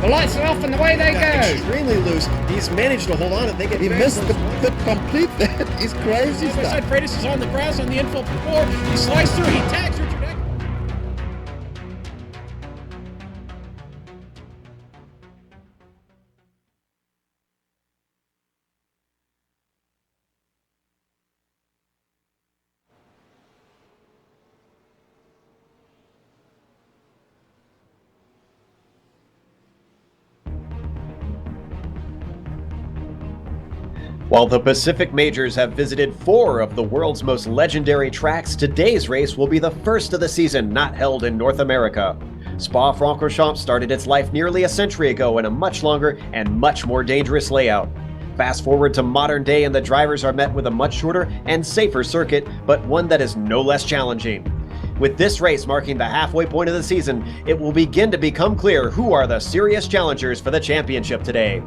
The lights are off and away they go. Extremely loose. He's managed to hold on and they get He missed the complete that. He's crazy stuff. Side Freitas is on the grass on the infield before. He slides through. He tags Richard Eck. While the Pacific Majors have visited 4 of the world's most legendary tracks, today's race will be the first of the season not held in North America. Spa-Francorchamps started its life nearly a century ago in a much longer and much more dangerous layout. Fast forward to modern day and the drivers are met with a much shorter and safer circuit, but one that is no less challenging. With this race marking the halfway point of the season, it will begin to become clear who are the serious challengers for the championship today.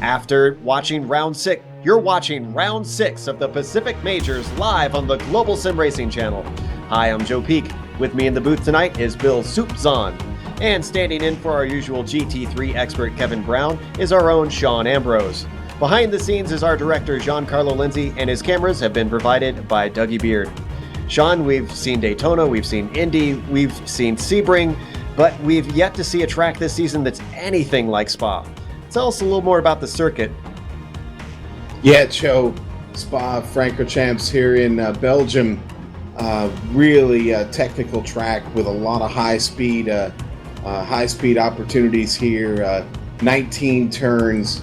After watching round 6, you're watching round 6 of the Pacific Majors live on the Global Sim Racing channel. Hi, I'm Joe Peak. With me in the booth tonight is Bill Soupzon. And standing in for our usual GT3 expert Kevin Brown is our own Sean Ambrose. Behind the scenes is our director Giancarlo Lindsay, and his cameras have been provided by Dougie Beard. Sean, we've seen Daytona, we've seen Indy, we've seen Sebring, but we've yet to see a track this season that's anything like Spa. Tell us a little more about the circuit. Yeah, Joe, Spa-Francorchamps here in Belgium. Really technical track with a lot of high-speed opportunities here. 19 turns,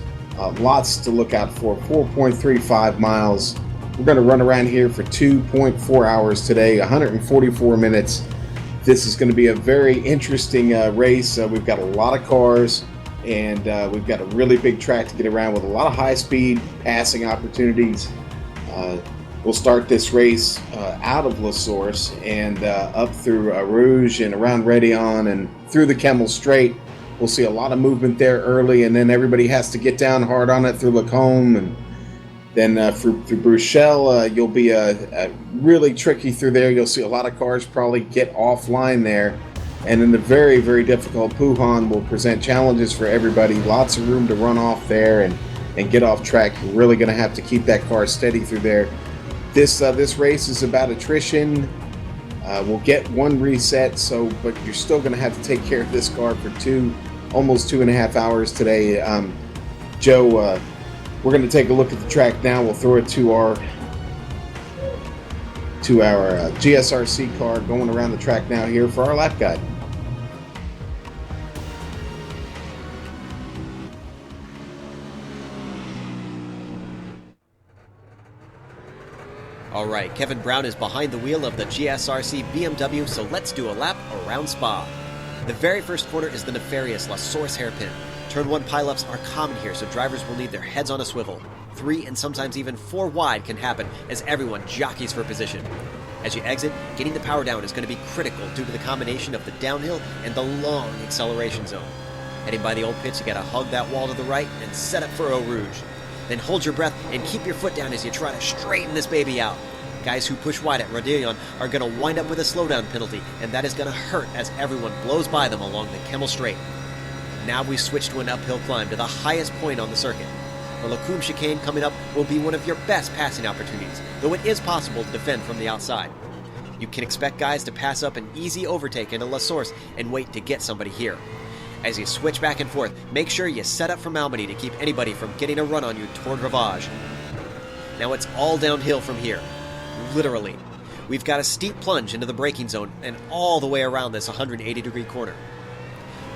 lots to look out for. 4.35 miles. We're going to run around here for 2.4 hours today, 144 minutes. This is going to be a very interesting race. We've got a lot of cars. And we've got a really big track to get around with a lot of high-speed passing opportunities. We'll start this race out of La Source and up through Rouge and around Rédillon and through the Kemmel Strait. We'll see a lot of movement there early, and then everybody has to get down hard on it through Lacombe. And then through Bruxelles, you'll be really tricky through there. You'll see a lot of cars probably get offline there. And in the very, very difficult Pouhon will present challenges for everybody. Lots of room to run off there and get off track. You're really going to have to keep that car steady through there. This race is about attrition. We'll get one reset, but you're still going to have to take care of this car for almost 2.5 hours today. Joe, we're going to take a look at the track now. We'll throw it to our GSRC car going around the track now here for our lap guide. Alright, Kevin Brown is behind the wheel of the GSRC BMW, so let's do a lap around Spa. The very first corner is the nefarious La Source hairpin. Turn 1 pileups are common here, so drivers will need their heads on a swivel. 3 and sometimes even 4 wide can happen as everyone jockeys for position. As you exit, getting the power down is going to be critical due to the combination of the downhill and the long acceleration zone. Heading by the old pits, you gotta hug that wall to the right and set up for Eau Rouge. Then hold your breath and keep your foot down as you try to straighten this baby out. Guys who push wide at Rédillon are going to wind up with a slowdown penalty, and that is going to hurt as everyone blows by them along the Kemmel Strait. Now we switch to an uphill climb to the highest point on the circuit. The Lacombe chicane coming up will be one of your best passing opportunities, though it is possible to defend from the outside. You can expect guys to pass up an easy overtake into La Source and wait to get somebody here. As you switch back and forth, make sure you set up for Malmedy to keep anybody from getting a run on you toward Ravage. Now it's all downhill from here. Literally. We've got a steep plunge into the braking zone and all the way around this 180-degree corner.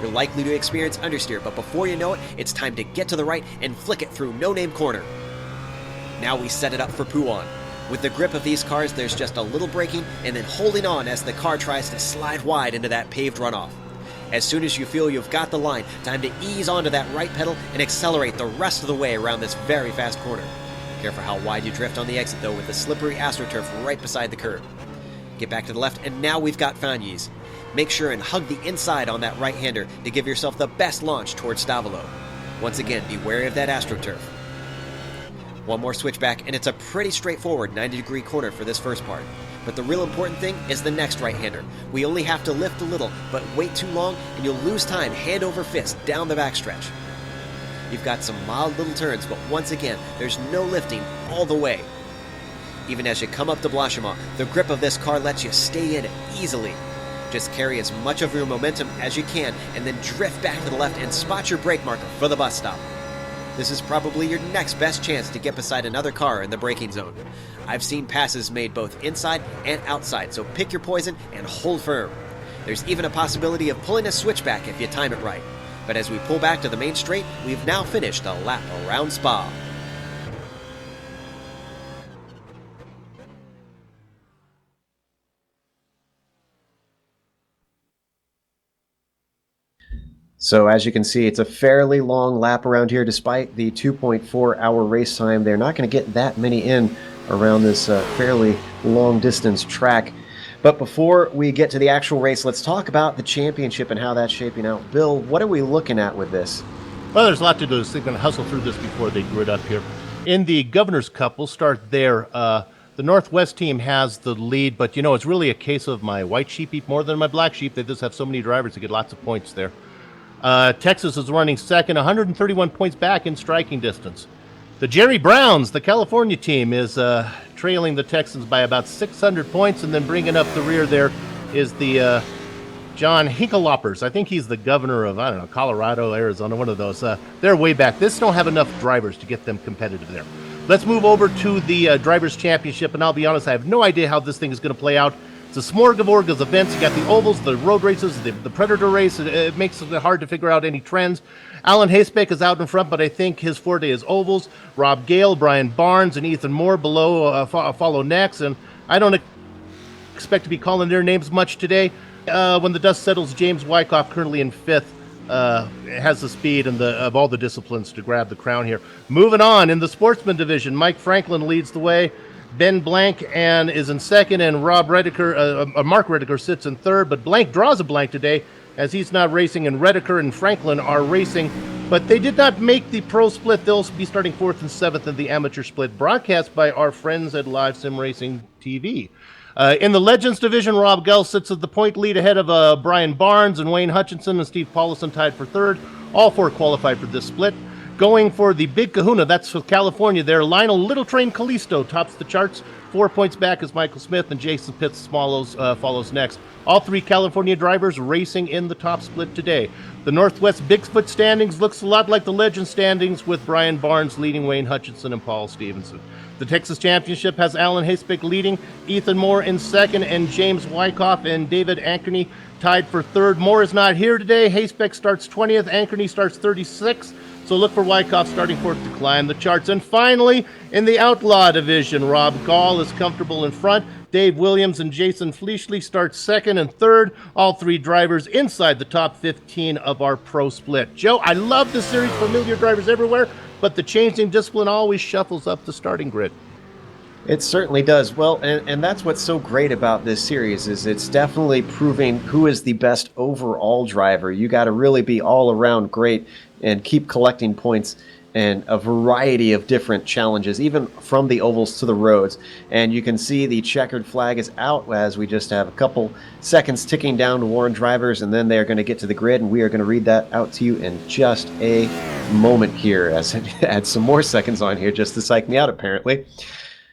You're likely to experience understeer, but before you know it, it's time to get to the right and flick it through no-name corner. Now we set it up for Pouhon. With the grip of these cars, there's just a little braking and then holding on as the car tries to slide wide into that paved runoff. As soon as you feel you've got the line, time to ease onto that right pedal and accelerate the rest of the way around this very fast corner. Careful how wide you drift on the exit though, with the slippery AstroTurf right beside the curb. Get back to the left, and now we've got Fagnes. Make sure and hug the inside on that right-hander to give yourself the best launch towards Stavelot. Once again, be wary of that AstroTurf. One more switchback, and it's a pretty straightforward 90-degree corner for this first part. But the real important thing is the next right-hander. We only have to lift a little, but wait too long and you'll lose time hand over fist down the backstretch. You've got some mild little turns, but once again, there's no lifting all the way. Even as you come up to Blanchimont, the grip of this car lets you stay in it easily. Just carry as much of your momentum as you can and then drift back to the left and spot your brake marker for the bus stop. This is probably your next best chance to get beside another car in the braking zone. I've seen passes made both inside and outside, so pick your poison and hold firm. There's even a possibility of pulling a switchback if you time it right. But as we pull back to the main straight, we've now finished a lap around Spa. So as you can see, it's a fairly long lap around here. Despite the 2.4-hour race time, they're not going to get that many in around this fairly long-distance track. But before we get to the actual race, let's talk about the championship and how that's shaping out. Bill, what are we looking at with this? Well, there's a lot to do. So they're going to hustle through this before they grid up here. In the Governor's Cup, we'll start there. The Northwest team has the lead, but, you know, it's really a case of my white sheep more than my black sheep. They just have so many drivers to get lots of points there. Texas is running second, 131 points back in striking distance. The Jerry Browns, the California team, is trailing the Texans by about 600 points, and then bringing up the rear there is the John Hinkleloppers. I think he's the governor of, I don't know, Colorado, Arizona, one of those. They're way back. This don't have enough drivers to get them competitive there. Let's move over to the Drivers' Championship, and I'll be honest, I have no idea how this thing is going to play out. It's a smorgasbord of events. You got the ovals, the road races, the Predator race. It makes it hard to figure out any trends. Alan Haysbeck is out in front, but I think his forte is ovals. Rob Gale, Brian Barnes, and Ethan Moore below follow next. And I don't expect to be calling their names much today. When the dust settles, James Wyckoff, currently in fifth, has the speed and of all the disciplines to grab the crown here. Moving on, in the sportsman division, Mike Franklin leads the way. Ben Blank is in second, and Mark Redeker sits in third, but Blank draws a blank today as he's not racing, and Redeker and Franklin are racing, but they did not make the pro split. They'll be starting fourth and seventh in the amateur split, broadcast by our friends at Live Sim Racing TV. In the Legends division, Rob Gull sits at the point lead ahead of Brian Barnes, and Wayne Hutchinson and Steve Paulison tied for third. All four qualified for this split. Going for the Big Kahuna, that's for California there. Lionel Little Train Callisto tops the charts. 4 points back is Michael Smith, and Jason Pitts follows next. All three California drivers racing in the top split today. The Northwest Bigfoot standings looks a lot like the Legend standings, with Brian Barnes leading Wayne Hutchinson and Paul Stevenson. The Texas Championship has Alan Haysbeck leading, Ethan Moore in second, and James Wyckoff and David Ankerney tied for third. Moore is not here today. Haysbeck starts 20th, Ankerney starts 36th. So look for Wyckoff starting fourth to climb the charts. And finally, in the Outlaw division, Rob Gall is comfortable in front. Dave Williams and Jason Fleishley start second and third. All three drivers inside the top 15 of our pro split. Joe, I love this series, familiar drivers everywhere, but the changing discipline always shuffles up the starting grid. It certainly does. Well, and that's what's so great about this series is it's definitely proving who is the best overall driver. You got to really be all around great and keep collecting points and a variety of different challenges, even from the ovals to the roads. And you can see the checkered flag is out as we just have a couple seconds ticking down to warn drivers, and then they're going to get to the grid, and we are going to read that out to you in just a moment here as I add some more seconds on here just to psych me out, apparently.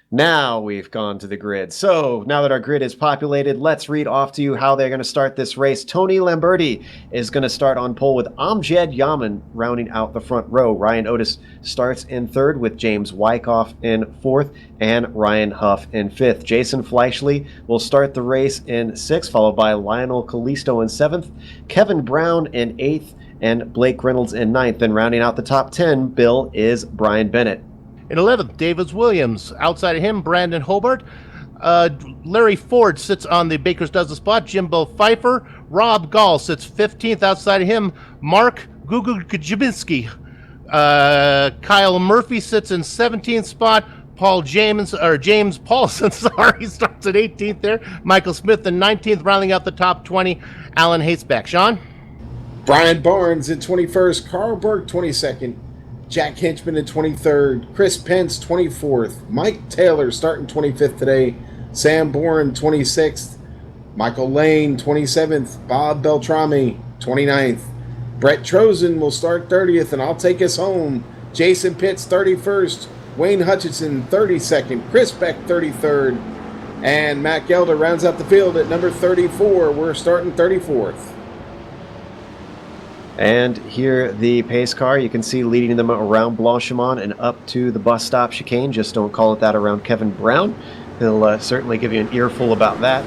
Now we've gone to the grid. So now that our grid is populated, let's read off to you how they're going to start this race. Tony Lamberti is going to start on pole with Amjad Yaman rounding out the front row. Ryan Otis starts in third with James Wyckoff in fourth and Ryan Huff in fifth. Jason Fleishley will start the race in sixth, followed by Lionel Callisto in seventh, Kevin Brown in eighth, and Blake Reynolds in ninth. And rounding out the top 10, Bill, is Brian Bennett. In 11th, Davis Williams. Outside of him, Brandon Hobart. Larry Ford sits on the Baker's Dozen spot. Jimbo Pfeiffer. Rob Gall sits 15th. Outside of him, Mark Gugujabinski. Kyle Murphy sits in 17th spot. James Paulson, starts at 18th there. Michael Smith in 19th, rounding out the top 20. Alan Haysbeck. Sean? Brian Barnes in 21st, Carl Burke 22nd, Jack Hinchman in 23rd, Chris Pence 24th, Mike Taylor starting 25th today, Sam Bourne, 26th. Michael Lane, 27th. Bob Beltrami, 29th. Brett Trozen will start 30th, and I'll take us home. Jason Pitts, 31st. Wayne Hutchinson, 32nd. Chris Beck, 33rd. And Matt Gelder rounds out the field at number 34. We're starting 34th. And here the pace car, you can see leading them around Blanchimont and up to the bus stop chicane. Just don't call it that around Kevin Brown. He'll certainly give you an earful about that.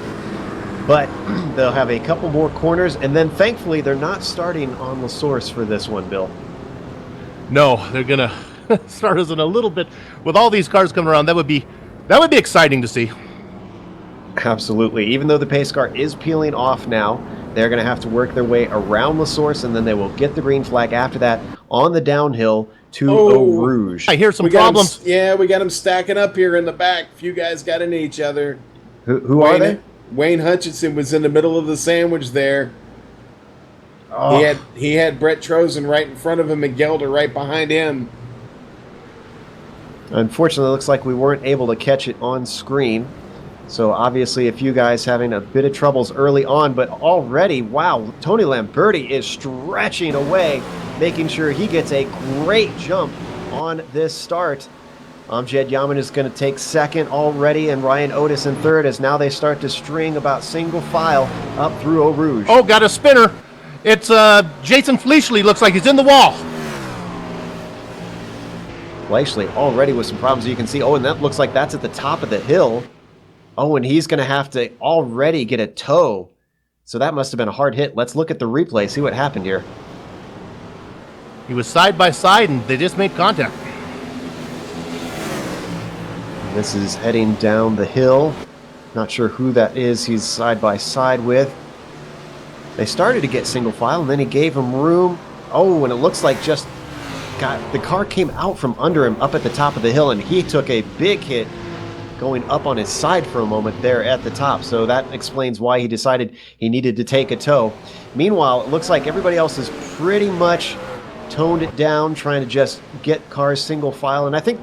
But they'll have a couple more corners, and then thankfully they're not starting on La Source for this one, Bill. No, they're going to start us in a little bit. With all these cars coming around, that would be exciting to see. Absolutely. Even though the pace car is peeling off now, they're going to have to work their way around La Source, and then they will get the green flag after that on the downhill to Eau Rouge. I hear some problems. We got them stacking up here in the back. A few guys got into each other. Who are they? Wayne Hutchinson was in the middle of the sandwich there. Oh. He had Brett Trozen right in front of him and Gelder right behind him. Unfortunately, it looks like we weren't able to catch it on screen. So obviously a few guys having a bit of troubles early on, but already, wow, Tony Lamberti is stretching away, making sure he gets a great jump on this start. Amjad Yaman is going to take second already, and Ryan Otis in third, as now they start to string about single file up through Eau Rouge. Oh, got a spinner. It's Jason Fleishley. Looks like he's in the wall. Fleishley already with some problems you can see. Oh, and that looks like that's at the top of the hill. Oh, and he's going to have to already get a tow. So that must have been a hard hit. Let's look at the replay, see what happened here. He was side by side, and they just made contact. This is heading down the hill. Not sure who that is he's side by side with. They started to get single file, and then he gave him room. Oh, and it looks like just the car came out from under him up at the top of the hill, and he took a big hit going up on his side for a moment there at the top. So that explains why he decided he needed to take a tow. Meanwhile, it looks like everybody else is pretty much toned it down, trying to just get cars single file. And I think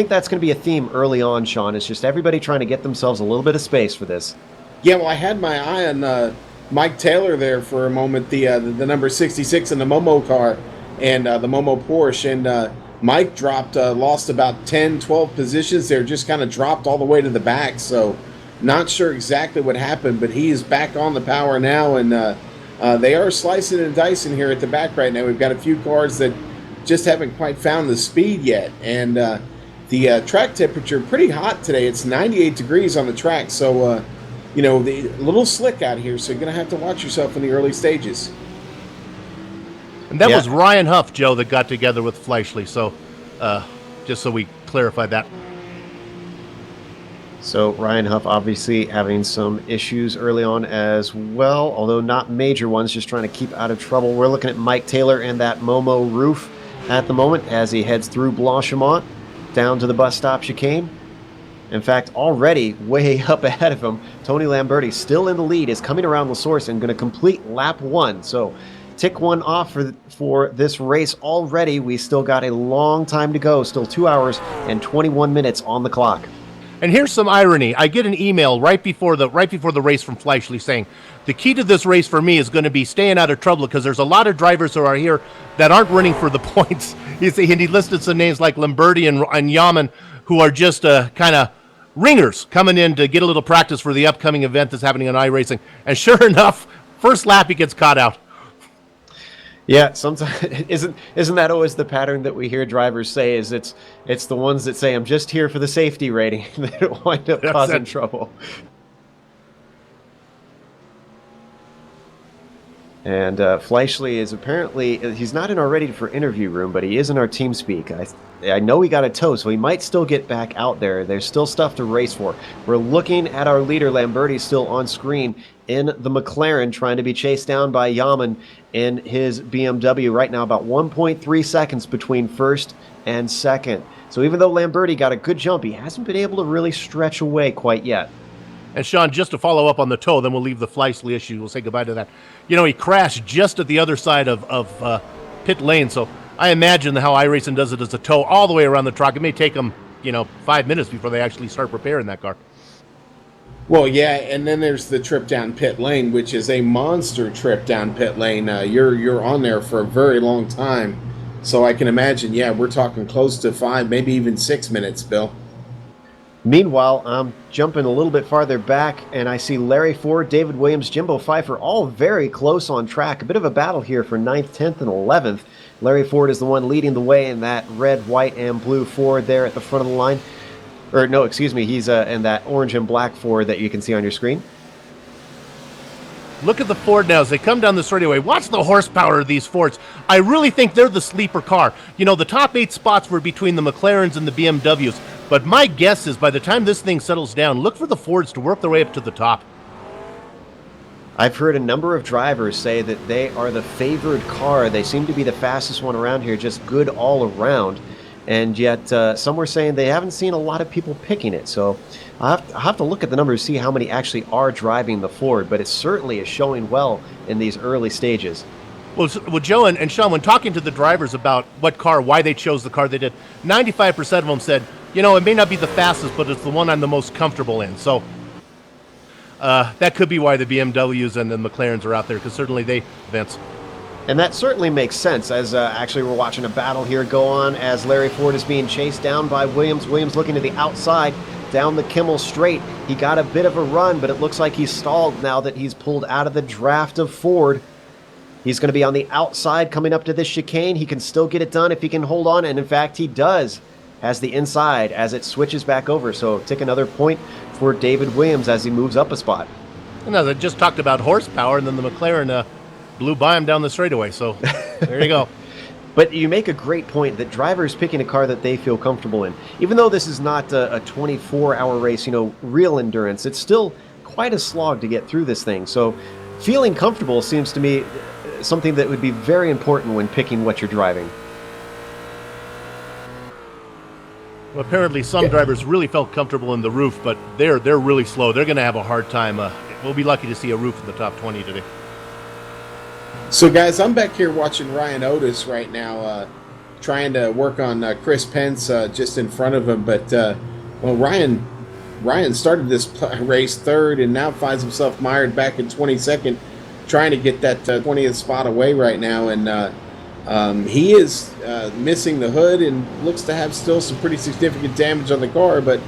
that's going to be a theme early on, Sean. It's just everybody trying to get themselves a little bit of space for this. Yeah, well, I had my eye on Mike Taylor there for a moment, the number 66 in the Momo car and the Momo Porsche. And Mike lost about 10, 12 positions there, just kind of dropped all the way to the back. So not sure exactly what happened, but he is back on the power now, and they are slicing and dicing here at the back right now. We've got a few cars that just haven't quite found the speed yet, and the track temperature pretty hot today. It's 98 degrees on the track, so a little slick out here, so you're going to have to watch yourself in the early stages. And that was Ryan Huff, Joe, that got together with Fleishley. So just so we clarify that. So Ryan Huff obviously having some issues early on as well, although not major ones, just trying to keep out of trouble. We're looking at Mike Taylor and that Momo roof at the moment as he heads through Blanchimont down to the bus stop chicane. In fact, already way up ahead of him, Tony Lamberti, still in the lead, is coming around La Source and going to complete lap one. So tick one off for this race already. We still got a long time to go, still 2 hours and 21 minutes on the clock. And here's some irony. I get an email right before the race from Fleishley saying, the key to this race for me is going to be staying out of trouble because there's a lot of drivers who are here that aren't running for the points. And he listed some names like Lamberti and Yaman, who are just kind of ringers coming in to get a little practice for the upcoming event that's happening on iRacing. And sure enough, first lap he gets caught out. Yeah, sometimes isn't that always the pattern that we hear drivers say? Is it's the ones that say I'm just here for the safety rating that wind up causing trouble. And Fleishley is apparently, he's not in our ready for interview room, but he is in our team speak. I know he got a tow, so he might still get back out there. There's still stuff to race for. We're looking at our leader, Lamberti, still on screen in the McLaren, trying to be chased down by Yaman in his BMW right now, about 1.3 seconds between first and second. So even though Lamberti got a good jump, he hasn't been able to really stretch away quite yet. And Sean, just to follow up on the tow, then we'll leave the Fleishley issue. We'll say goodbye to that. He crashed just at the other side of pit lane, so I imagine how iRacing does it as a tow all the way around the track. It may take them, 5 minutes before they actually start preparing that car. Well, yeah, and then there's the trip down pit lane, which is a monster trip down pit lane. You're on there for a very long time, so I can imagine. Yeah, we're talking close to 5, maybe even 6 minutes, Bill. Meanwhile, I'm jumping a little bit farther back, and I see Larry Ford, David Williams, Jimbo Pfeiffer, all very close on track. A bit of a battle here for 9th, 10th, and 11th. Larry Ford is the one leading the way in that red, white, and blue Ford there at the front of the line. Or no, excuse me, he's in that orange and black Ford that you can see on your screen. Look at the Ford now as they come down the straightaway. Watch the horsepower of these Fords. I really think they're the sleeper car. You know, the top 8 spots were between the McLarens and the BMWs. But my guess is by the time this thing settles down, look for the Fords to work their way up to the top. I've heard a number of drivers say that they are the favored car. They seem to be the fastest one around here, just good all around. And yet some were saying they haven't seen a lot of people picking it. So I'll have to look at the numbers, see how many actually are driving the Ford. But it certainly is showing well in these early stages. Well, Joe and Sean, when talking to the drivers about what car, why they chose the car they did, 95% of them said, you know, it may not be the fastest, but it's the one I'm the most comfortable in. So that could be why the BMWs and the McLarens are out there, because certainly they, Vince. And that certainly makes sense, as actually we're watching a battle here go on as Larry Ford is being chased down by Williams. Williams looking to the outside, down the Kimmel Straight. He got a bit of a run, but it looks like he's stalled now that he's pulled out of the draft of Ford. He's going to be on the outside coming up to this chicane. He can still get it done if he can hold on, and in fact he does. Has the inside as it switches back over. So take another point for David Williams as he moves up a spot. And as I just talked about horsepower, and then the McLaren blew by him down the straightaway. So there you go. But you make a great point that drivers picking a car that they feel comfortable in. Even though this is not a 24-hour race, you know, real endurance, it's still quite a slog to get through this thing. So feeling comfortable seems to me something that would be very important when picking what you're driving. Well, apparently some drivers really felt comfortable in the roof, but they're really slow. They're going to have a hard time. We'll be lucky to see a roof in the top 20 today. So, guys, I'm back here watching Ryan Otis right now, trying to work on Chris Pence just in front of him. But, well, Ryan started this race third and now finds himself mired back in 22nd, trying to get that 20th spot away right now. And he is missing the hood and looks to have still some pretty significant damage on the car, but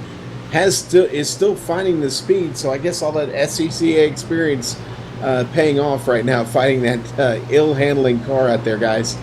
is still finding the speed. So I guess all that SCCA experience paying off right now, fighting that ill-handling car out there, guys.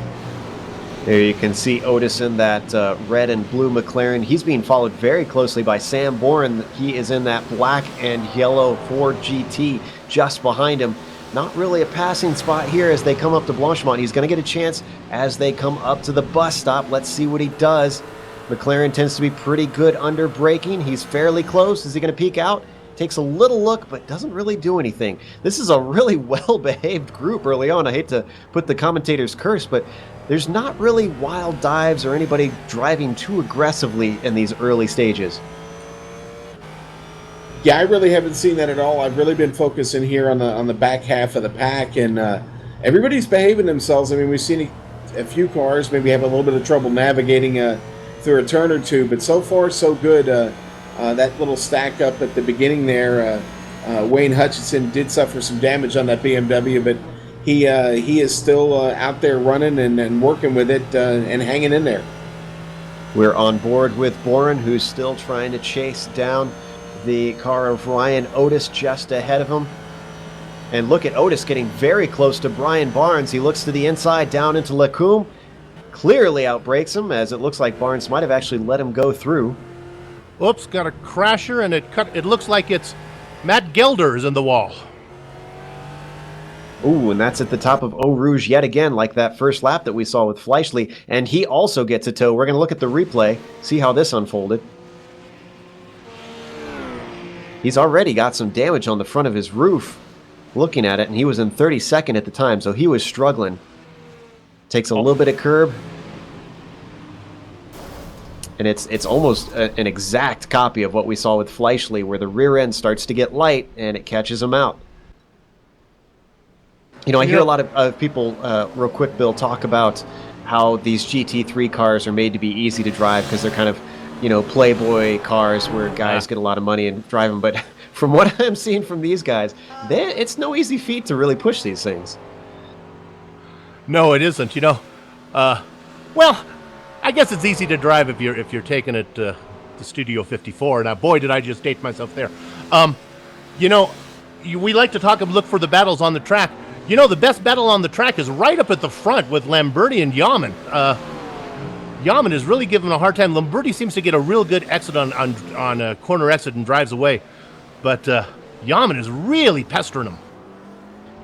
There you can see Otis in that red and blue McLaren. He's being followed very closely by Sam Boren. He is in that black and yellow Ford GT just behind him. Not really a passing spot here as they come up to Blanchemont. He's going to get a chance as they come up to the bus stop. Let's see what he does. McLaren tends to be pretty good under braking. He's fairly close. Is he going to peek out? Takes a little look, but doesn't really do anything. This is a really well-behaved group early on. I hate to put the commentator's curse, but there's not really wild dives or anybody driving too aggressively in these early stages. Yeah, I really haven't seen that at all. I've really been focusing here on the back half of the pack, and everybody's behaving themselves. I mean, we've seen a few cars maybe have a little bit of trouble navigating through a turn or two, but so far so good. That little stack up at the beginning there, Wayne Hutchinson did suffer some damage on that BMW, but he is still out there running and working with it and hanging in there. We're on board with Boren, who's still trying to chase down the car of Ryan Otis just ahead of him. And look at Otis getting very close to Brian Barnes. He looks to the inside down into Lacombe. Clearly outbrakes him, as it looks like Barnes might have actually let him go through. Oops, got a crasher, and it looks like it's Matt Gelder is in the wall. Ooh, and that's at the top of Eau Rouge yet again, like that first lap that we saw with Fleischle. And he also gets a tow. We're going to look at the replay, see how this unfolded. He's already got some damage on the front of his roof, looking at it, and he was in 32nd at the time, so he was struggling. Takes a little bit of curb. And it's almost an exact copy of what we saw with Fleischle, where the rear end starts to get light and it catches him out. You know, I hear a lot of people, real quick, Bill, talk about how these GT3 cars are made to be easy to drive because they're kind of, you know, playboy cars where guys get a lot of money and drive them. But from what I'm seeing from these guys, it's no easy feat to really push these things. No, it isn't. Well, I guess it's easy to drive if you're taking it to Studio 54. Now, boy, did I just date myself there. We like to talk and look for the battles on the track. The best battle on the track is right up at the front with Lamberti and Yaman. Yaman is really giving him a hard time. Lamberti seems to get a real good exit on a corner exit and drives away. But Yaman is really pestering him.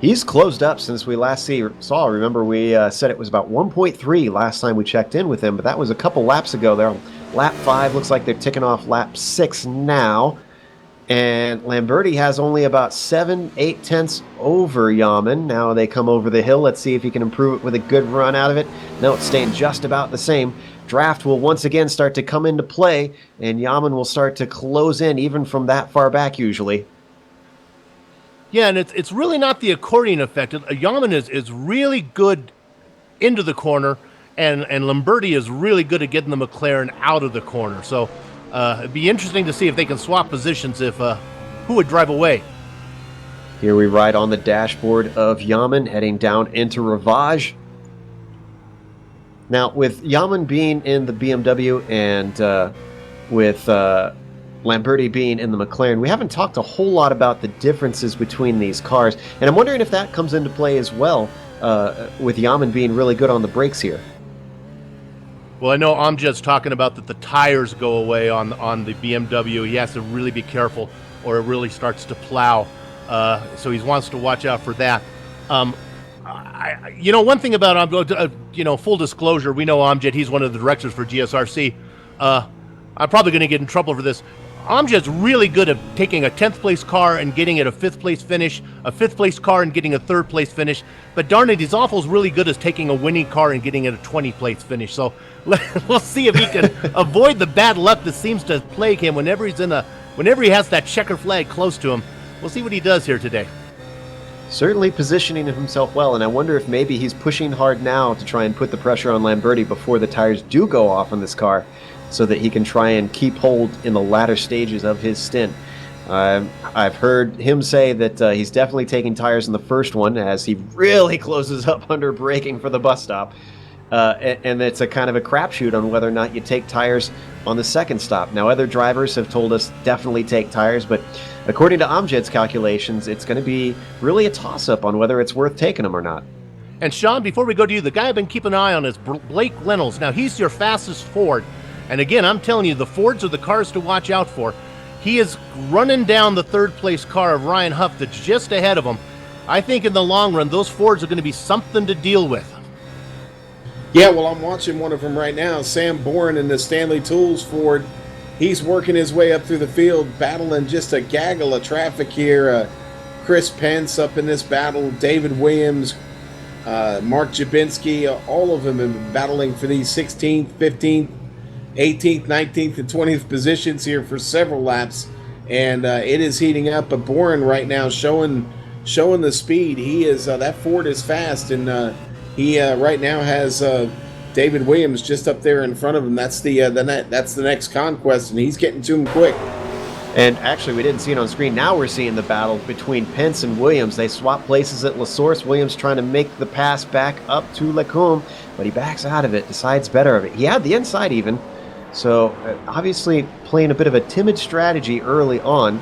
He's closed up since we last saw. Remember, we said it was about 1.3 last time we checked in with him, but that was a couple laps ago. They're on lap 5. Looks like they're ticking off lap 6 now. And Lamberti has only about 7-8 tenths over Yaman. Now they come over the hill. Let's see if he can improve it with a good run out of it. No, it's staying just about the same. Draft will once again start to come into play, and Yaman will start to close in even from that far back usually. Yeah, and it's really not the accordion effect. Yaman is really good into the corner, and Lamberti is really good at getting the McLaren out of the corner. So it'd be interesting to see if they can swap positions, if who would drive away. Here we ride on the dashboard of Yaman, heading down into Ravage. Now, with Yaman being in the BMW and with Lamberti being in the McLaren, we haven't talked a whole lot about the differences between these cars, and I'm wondering if that comes into play as well, with Yaman being really good on the brakes here. Well, I know Amjad's talking about that the tires go away on the BMW. He has to really be careful, or it really starts to plow. So he wants to watch out for that. One thing about full disclosure, we know Amjad. He's one of the directors for GSRC. I'm probably going to get in trouble for this. Amjad's really good at taking a 10th place car and getting it a 5th place finish, a 5th place car and getting a 3rd place finish. But darn it, he's awful really good at taking a winning car and getting it a 20th place finish. So we'll see if he can avoid the bad luck that seems to plague him whenever he has that checker flag close to him. We'll see what he does here today. Certainly positioning himself well, and I wonder if maybe he's pushing hard now to try and put the pressure on Lamberti before the tires do go off on this car, so that he can try and keep hold in the latter stages of his stint. I've heard him say that he's definitely taking tires in the first one as he really closes up under braking for the bus stop. And it's a kind of a crapshoot on whether or not you take tires on the second stop. Now, other drivers have told us definitely take tires, but according to Amjad's calculations, it's going to be really a toss-up on whether it's worth taking them or not. And Sean, before we go to you, the guy I've been keeping an eye on is Blake Reynolds. Now, he's your fastest Ford. And again, I'm telling you, the Fords are the cars to watch out for. He is running down the 3rd place car of Ryan Huff that's just ahead of him. I think in the long run, those Fords are going to be something to deal with. Yeah, well, I'm watching one of them right now. Sam Bourne in the Stanley Tools Ford. He's working his way up through the field, battling just a gaggle of traffic here. Chris Pence up in this battle, David Williams, Mark Jabinski, all of them have been battling for these 16th, 15th, 18th, 19th, and 20th positions here for several laps, and it is heating up. But Bourne right now showing the speed. He is that Ford is fast, and he right now has David Williams just up there in front of him. That's the next conquest, and he's getting to him quick. And actually, we didn't see it on screen. Now we're seeing the battle between Pence and Williams. They swap places at La Source. Williams trying to make the pass back up to Lecombe, but he backs out of it, decides better of it. He had the inside even. So, obviously playing a bit of a timid strategy early on.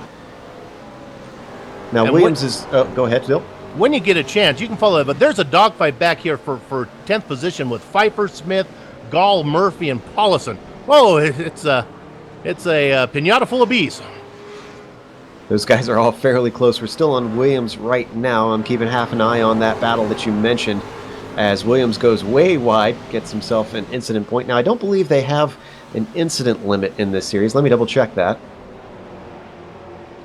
Now, and Williams is... go ahead, Bill. When you get a chance, you can follow it. But there's a dogfight back here for 10th position with Pfeiffer, Smith, Gall, Murphy, and Paulison. Whoa, it's a pinata full of bees. Those guys are all fairly close. We're still on Williams right now. I'm keeping half an eye on that battle that you mentioned, as Williams goes way wide, gets himself an incident point. Now, I don't believe they have an incident limit in this series. Let me double check that.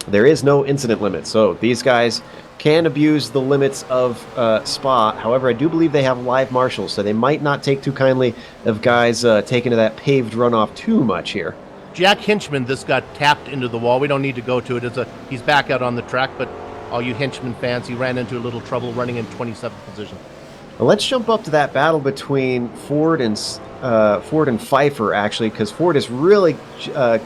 There is no incident limit, so these guys can abuse the limits of Spa. However, I do believe they have live marshals, so they might not take too kindly of guys taking to that paved runoff too much here. Jack Hinchman, this got tapped into the wall. We don't need to go to it. He's back out on the track, but all you Hinchman fans, he ran into a little trouble running in 27th position. Well, let's jump up to that battle between Ford and Ford and Pfeiffer, actually, because Ford is really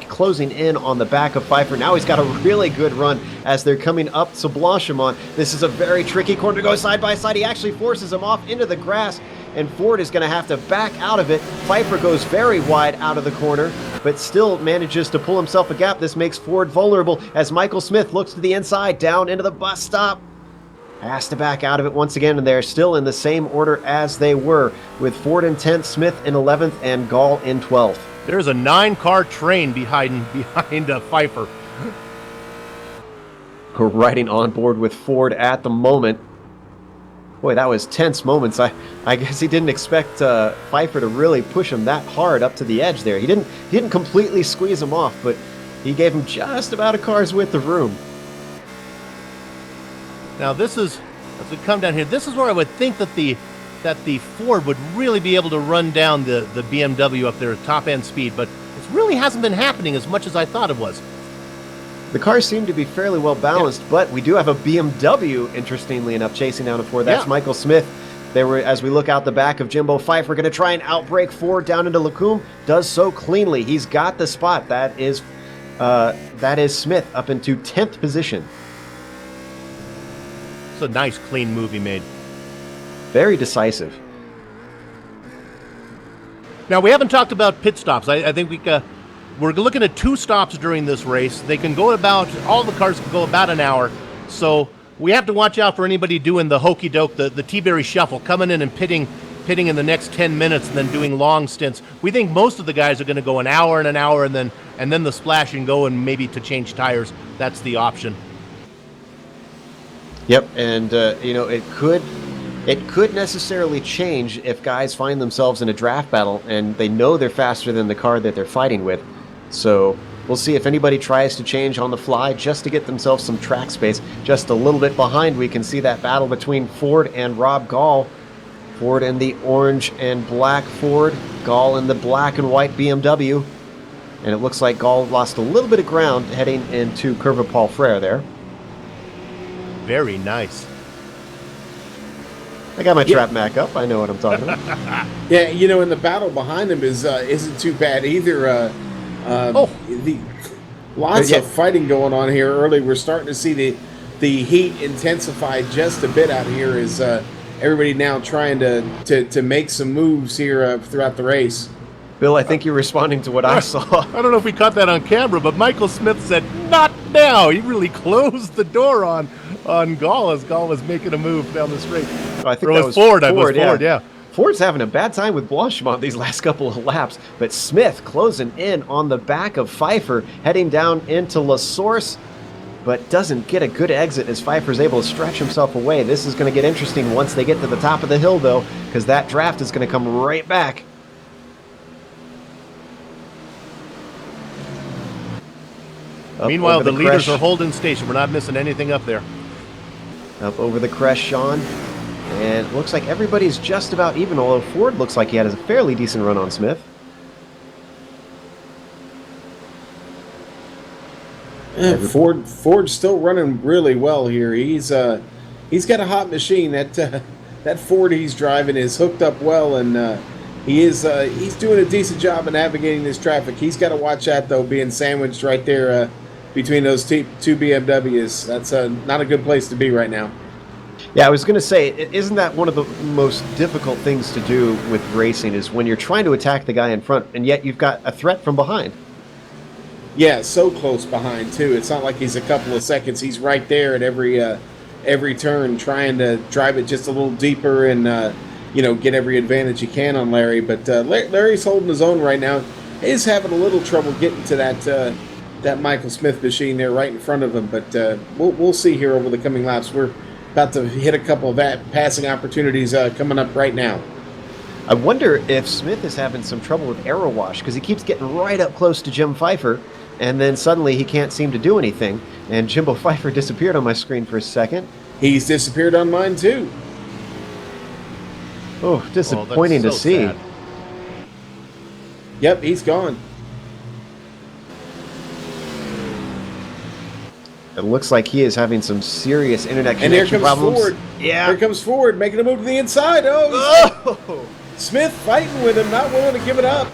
closing in on the back of Pfeiffer. Now he's got a really good run as they're coming up to Blanchimont. This is a very tricky corner to go side by side. He actually forces him off into the grass, and Ford is going to have to back out of it. Pfeiffer goes very wide out of the corner, but still manages to pull himself a gap. This makes Ford vulnerable as Michael Smith looks to the inside, down into the bus stop. Has to back out of it once again, and they're still in the same order as they were, with Ford in 10th, Smith in 11th, and Gall in 12th. There's a 9-car train behind Pfeiffer. We're riding on board with Ford at the moment. Boy, that was tense moments. I guess he didn't expect Pfeiffer to really push him that hard up to the edge there. He didn't completely squeeze him off, but he gave him just about a car's width of room. Now this is, as we come down here, this is where I would think that the Ford would really be able to run down the BMW up there at top end speed, but it really hasn't been happening as much as I thought it was. The cars seem to be fairly well balanced, but we do have a BMW, interestingly enough, chasing down a Ford. That's Michael Smith. They were, as we look out the back of Jimbo Pfeiffer, going to try and outbrake Ford down into Lacombe. Does so cleanly. He's got the spot. That is Smith up into 10th position. It's a nice, clean move he made. Very decisive. Now, we haven't talked about pit stops. I think we're looking at 2 stops during this race. They can go all the cars can go about an hour. So we have to watch out for anybody doing the hokey doke, the T-Berry shuffle, coming in and pitting in the next 10 minutes and then doing long stints. We think most of the guys are going to go an hour, and then the splash and go, and maybe to change tires. That's the option. Yep, and it could necessarily change if guys find themselves in a draft battle and they know they're faster than the car that they're fighting with. So we'll see if anybody tries to change on the fly just to get themselves some track space. Just a little bit behind, we can see that battle between Ford and Rob Gall. Ford in the orange and black Ford, Gall in the black and white BMW. And it looks like Gall lost a little bit of ground heading into Curve of Paul Frere there. Very nice. I got my trap Mac up. I know what I'm talking about. Yeah, and the battle behind him isn't too bad either. Lots of fighting going on here early. We're starting to see the heat intensify just a bit out here as everybody now trying to make some moves here throughout the race. Bill, I think you're responding to what I saw. I don't know if we caught that on camera, but Michael Smith said, "Not now." He really closed the door on Gall as Gall was making a move down the straight. Oh, I think that was Ford. Ford, Yeah. Ford's having a bad time with Blanchimont these last couple of laps, but Smith closing in on the back of Pfeiffer, heading down into La Source, but doesn't get a good exit as Pfeiffer's able to stretch himself away. This is going to get interesting once they get to the top of the hill, though, because that draft is going to come right back. Meanwhile, the leaders are holding station. We're not missing anything up there. Up over the crest, Sean. And it looks like everybody's just about even, although Ford looks like he had a fairly decent run on Smith. Ford's still running really well here. He's got a hot machine. That Ford he's driving is hooked up well, and he's doing a decent job of navigating this traffic. He's got to watch out, though, being sandwiched right there between those two BMWs. That's not a good place to be right now. Yeah, I was going to say, isn't that one of the most difficult things to do with racing, is when you're trying to attack the guy in front, and yet you've got a threat from behind? Yeah, so close behind, too. It's not like he's a couple of seconds. He's right there at every turn, trying to drive it just a little deeper and get every advantage he can on Larry. But Larry's holding his own right now. He's having a little trouble getting to that Michael Smith machine there right in front of him. But we'll see here over the coming laps. We're about to hit a couple of passing opportunities coming up right now. I wonder if Smith is having some trouble with aero wash, because he keeps getting right up close to Jim Pfeiffer, and then suddenly he can't seem to do anything. And Jimbo Pfeiffer disappeared on my screen for a second. He's disappeared on mine, too. Oh, disappointing to see. Sad. Yep, he's gone. It looks like he is having some serious internet And here connection comes problems. Ford. Yeah. Here comes Ford, making a move to the inside. Oh! Smith fighting with him, not willing to give it up.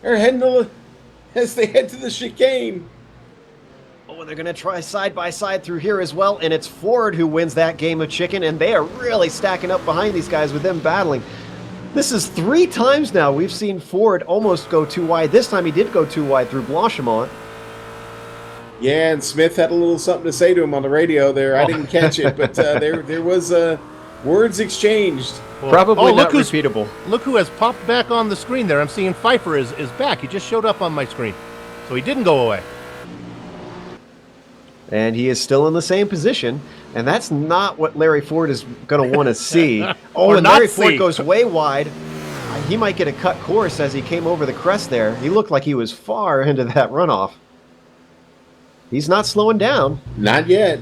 They're heading as they head to the chicane. Oh, and they're going to try side by side through here as well, and it's Ford who wins that game of chicken, and they are really stacking up behind these guys with them battling. This is 3 times now we've seen Ford almost go too wide. This time he did go too wide through Blanchimont. Yeah, and Smith had a little something to say to him on the radio there. I didn't catch it, but there was words exchanged. Well, Probably not repeatable. Look who has popped back on the screen there. I'm seeing Pfeiffer is back. He just showed up on my screen. So he didn't go away. And he is still in the same position, and that's not what Larry Ford is going to want to see. Or and not Larry see. Ford goes way wide. He might get a cut course as he came over the crest there. He looked like he was far into that runoff. He's not slowing down. Not yet.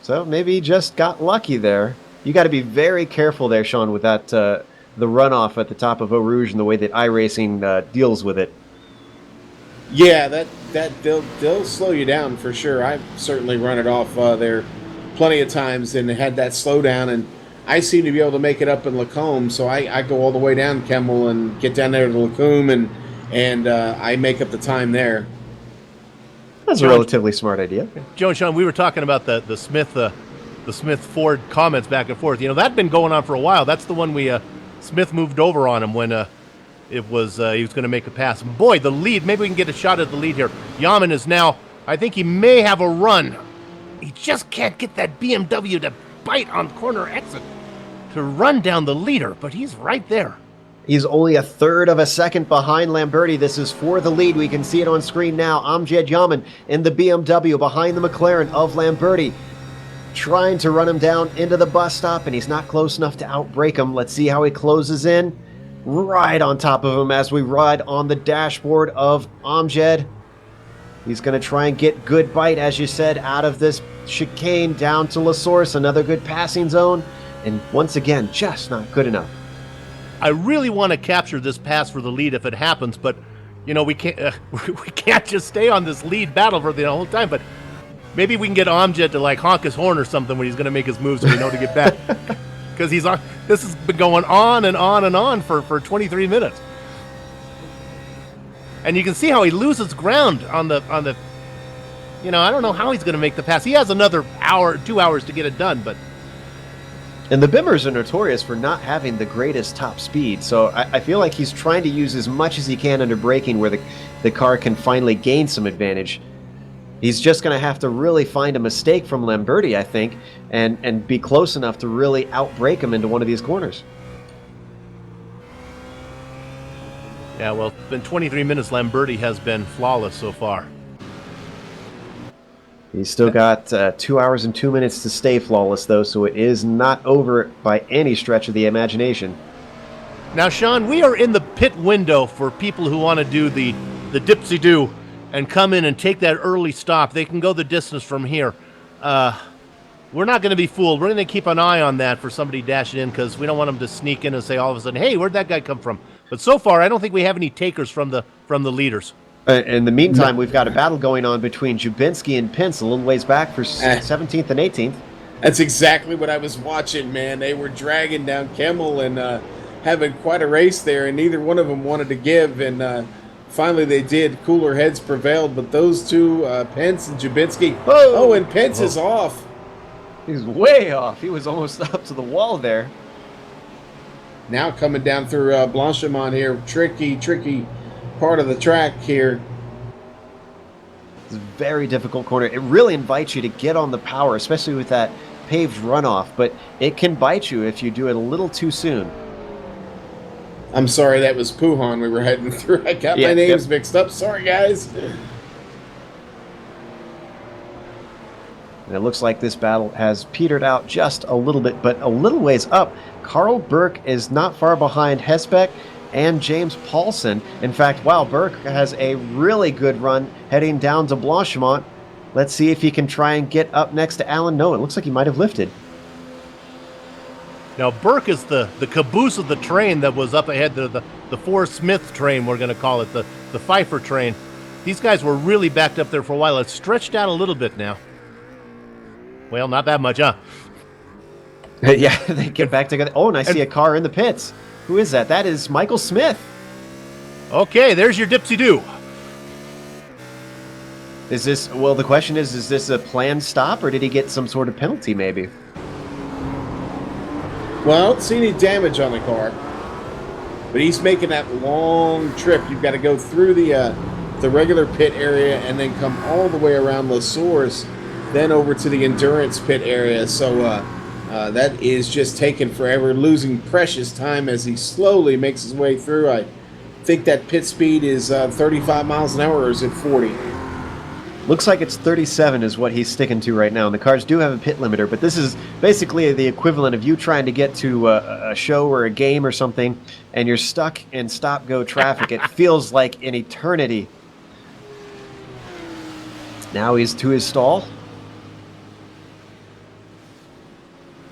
So maybe he just got lucky there. You got to be very careful there, Sean, with that the runoff at the top of Eau Rouge and the way that iRacing deals with it. Yeah, that they'll slow you down for sure. I've certainly run it off there plenty of times and had that slowdown, and I seem to be able to make it up in Lacombe, so I go all the way down Kemmel and get down there to Lacombe, and I make up the time there. That's a relatively smart idea. Joe and Sean, we were talking about the Smith Ford comments back and forth. You know, that'd been going on for a while. That's the one Smith moved over on him when it was he was going to make a pass. Boy, the lead. Maybe we can get a shot at the lead here. Yaman is now. I think he may have a run. He just can't get that BMW to bite on corner exit to run down the leader, but he's right there. He's only a third of a second behind Lamberti. This is for the lead. We can see it on screen now. Amjad Yaman in the BMW behind the McLaren of Lamberti, trying to run him down into the bus stop, and he's not close enough to outbrake him. Let's see how he closes in. Right on top of him as we ride on the dashboard of Amjad. He's going to try and get good bite, as you said, out of this chicane down to La Source, another good passing zone, and once again, just not good enough. I really want to capture this pass for the lead if it happens, but you know we can't just stay on this lead battle for the whole time. But maybe we can get Amjad to like honk his horn or something when he's going to make his moves so we know to get back. Because he's on. This has been going on and on and on for 23 minutes, and you can see how he loses ground on the. You know, I don't know how he's going to make the pass. He has another 2 hours to get it done, but. And the Bimmers are notorious for not having the greatest top speed, so I feel like he's trying to use as much as he can under braking where the car can finally gain some advantage. He's just going to have to really find a mistake from Lamberti, I think, and be close enough to really outbrake him into one of these corners. Yeah, well, in 23 minutes, Lamberti has been flawless so far. He's still got 2 hours and 2 minutes to stay flawless, though, so it is not over by any stretch of the imagination. Now, Sean, we are in the pit window for people who want to do the dipsy-do and come in and take that early stop. They can go the distance from here. We're not going to be fooled. We're going to keep an eye on that for somebody dashing in because we don't want them to sneak in and say all of a sudden, hey, where'd that guy come from? But so far, I don't think we have any takers from the leaders. In the meantime, we've got a battle going on between Jubinski and Pence a little ways back for 17th and 18th. That's exactly what I was watching, man. They were dragging down Kemmel and having quite a race there, and neither one of them wanted to give, and finally they did. Cooler heads prevailed, but those two, Pence and Jubinski, and Pence is off. He's way off. He was almost up to the wall there. Now coming down through Blanchimont here, tricky part of the track here. It's a very difficult corner. It really invites you to get on the power, especially with that paved runoff, but it can bite you if you do it a little too soon. I'm sorry, that was Puhan we were heading through. I got my names mixed up. Sorry, guys. And it looks like this battle has petered out just a little bit, but a little ways up. Carl Burke is not far behind Hesbeck and James Paulson. In fact, wow, Burke has a really good run heading down to Blanchimont. Let's see if he can try and get up next to Alan Noah. It looks like he might have lifted. Now, Burke is the caboose of the train that was up ahead, the Forrest Smith train, we're going to call it, the Pfeiffer train. These guys were really backed up there for a while. It's stretched out a little bit now. Well, not that much, huh? Yeah, they get back together. Oh, and I see a car in the pits. Who is that? That is Michael Smith. Okay, there's your dipsy-do. Is this, well, the question is this a planned stop, or did he get some sort of penalty, maybe? Well, I don't see any damage on the car, but he's making that long trip. You've got to go through the regular pit area and then come all the way around La Source, then over to the endurance pit area. So that is just taking forever, losing precious time as he slowly makes his way through. I think that pit speed is 35 miles an hour, or is it 40? Looks like it's 37 is what he's sticking to right now. And the cars do have a pit limiter, but this is basically the equivalent of you trying to get to a show or a game or something, and you're stuck in stop-go traffic. It feels like an eternity. Now he's to his stall.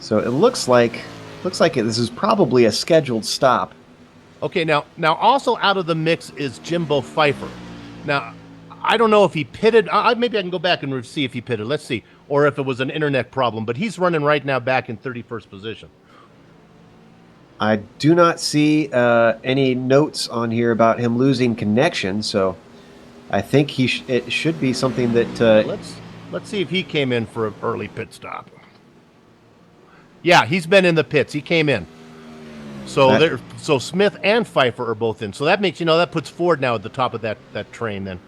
So it looks like this is probably a scheduled stop. Okay, now also out of the mix is Jimbo Pfeiffer. Now, I don't know if he pitted. Maybe I can go back and see if he pitted. Let's see. Or if it was an internet problem. But he's running right now back in 31st position. I do not see any notes on here about him losing connection, so I think it should be something that... Let's see if he came in for an early pit stop. Yeah, he's been in the pits. He came in. So so Smith and Pfeiffer are both in. So that makes, that puts Ford now at the top of that train then.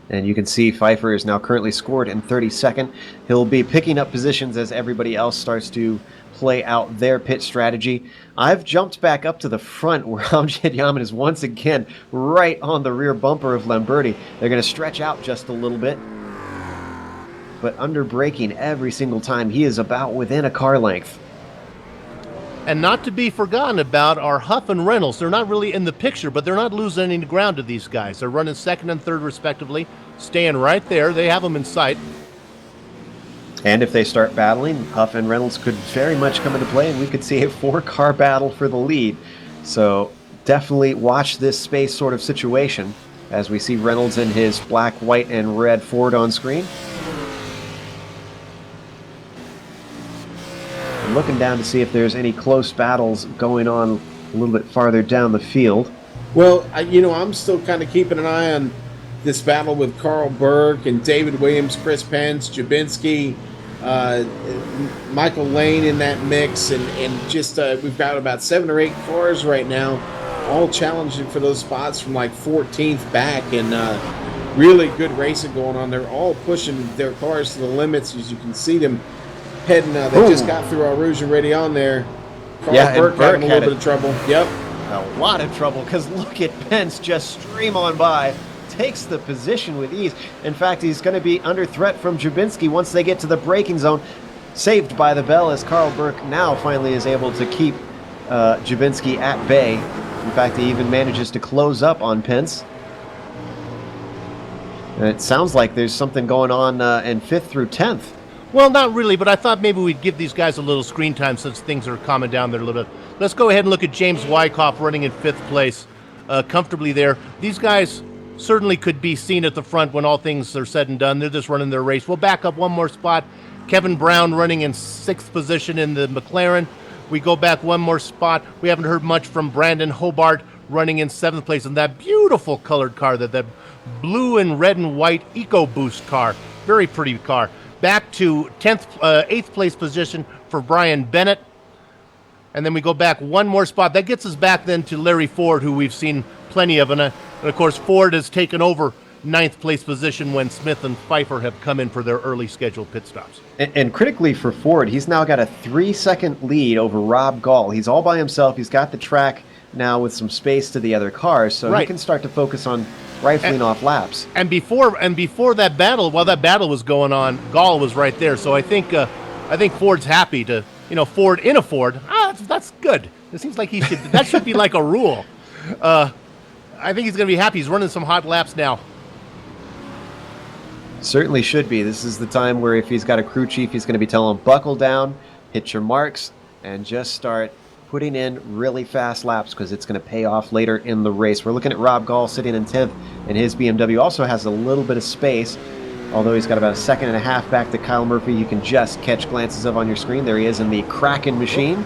And you can see Pfeiffer is now currently scored in 32nd. He'll be picking up positions as everybody else starts to play out their pit strategy. I've jumped back up to the front where Amjad Yaman is once again right on the rear bumper of Lamberti. They're going to stretch out just a little bit. But under braking every single time, he is about within a car length. And not to be forgotten about are Huff and Reynolds. They're not really in the picture, but they're not losing any ground to these guys. They're running second and third respectively, staying right there. They have them in sight. And if they start battling, Huff and Reynolds could very much come into play, and we could see a 4-car battle for the lead. So definitely watch this space sort of situation as we see Reynolds in his black, white, and red Ford on screen. Looking down to see if there's any close battles going on a little bit farther down the field. Well, I'm still kind of keeping an eye on this battle with Carl Burke and David Williams, Chris Pence, Jabinski, Michael Lane in that mix, and just we've got about 7 or 8 cars right now, all challenging for those spots from like 14th back, and really good racing going on. They're all pushing their cars to the limits, as you can see them heading. They just got through Eau Rouge already on there. Carl Burke having a little bit of trouble. Yep. A lot of trouble, because look at Pence just stream on by. Takes the position with ease. In fact, he's going to be under threat from Jabinski once they get to the braking zone. Saved by the bell as Carl Burke now finally is able to keep Jabinski at bay. In fact, he even manages to close up on Pence. And it sounds like there's something going on in 5th through 10th. Well, not really, but I thought maybe we'd give these guys a little screen time since things are calming down there a little bit. Let's go ahead and look at James Wyckoff running in 5th place, comfortably there. These guys certainly could be seen at the front when all things are said and done. They're just running their race. We'll back up one more spot. Kevin Brown running in 6th position in the McLaren. We go back one more spot. We haven't heard much from Brandon Hobart running in 7th place in that beautiful colored car, that blue and red and white EcoBoost car. Very pretty car. Back to 8th place position for Brian Bennett. And then we go back one more spot. That gets us back then to Larry Ford, who we've seen plenty of. And of course, Ford has taken over 9th place position when Smith and Pfeiffer have come in for their early scheduled pit stops. And critically for Ford, he's now got a 3-second lead over Rob Gall. He's all by himself. He's got the track now with some space to the other cars, so he can start to focus on rifling off laps. And before that battle, while that battle was going on, Gall was right there. So I think Ford's happy to, Ford in a Ford. That's good. It seems like that should be like a rule. I think he's going to be happy. He's running some hot laps now. Certainly should be. This is the time where if he's got a crew chief, he's going to be telling him, buckle down, hit your marks, and just start putting in really fast laps, because it's going to pay off later in the race. We're looking at Rob Gall sitting in 10th, and his BMW also has a little bit of space. Although he's got about a second and a half back to Kyle Murphy, you can just catch glances of on your screen. There he is in the Kraken machine.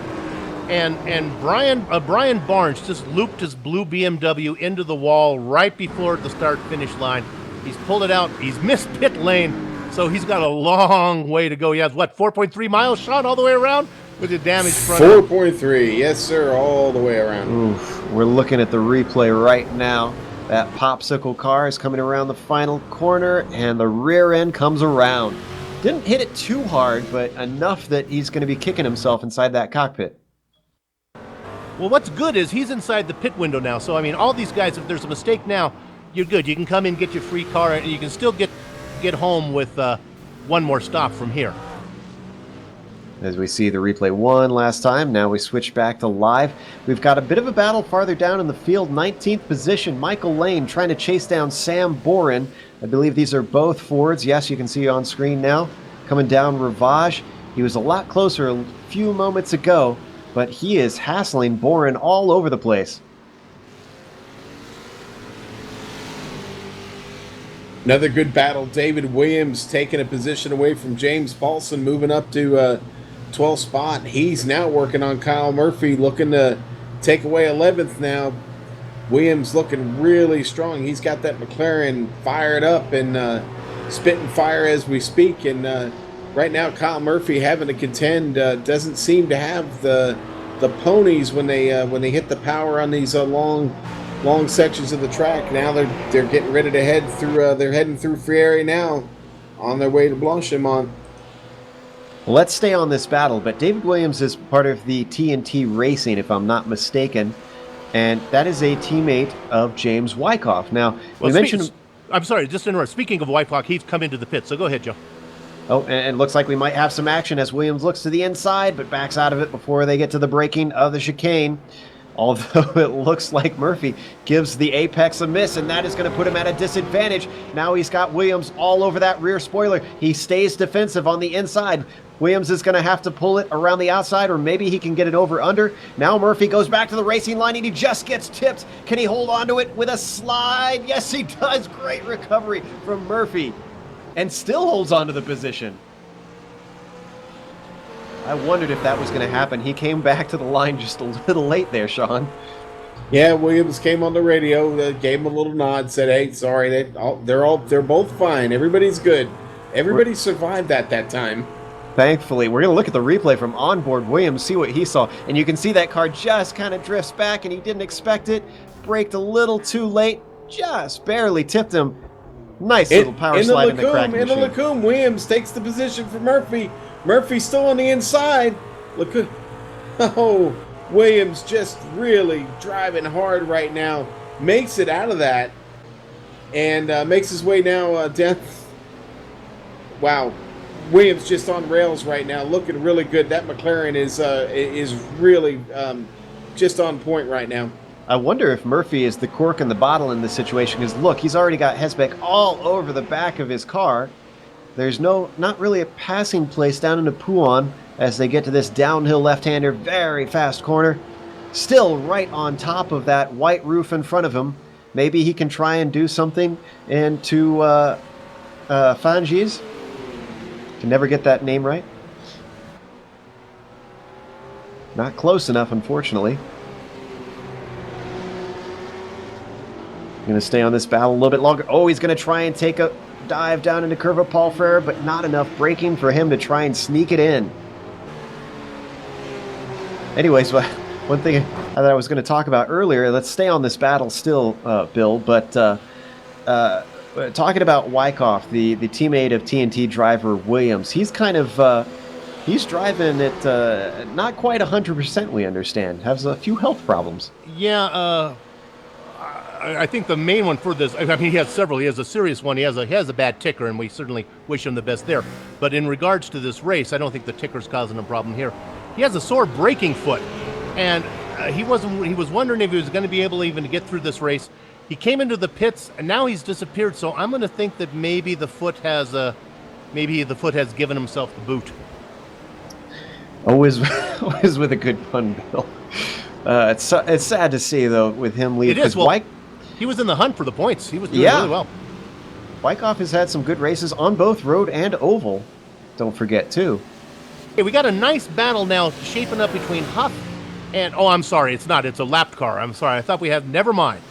And Brian Barnes just looped his blue BMW into the wall right before the start-finish line. He's pulled it out. He's missed pit lane, so he's got a long way to go. He has, 4.3 miles, Sean, all the way around with a damaged front end? 4.3, yes, sir, all the way around. Oof, we're looking at the replay right now. That popsicle car is coming around the final corner, and the rear end comes around. Didn't hit it too hard, but enough that he's going to be kicking himself inside that cockpit. Well, what's good is he's inside the pit window now. So, I mean, all these guys, if there's a mistake now, you're good. You can come in, get your free car, and you can still get home with one more stop from here. As we see the replay one last time, now we switch back to live. We've got a bit of a battle farther down in the field. 19th position, Michael Lane trying to chase down Sam Boren. I believe these are both Fords. Yes, you can see on screen now. Coming down Rivage. He was a lot closer a few moments ago, but he is hassling Boren all over the place. Another good battle. David Williams taking a position away from James Paulson, moving up to 12th spot. He's now working on Kyle Murphy, looking to take away 11th now. Williams looking really strong. He's got that McLaren fired up and spitting fire as we speak. And right now, Kyle Murphy having to contend, doesn't seem to have the ponies when they hit the power on these long sections of the track. Now they're getting ready to head through. They're heading through Friere now, on their way to Blanchimont. Let's stay on this battle, but David Williams is part of the TNT Racing, if I'm not mistaken, and that is a teammate of James Wyckoff. Now, well, we mentioned... I'm sorry, just to interrupt. Speaking of Wyckoff, he's come into the pit, so go ahead, Joe. Oh, and it looks like we might have some action as Williams looks to the inside, but backs out of it before they get to the braking of the chicane. Although it looks like Murphy gives the apex a miss, and that is going to put him at a disadvantage. Now he's got Williams all over that rear spoiler. He stays defensive on the inside. Williams is going to have to pull it around the outside, or maybe he can get it over under. Now Murphy goes back to the racing line, and he just gets tipped. Can he hold on to it with a slide? Yes, he does. Great recovery from Murphy, and still holds on to the position. I wondered if that was going to happen. He came back to the line just a little late there, Sean. Yeah, Williams came on the radio, gave him a little nod, said, "Hey, sorry, they're both fine. Everybody's good. Everybody survived that time." Thankfully, we're going to look at the replay from onboard Williams, see what he saw, and you can see that car just kind of drifts back, and he didn't expect it. Braked a little too late, just barely tipped him. Nice little power slide in the crack machine. In the Lacombe, Williams takes the position for Murphy. Murphy's still on the inside. Look, oh, Williams just really driving hard right now. Makes it out of that, and makes his way now down. Wow, Williams just on rails right now, looking really good. That McLaren is really just on point right now. I wonder if Murphy is the cork in the bottle in this situation, because look, he's already got Hesbeck all over the back of his car. There's not really a passing place down into Pouon as they get to this downhill left-hander, very fast corner. Still right on top of that white roof in front of him. Maybe he can try and do something into Fangis. Can never get that name right. Not close enough, unfortunately. Going to stay on this battle a little bit longer. Oh, he's going to try and take a dive down into Curva Paul Frere, but not enough braking for him to try and sneak it in. Anyways, one thing that I was going to talk about earlier, let's stay on this battle still, Bill, but talking about Wyckoff, the teammate of TNT driver Williams, he's kind of, he's driving at not quite 100%, we understand. Has a few health problems. Yeah, I think the main one for this, I mean, he has several. He has a serious one. He has a bad ticker, and we certainly wish him the best there. But in regards to this race, I don't think the ticker's causing a problem here. He has a sore braking foot, and he was wondering if he was going to be able even to get through this race. He came into the pits, and now he's disappeared. So I'm going to think that maybe the foot has given himself the boot. Always with a good pun, Bill. It's sad to see though with him leave. It is. Well, he was in the hunt for the points. He was doing really well. Wyckoff has had some good races on both road and oval. Don't forget, too. Hey, we got a nice battle now shaping up between Huff and... Oh, I'm sorry. It's not. It's a lapped car. I'm sorry. I thought we had... Never mind.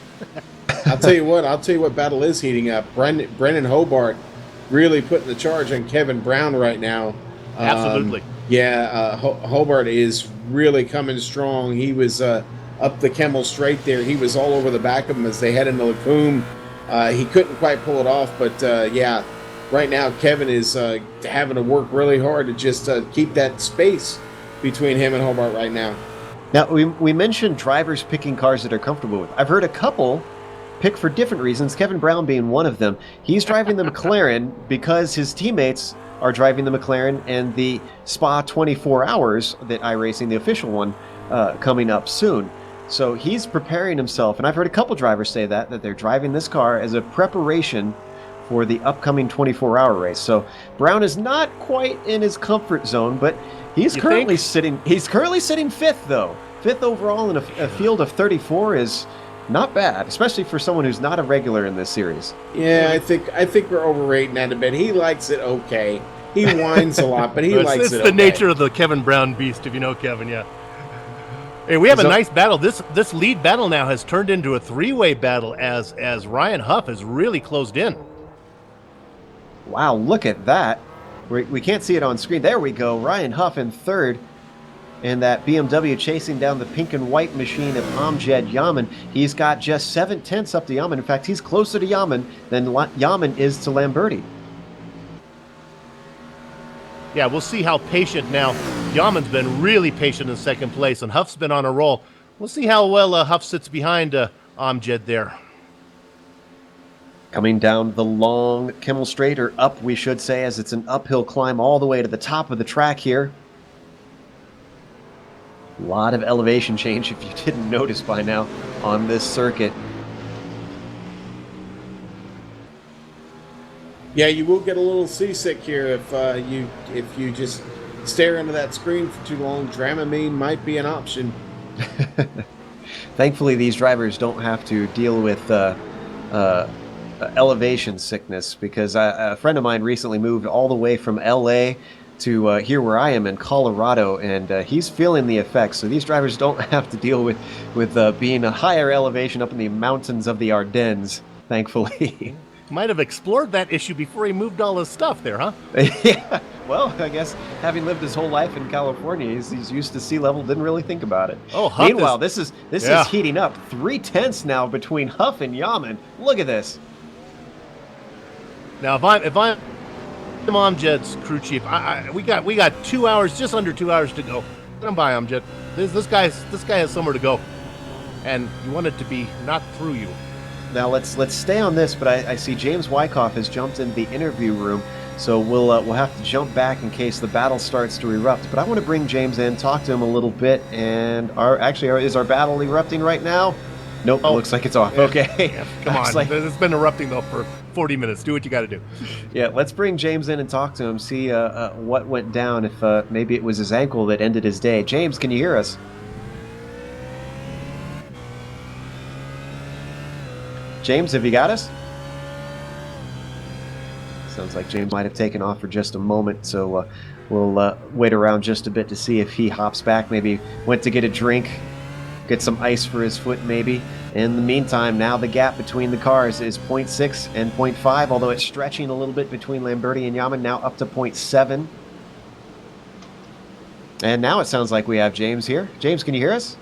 I'll tell you what battle is heating up. Brendan Hobart really putting the charge on Kevin Brown right now. Absolutely. Hobart is really coming strong. He was up the Kemmel Straight there. He was all over the back of him as they head into Lacombe. He couldn't quite pull it off, but right now Kevin is having to work really hard to just keep that space between him and Hobart right now. Now, we mentioned drivers picking cars that are comfortable with. I've heard a couple pick for different reasons, Kevin Brown being one of them. He's driving the McLaren because his teammates are driving the McLaren and the Spa 24 Hours that iRacing, the official one, coming up soon. So he's preparing himself, and I've heard a couple drivers say that they're driving this car as a preparation for the upcoming 24-hour race. So Brown is not quite in his comfort zone, but he's currently sitting fifth, though. Fifth overall in a field of 34 is not bad, especially for someone who's not a regular in this series. Yeah, I think we're overrating that a bit. He likes it okay. He whines a lot, but he likes it okay. It's the nature of the Kevin Brown beast, if you know Kevin, yeah. Hey, we have a nice battle. This lead battle now has turned into a three-way battle as Ryan Huff has really closed in. Wow, look at that. We can't see it on screen. There we go. Ryan Huff in third. And that BMW chasing down the pink and white machine of Amjad Yaman. He's got just 7/10 up to Yaman. In fact, he's closer to Yaman than Yaman is to Lamberti. Yeah, we'll see how patient now. Yaman's been really patient in second place, and Huff's been on a roll. We'll see how well Huff sits behind Amjad there. Coming down the long Kemmel Straight, or up, we should say, as it's an uphill climb all the way to the top of the track here. A lot of elevation change, if you didn't notice by now, on this circuit. Yeah, you will get a little seasick here if you just stare into that screen for too long. Dramamine might be an option. Thankfully, these drivers don't have to deal with elevation sickness, because a friend of mine recently moved all the way from LA to here where I am in Colorado, and he's feeling the effects. So these drivers don't have to deal with being a higher elevation up in the mountains of the Ardennes, thankfully. Might have explored that issue before he moved all his stuff there, huh? Yeah, well, I guess having lived his whole life in California, he's used to sea level, didn't really think about it. Oh, Huff Meanwhile, this is heating up. 3/10 now between Huff and Yaman. Look at this. Now, if I'm Amjad's crew chief, we got 2 hours, just under 2 hours to go. Let him by, Amjad. This guy has somewhere to go, and you want it to be not through you. Now let's stay on this, but I see James Wyckoff has jumped in the interview room, so we'll have to jump back in case the battle starts to erupt. But I want to bring James in, talk to him a little bit, and is our battle erupting right now? Nope, oh. Looks like it's off. Okay. Yeah, come on. It's been erupting, though, for 40 minutes. Do what you got to do. Yeah, let's bring James in and talk to him, see what went down, if maybe it was his ankle that ended his day. James, can you hear us? James, have you got us? Sounds like James might have taken off for just a moment, so we'll wait around just a bit to see if he hops back. Maybe went to get a drink, get some ice for his foot maybe. In the meantime, now the gap between the cars is 0.6 and 0.5, although it's stretching a little bit between Lamberti and Yaman, now up to 0.7. And now it sounds like we have James here. James, can you hear us?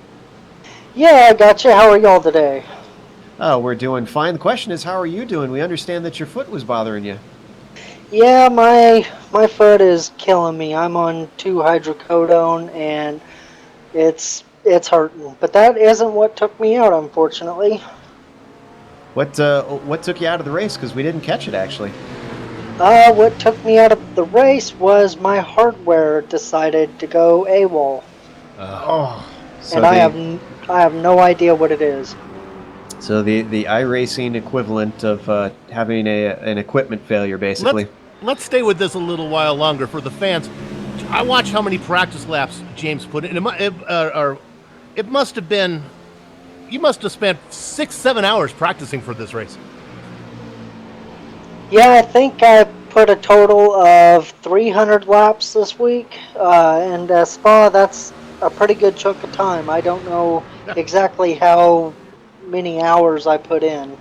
Yeah, I got you. How are y'all today? Oh, we're doing fine. The question is, how are you doing? We understand that your foot was bothering you. Yeah, my foot is killing me. I'm on 2 hydrocodone, and it's hurting. But that isn't what took me out, unfortunately. What took you out of the race? Because we didn't catch it, actually. What took me out of the race was my hardware decided to go AWOL. So and I have no idea what it is. So the iRacing equivalent of having an equipment failure, basically. Let's stay with this a little while longer for the fans. I watched how many practice laps James put in. It must have been, you must have spent 6-7 hours practicing for this race. Yeah, I think I put a total of 300 laps this week, and Spa, that's a pretty good chunk of time. I don't know exactly how many hours I put in.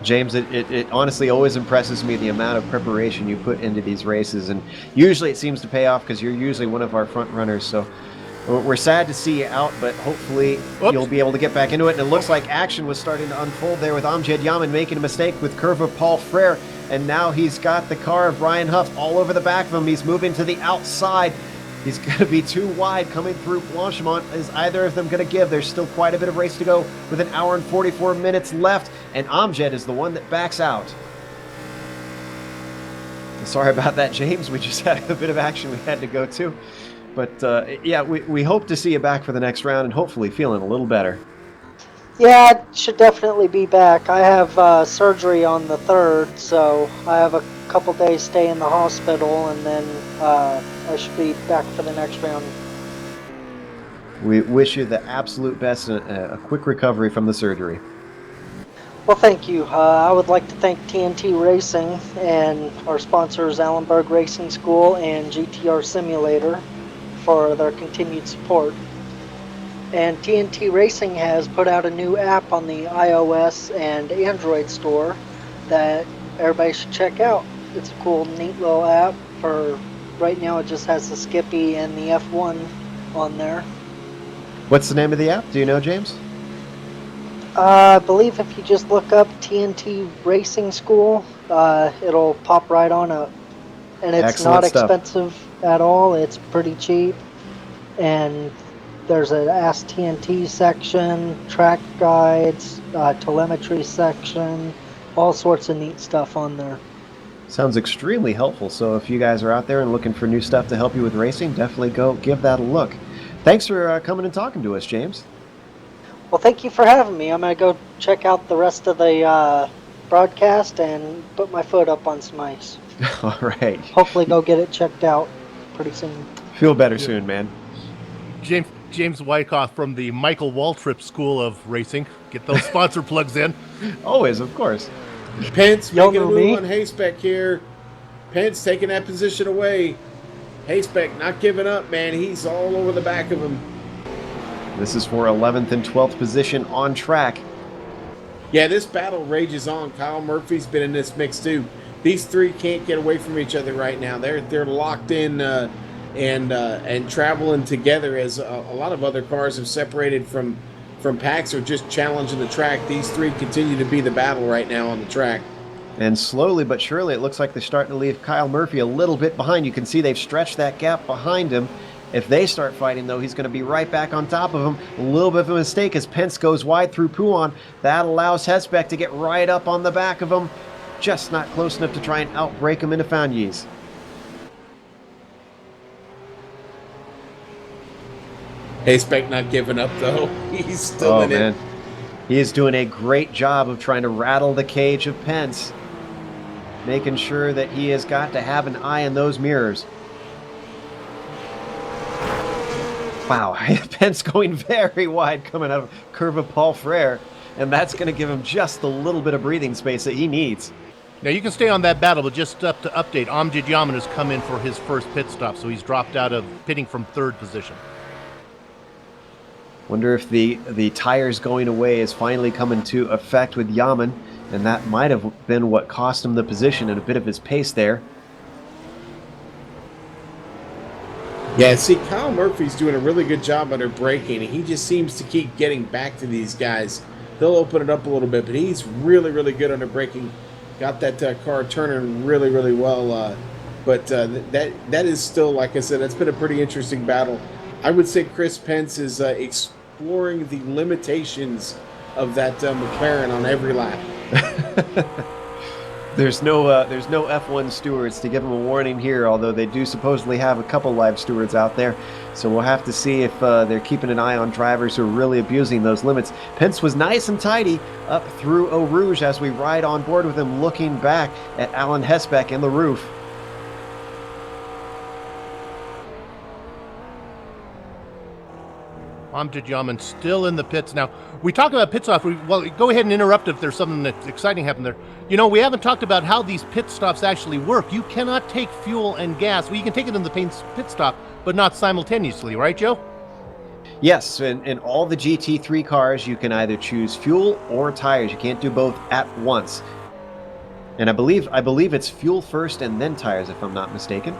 James, it honestly always impresses me the amount of preparation you put into these races, and usually it seems to pay off because you're usually one of our front runners. So we're sad to see you out, but hopefully you'll be able to get back into it. And it looks like action was starting to unfold there with Amjad Yaman making a mistake with Curva Paul Frere, and now he's got the car of Ryan Huff all over the back of him. He's moving to the outside. He's going to be too wide coming through Blanchimont. Is either of them going to give? There's still quite a bit of race to go with an hour and 44 minutes left, and Amjad is the one that backs out. Sorry about that, James. We just had a bit of action we had to go to. But yeah, we hope to see you back for the next round and hopefully feeling a little better. Yeah, I should definitely be back. I have surgery on the 3rd, so I have a couple days stay in the hospital, and then I should be back for the next round. We wish you the absolute best and a quick recovery from the surgery. Well, thank you. I would like to thank TNT Racing and our sponsors, Allenberg Racing School and GTR Simulator, for their continued support. And TNT Racing has put out a new app on the iOS and Android store that everybody should check out. It's a cool, neat little app. For right now, it just has the Skippy and the F1 on there. What's the name of the app? Do you know, James? I believe if you just look up TNT Racing School, it'll pop right on up. And it's Excellent not stuff. expensive at all. It's pretty cheap. And there's an Ask TNT section, track guides, telemetry section, all sorts of neat stuff on there. Sounds extremely helpful. So if you guys are out there and looking for new stuff to help you with racing, definitely go give that a look. Thanks for coming and talking to us, James. Well, thank you for having me. I'm going to go check out the rest of the broadcast and put my foot up on some ice. All right. Hopefully go get it checked out pretty soon. Feel better soon, man. James Wyckoff from the Michael Waltrip School of Racing. Get those sponsor plugs in. Always, of course. Pence Y'all making a know me? move on Hayspec here. Pence taking that position away. Hayspec not giving up, man. He's all over the back of him. This is for 11th and 12th position on track. Yeah, this battle rages on. Kyle Murphy's been in this mix too. These three can't get away from each other right now. They're locked in and traveling together as a lot of other cars have separated from packs or just challenging the track. These three continue to be the battle right now on the track. And slowly but surely, it looks like they're starting to leave Kyle Murphy a little bit behind. You can see they've stretched that gap behind him. If they start fighting, though, he's going to be right back on top of him. A little bit of a mistake as Pence goes wide through Pouan. That allows Hesbeck to get right up on the back of him. Just not close enough to try and outbreak him into Fagnes. Hayspec not giving up though. He's still in man. it. He is doing a great job of trying to rattle the cage of Pence, making sure that he has got to have an eye in those mirrors. Wow, Pence going very wide coming out of Curva Paul Frere, and that's going to give him just the little bit of breathing space that he needs. Now you can stay on that battle, but just up to update, Amjad Yaman has come in for his first pit stop, so he's dropped out of pitting from 3rd position. Wonder if the tires going away is finally coming to effect with Yaman, and that might have been what cost him the position and a bit of his pace there. Yeah, see, Kyle Murphy's doing a really good job under braking. He just seems to keep getting back to these guys. They'll open it up a little bit, but he's really, really good under braking. Got that car turning really, really well. But that is still, like I said, that's been a pretty interesting battle. I would say Chris Pence is exploring the limitations of that McLaren on every lap. There's no F1 stewards to give him a warning here, although they do supposedly have a couple live stewards out there. So we'll have to see if they're keeping an eye on drivers who are really abusing those limits. Pence was nice and tidy up through Eau Rouge as we ride on board with him, looking back at Alan Hesbeck and the roof. Amjad Yaman still in the pits. Now, we talk about pit stops. Well, go ahead and interrupt if there's something that's exciting happened there. You know, we haven't talked about how these pit stops actually work. You cannot take fuel and gas. Well, you can take it in the pit stop, but not simultaneously, right, Joe? Yes, in all the GT3 cars, you can either choose fuel or tires. You can't do both at once. And I believe it's fuel first and then tires, if I'm not mistaken.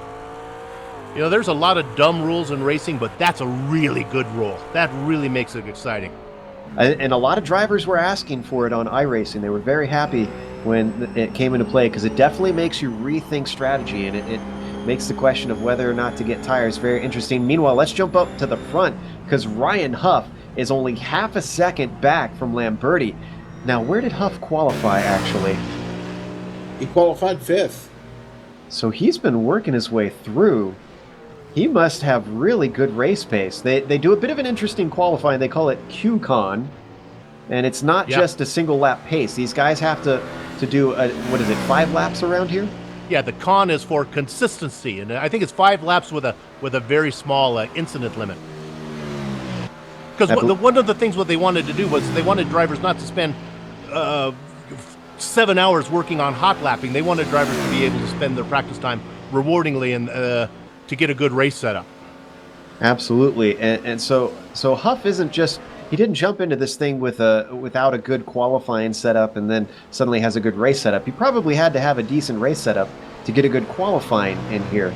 You know, there's a lot of dumb rules in racing, but that's a really good rule. That really makes it exciting. And a lot of drivers were asking for it on iRacing. They were very happy when it came into play because it definitely makes you rethink strategy, and it makes the question of whether or not to get tires very interesting. Meanwhile, let's jump up to the front because Ryan Huff is only half a second back from Lamberti. Now, where did Huff qualify, actually? He qualified 5th. So he's been working his way through. He must have really good race pace. They do a bit of an interesting qualifying. They call it QCon, and it's not just a single lap pace. These guys have to do, 5 laps around here? Yeah, the con is for consistency, and I think it's 5 laps with a very small incident limit. Because one of the things what they wanted to do was they wanted drivers not to spend 7 hours working on hot lapping. They wanted drivers to be able to spend their practice time rewardingly and to get a good race setup. Absolutely, and so Huff isn't just, he didn't jump into this thing without a good qualifying setup and then suddenly has a good race setup. He probably had to have a decent race setup to get a good qualifying in here,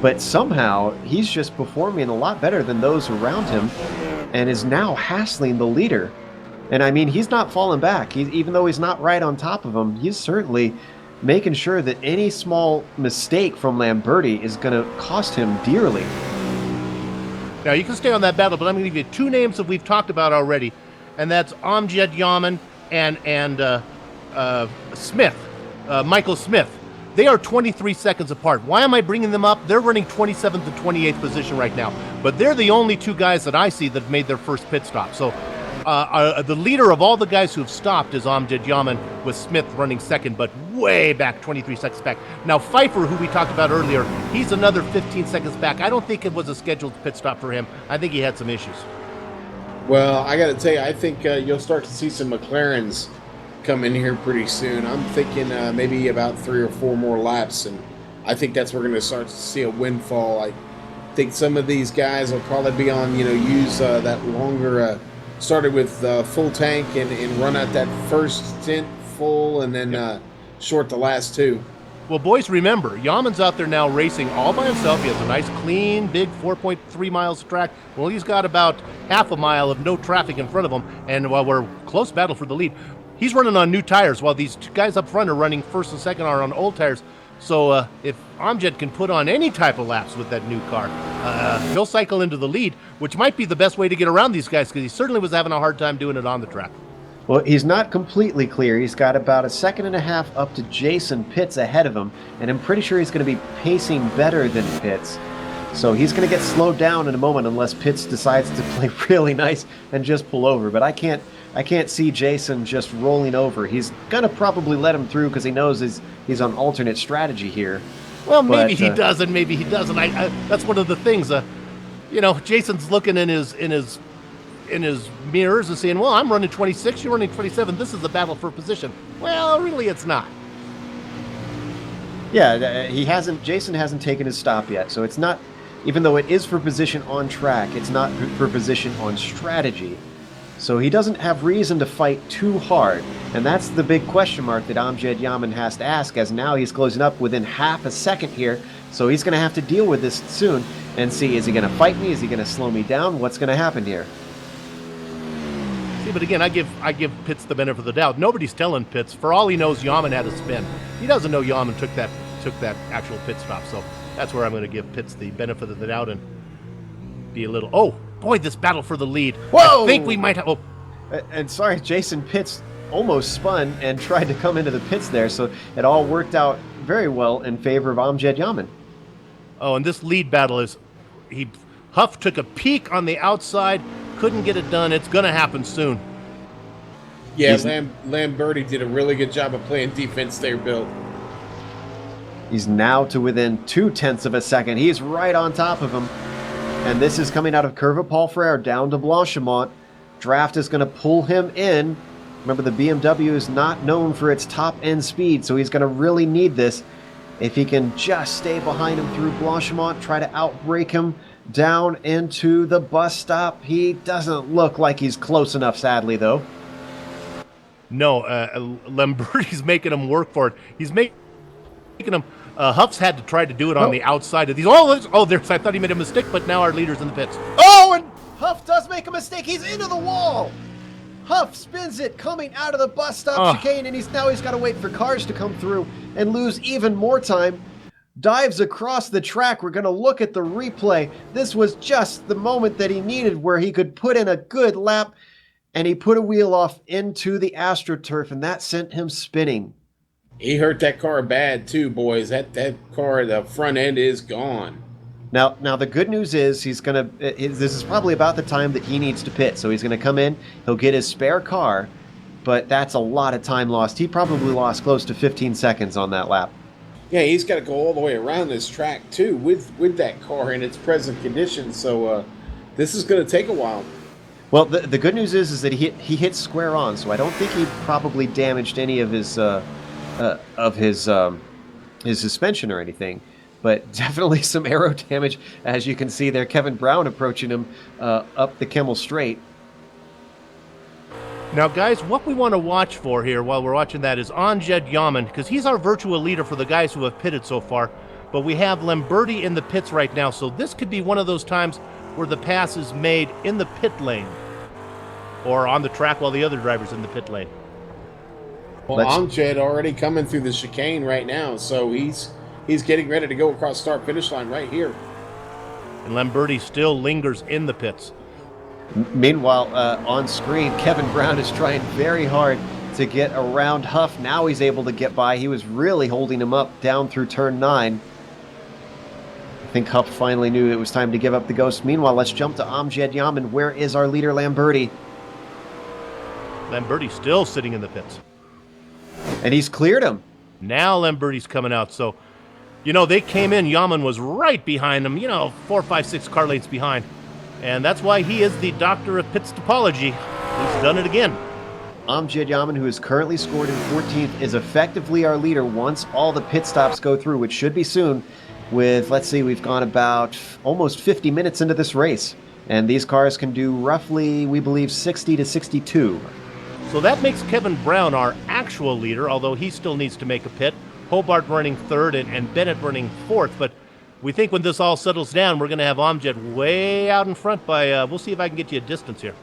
but somehow he's just performing a lot better than those around him and is now hassling the leader. And I mean, he's not falling back. Even though he's not right on top of him, he's certainly making sure that any small mistake from Lamberti is going to cost him dearly. Now, you can stay on that battle, but I'm going to give you 2 names that we've talked about already, and that's Amjad Yaman and Smith, Michael Smith. They are 23 seconds apart. Why am I bringing them up? They're running 27th and 28th position right now, but they're the only 2 guys that I see that made their first pit stop. So the leader of all the guys who have stopped is Amjad Yaman, with Smith running second, but way back, 23 seconds back. Now, Pfeiffer, who we talked about earlier, he's another 15 seconds back. I don't think it was a scheduled pit stop for him. I think he had some issues. Well, I got to tell you, I think you'll start to see some McLarens come in here pretty soon. I'm thinking maybe about 3 or 4 more laps, and I think that's where we're going to start to see a windfall. I think some of these guys will probably be on, use that longer, started with full tank and run out that first stint full and then short the last 2. Well, boys, remember, Yaman's out there now racing all by himself. He has a nice, clean, big 4.3 miles of track. Well, he's got about half a mile of no traffic in front of him, and while we're close battle for the lead, he's running on new tires while these 2 guys up front are running first and second are on old tires. So if Amjad can put on any type of laps with that new car, he'll cycle into the lead, which might be the best way to get around these guys because he certainly was having a hard time doing it on the track. Well, he's not completely clear. He's got about 1.5 seconds up to Jason Pitts ahead of him, and I'm pretty sure he's going to be pacing better than Pitts. So he's going to get slowed down in a moment unless Pitts decides to play really nice and just pull over. But I can't see Jason just rolling over. He's going to probably let him through because he knows he's on alternate strategy here. Well, maybe he does and maybe he doesn't. That's one of the things. Jason's looking in his mirrors and saying, well, I'm running 26, you're running 27. This is a battle for position. Well, really, it's not. Yeah, Jason hasn't taken his stop yet, so it's not, even though it is for position on track, it's not for position on strategy. So he doesn't have reason to fight too hard, and that's the big question mark that Amjad Yaman has to ask, as now he's closing up within half a second here, so he's going to have to deal with this soon and see, is he going to fight me, is he going to slow me down, what's going to happen here? See, but again, I give Pitts the benefit of the doubt. Nobody's telling Pitts. For all he knows, Yaman had a spin. He doesn't know Yaman took that actual pit stop, so that's where I'm going to give Pitts the benefit of the doubt and be a little, oh, boy, this battle for the lead. Whoa! I think we might have, And sorry, Jason Pitts almost spun and tried to come into the pits there, so it all worked out very well in favor of Amjad Yaman. Oh, and this lead battle is, Huff took a peek on the outside, couldn't get it done. It's going to happen soon. Yeah, Lamberti did a really good job of playing defense there, Bill. He's now to within 0.2 seconds. He's right on top of him. And this is coming out of Curva Paul Frere down to Blanchimont. Draft is going to pull him in. Remember, the BMW is not known for its top-end speed, so he's going to really need this. If he can just stay behind him through Blanchimont, try to outbrake him down into the bus stop. He doesn't look like he's close enough, sadly, though. No, Lamberti's making him work for it. He's making him. Huff's had to try to do it on the outside of these. There's. I thought he made a mistake, but now our leader's in the pits. Oh, and Huff does make a mistake. He's into the wall. Huff spins it coming out of the bus stop chicane, and he's got to wait for cars to come through and lose even more time. Dives across the track. We're going to look at the replay. This was just the moment that he needed where he could put in a good lap, and he put a wheel off into the AstroTurf, and that sent him spinning. He hurt that car bad too, boys. That car, the front end is gone. Now the good news is this is probably about the time that he needs to pit. So he's gonna come in, he'll get his spare car, but that's a lot of time lost. He probably lost close to 15 seconds on that lap. Yeah, he's got to go all the way around this track too with that car in its present condition. So this is going to take a while. Well, the good news is that he hit square on, so I don't think he probably damaged any of his suspension or anything, but definitely some aero damage, as you can see there. Kevin Brown approaching him up the Kimmel Straight. Now, guys, what we want to watch for here while we're watching that is Amjad Yaman, because he's our virtual leader for the guys who have pitted so far, but we have Lamberti in the pits right now, so this could be one of those times where the pass is made in the pit lane or on the track while the other driver's in the pit lane. Well, Amjad already coming through the chicane right now, so he's getting ready to go across start-finish line right here. And Lamberti still lingers in the pits. Meanwhile, on screen, Kevin Brown is trying very hard to get around Huff. Now he's able to get by. He was really holding him up down through turn 9. I think Huff finally knew it was time to give up the ghost. Meanwhile, let's jump to Amjad Yaman. Where is our leader, Lamberti? Lamberti's still sitting in the pits. And he's cleared him. Now Lamberti's coming out. So, they came in. Yaman was right behind them, 4, 5, 6 car lengths behind. And that's why he is the doctor of pits topology. He's done it again. Amjad Yaman, who is currently scored in 14th, is effectively our leader once all the pit stops go through, which should be soon. We've gone about almost 50 minutes into this race. And these cars can do roughly, we believe, 60 to 62. So that makes Kevin Brown our actual leader, although he still needs to make a pit. Hobart running third and Bennett running fourth. But we think when this all settles down, we're going to have Amjad way out in front by, we'll see if I can get you a distance here.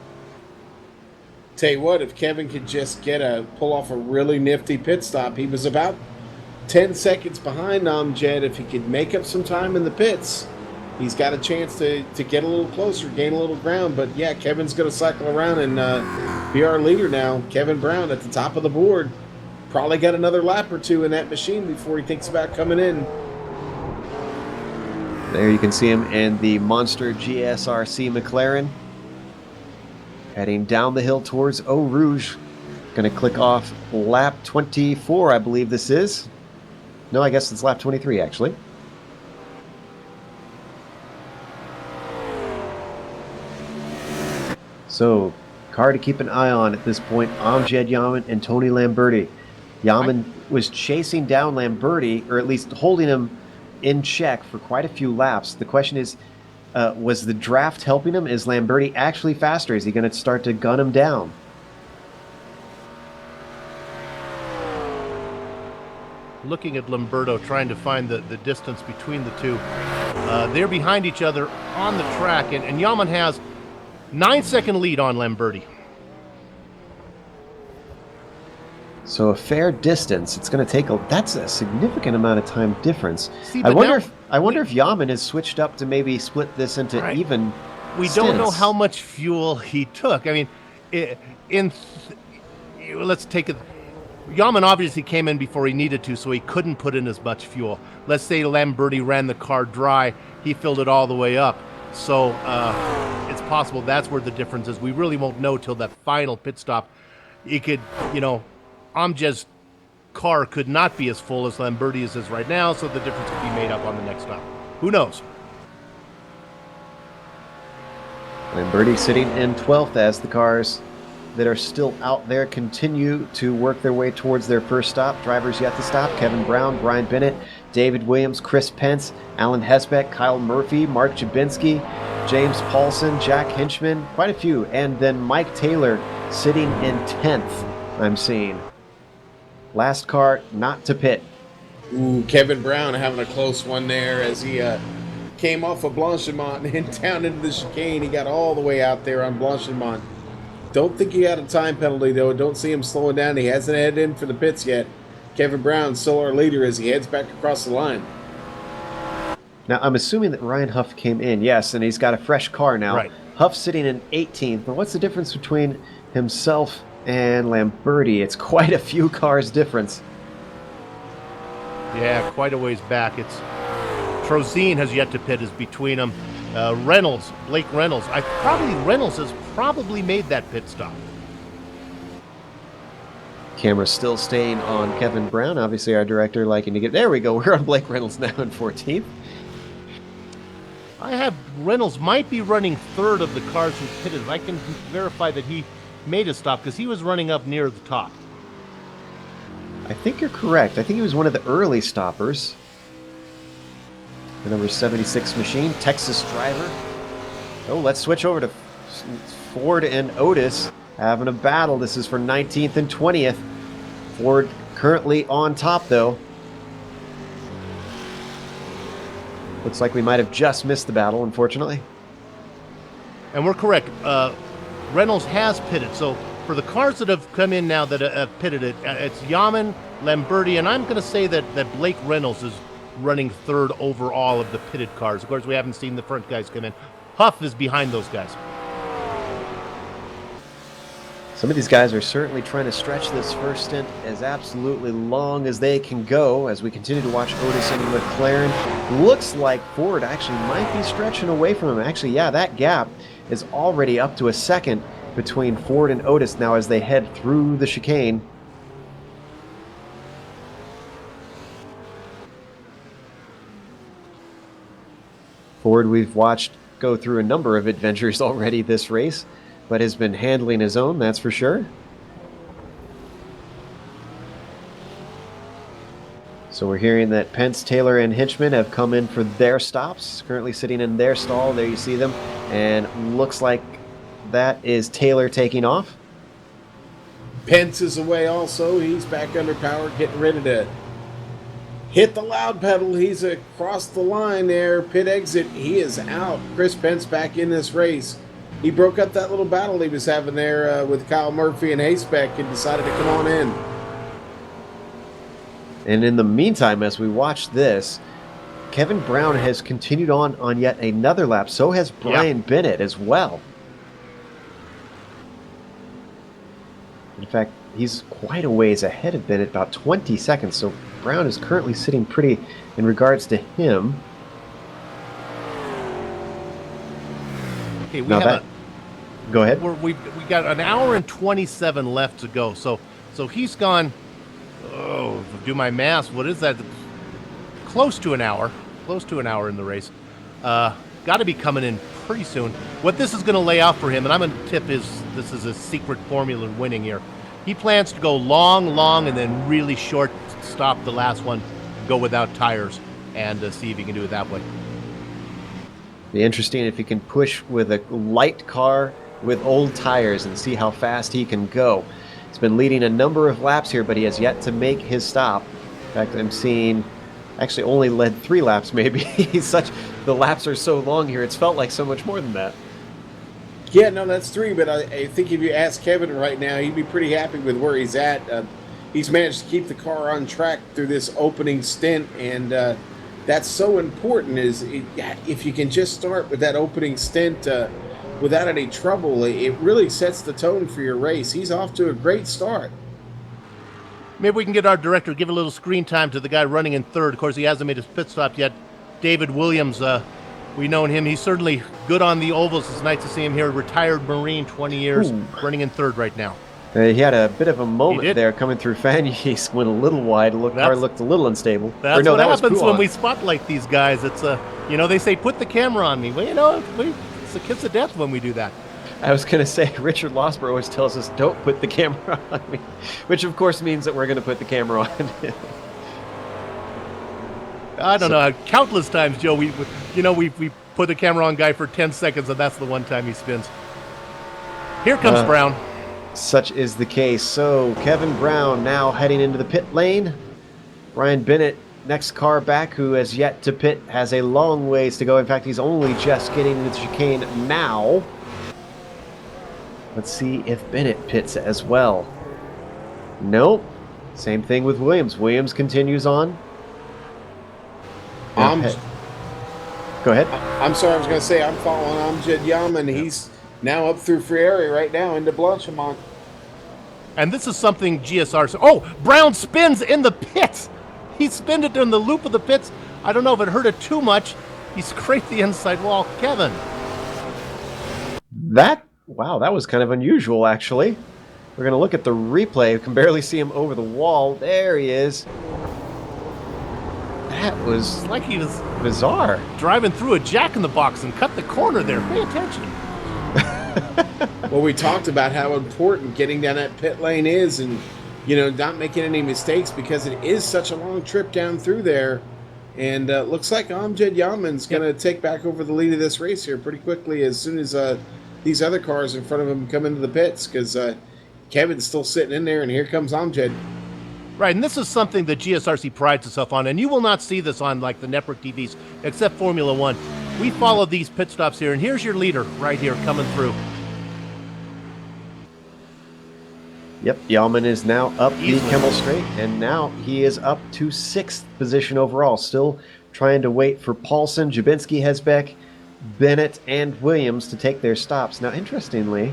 Tell you what, if Kevin could just pull off a really nifty pit stop, he was about 10 seconds behind Amjad. If he could make up some time in the pits, he's got a chance to get a little closer, gain a little ground. But yeah, Kevin's going to cycle around and be our leader now. Kevin Brown at the top of the board. Probably got another lap or two in that machine before he thinks about coming in. There you can see him in the monster GSRC McLaren. Heading down the hill towards Eau Rouge. Going to click off lap 24, I believe this is. No, I guess it's lap 23, actually. So, car to keep an eye on at this point, Amjad Yaman and Tony Lamberti. Yaman was chasing down Lamberti, or at least holding him in check for quite a few laps. The question is, was the draft helping him? Is Lamberti actually faster? Is he going to start to gun him down? Looking at Lamberto, trying to find the distance between the two. They're behind each other on the track, and Yaman has 9-second lead on Lamberti. So a fair distance. It's going to take that's a significant amount of time difference. See, I wonder if Yaman has switched up to maybe split this into even. We don't know how much fuel he took. I mean, let's take it. Yaman obviously came in before he needed to, so he couldn't put in as much fuel. Let's say Lamberti ran the car dry, he filled it all the way up. So it's possible that's where the difference is. We really won't know till that final pit stop. He could, Amjad's car could not be as full as Lamberti's is right now, so the difference could be made up on the next stop. Who knows? Lamberti sitting in 12th as the cars that are still out there continue to work their way towards their first stop. Drivers yet to stop: Kevin Brown, Brian Bennett, David Williams, Chris Pence, Alan Hesbeck, Kyle Murphy, Mark Jabinski, James Paulson, Jack Hinchman, quite a few. And then Mike Taylor sitting in 10th, I'm seeing. Last car not to pit. Ooh, Kevin Brown having a close one there as he came off of Blanchimont and down into the chicane. He got all the way out there on Blanchimont. Don't think he got a time penalty, though. Don't see him slowing down. He hasn't headed in for the pits yet. Kevin Brown still our leader as he heads back across the line. Now, I'm assuming that Ryan Huff came in, yes, and he's got a fresh car now. Right. Huff's sitting in 18th, but what's the difference between himself and Lamberti? It's quite a few cars difference. Yeah, quite a ways back. It's Trozine has yet to pit, is between them. Blake Reynolds. Reynolds has probably made that pit stop. Camera still staying on Kevin Brown. Obviously, our director liking to get... There we go. We're on Blake Reynolds now in 14th. I have Reynolds might be running third of the cars who pitted. I can verify that he made a stop because he was running up near the top. I think you're correct. I think he was one of the early stoppers. The number 76 machine, Texas driver. Oh, let's switch over to Ford and Otis having a battle. This is for 19th and 20th. Ford currently on top, though. Looks like we might have just missed the battle, unfortunately. And we're correct. Reynolds has pitted. So for the cars that have come in now that have pitted, it's Yaman, Lamberti, and I'm going to say that Blake Reynolds is running third overall of the pitted cars. Of course, we haven't seen the front guys come in. Huff is behind those guys. Some of these guys are certainly trying to stretch this first stint as absolutely long as they can go as we continue to watch Otis and McLaren. Looks like Ford actually might be stretching away from him. Actually, yeah, that gap is already up to a second between Ford and Otis now as they head through the chicane. Ford, we've watched go through a number of adventures already this race, but has been handling his own, that's for sure. So we're hearing that Pence, Taylor, and Hinchman have come in for their stops, currently sitting in their stall. There you see them. And looks like that is Taylor taking off. Pence is away also. He's back under power, getting ready to hit the loud pedal. He's across the line there. Pit exit. He is out. Chris Pence back in this race. He broke up that little battle he was having there with Kyle Murphy and Hayesbeck and decided to come on in. And in the meantime, as we watch this, Kevin Brown has continued on yet another lap. So has Brian Bennett as well. In fact, he's quite a ways ahead of Bennett, about 20 seconds. So Brown is currently sitting pretty in regards to him. Okay, go ahead. We got an hour and 27 left to go. So he's gone. Oh, do my math. What is that? Close to an hour. Close to an hour in the race. Got to be coming in pretty soon. What this is going to lay out for him, and I'm going to tip this is a secret formula in winning here. He plans to go long, and then really short, stop the last one, go without tires, and see if he can do it that way. Be interesting if he can push with a light car with old tires and see how fast he can go. He's been leading a number of laps here, but he has yet to make his stop. In fact, I'm seeing actually only led 3 laps maybe. The laps are so long here, it's felt like so much more than that. Yeah, no, that's 3, but I think if you ask Kevin right now, he'd be pretty happy with where he's at. He's managed to keep the car on track through this opening stint, and that's so important. If you can just start with that opening stint without any trouble, it really sets the tone for your race. He's off to a great start. Maybe we can get our director, give a little screen time to the guy running in third. Of course, he hasn't made his pit stop yet. David Williams, we've known him. He's certainly good on the ovals. It's nice to see him here. Retired Marine, 20 years, running in third right now. He had a bit of a moment there coming through Fanyes, went a little wide. Car looked a little unstable. That's what happens when we spotlight these guys. It's they say put the camera on me. Well, It's a kiss of death when we do that. I was going to say, Richard Losber always tells us, don't put the camera on me, which of course means that we're going to put the camera on him. I don't know. Countless times, Joe, we put the camera on guy for 10 seconds, and that's the one time he spins. Here comes Brown. Such is the case. So Kevin Brown now heading into the pit lane. Brian Bennett, next car back, who has yet to pit, has a long ways to go. In fact, he's only just getting into the chicane now. Let's see if Bennett pits as well. Nope. Same thing with Williams. Williams continues on. Go ahead. I'm sorry, I was going to say I'm following Amjad Yaman. He's now up through Friary right now into Blanchimont. And this is something GSR... Oh, Brown spins in the pits. He spinned it in the loop of the pits. I don't know if it hurt it too much. He scraped the inside wall. Kevin. Wow, that was kind of unusual, actually. We're going to look at the replay. You can barely see him over the wall. There he is. That was It's like he was bizarre. driving through a jack-in-the-box and cut the corner there. Pay attention. Well, we talked about how important getting down that pit lane is and, not making any mistakes because it is such a long trip down through there. And looks like Amjad Yaman's going to take back over the lead of this race here pretty quickly as soon as these other cars in front of him come into the pits because Kevin's still sitting in there, and here comes Amjad. Right, and this is something that GSRC prides itself on, and you will not see this on like the network TVs, except Formula One. We follow these pit stops here, and here's your leader right here coming through. Yep, Yaman is now up Easily. the Kemmel Straight, and now he is up to 6th position overall. Still trying to wait for Paulson, Jabinski, Hesbeck, Bennett, and Williams to take their stops. Now, interestingly,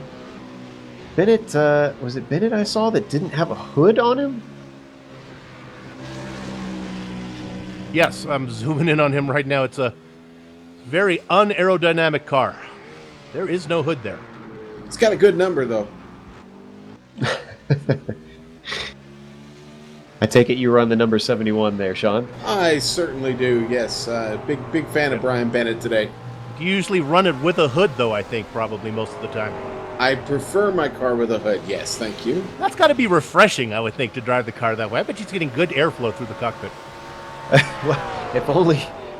Bennett, was it Bennett I saw that didn't have a hood on him? Yes, I'm zooming in on him right now. It's a very unaerodynamic car. There is no hood there. It's got a good number, though. I take it you were on the number 71 there, Sean. I certainly do, yes. Big fan of Brian Bennett today. You usually run it with a hood, though, I think, probably most of the time. I prefer my car with a hood, yes, thank you. That's got to be refreshing, I would think, to drive the car that way. I bet he's getting good airflow through the cockpit. Well,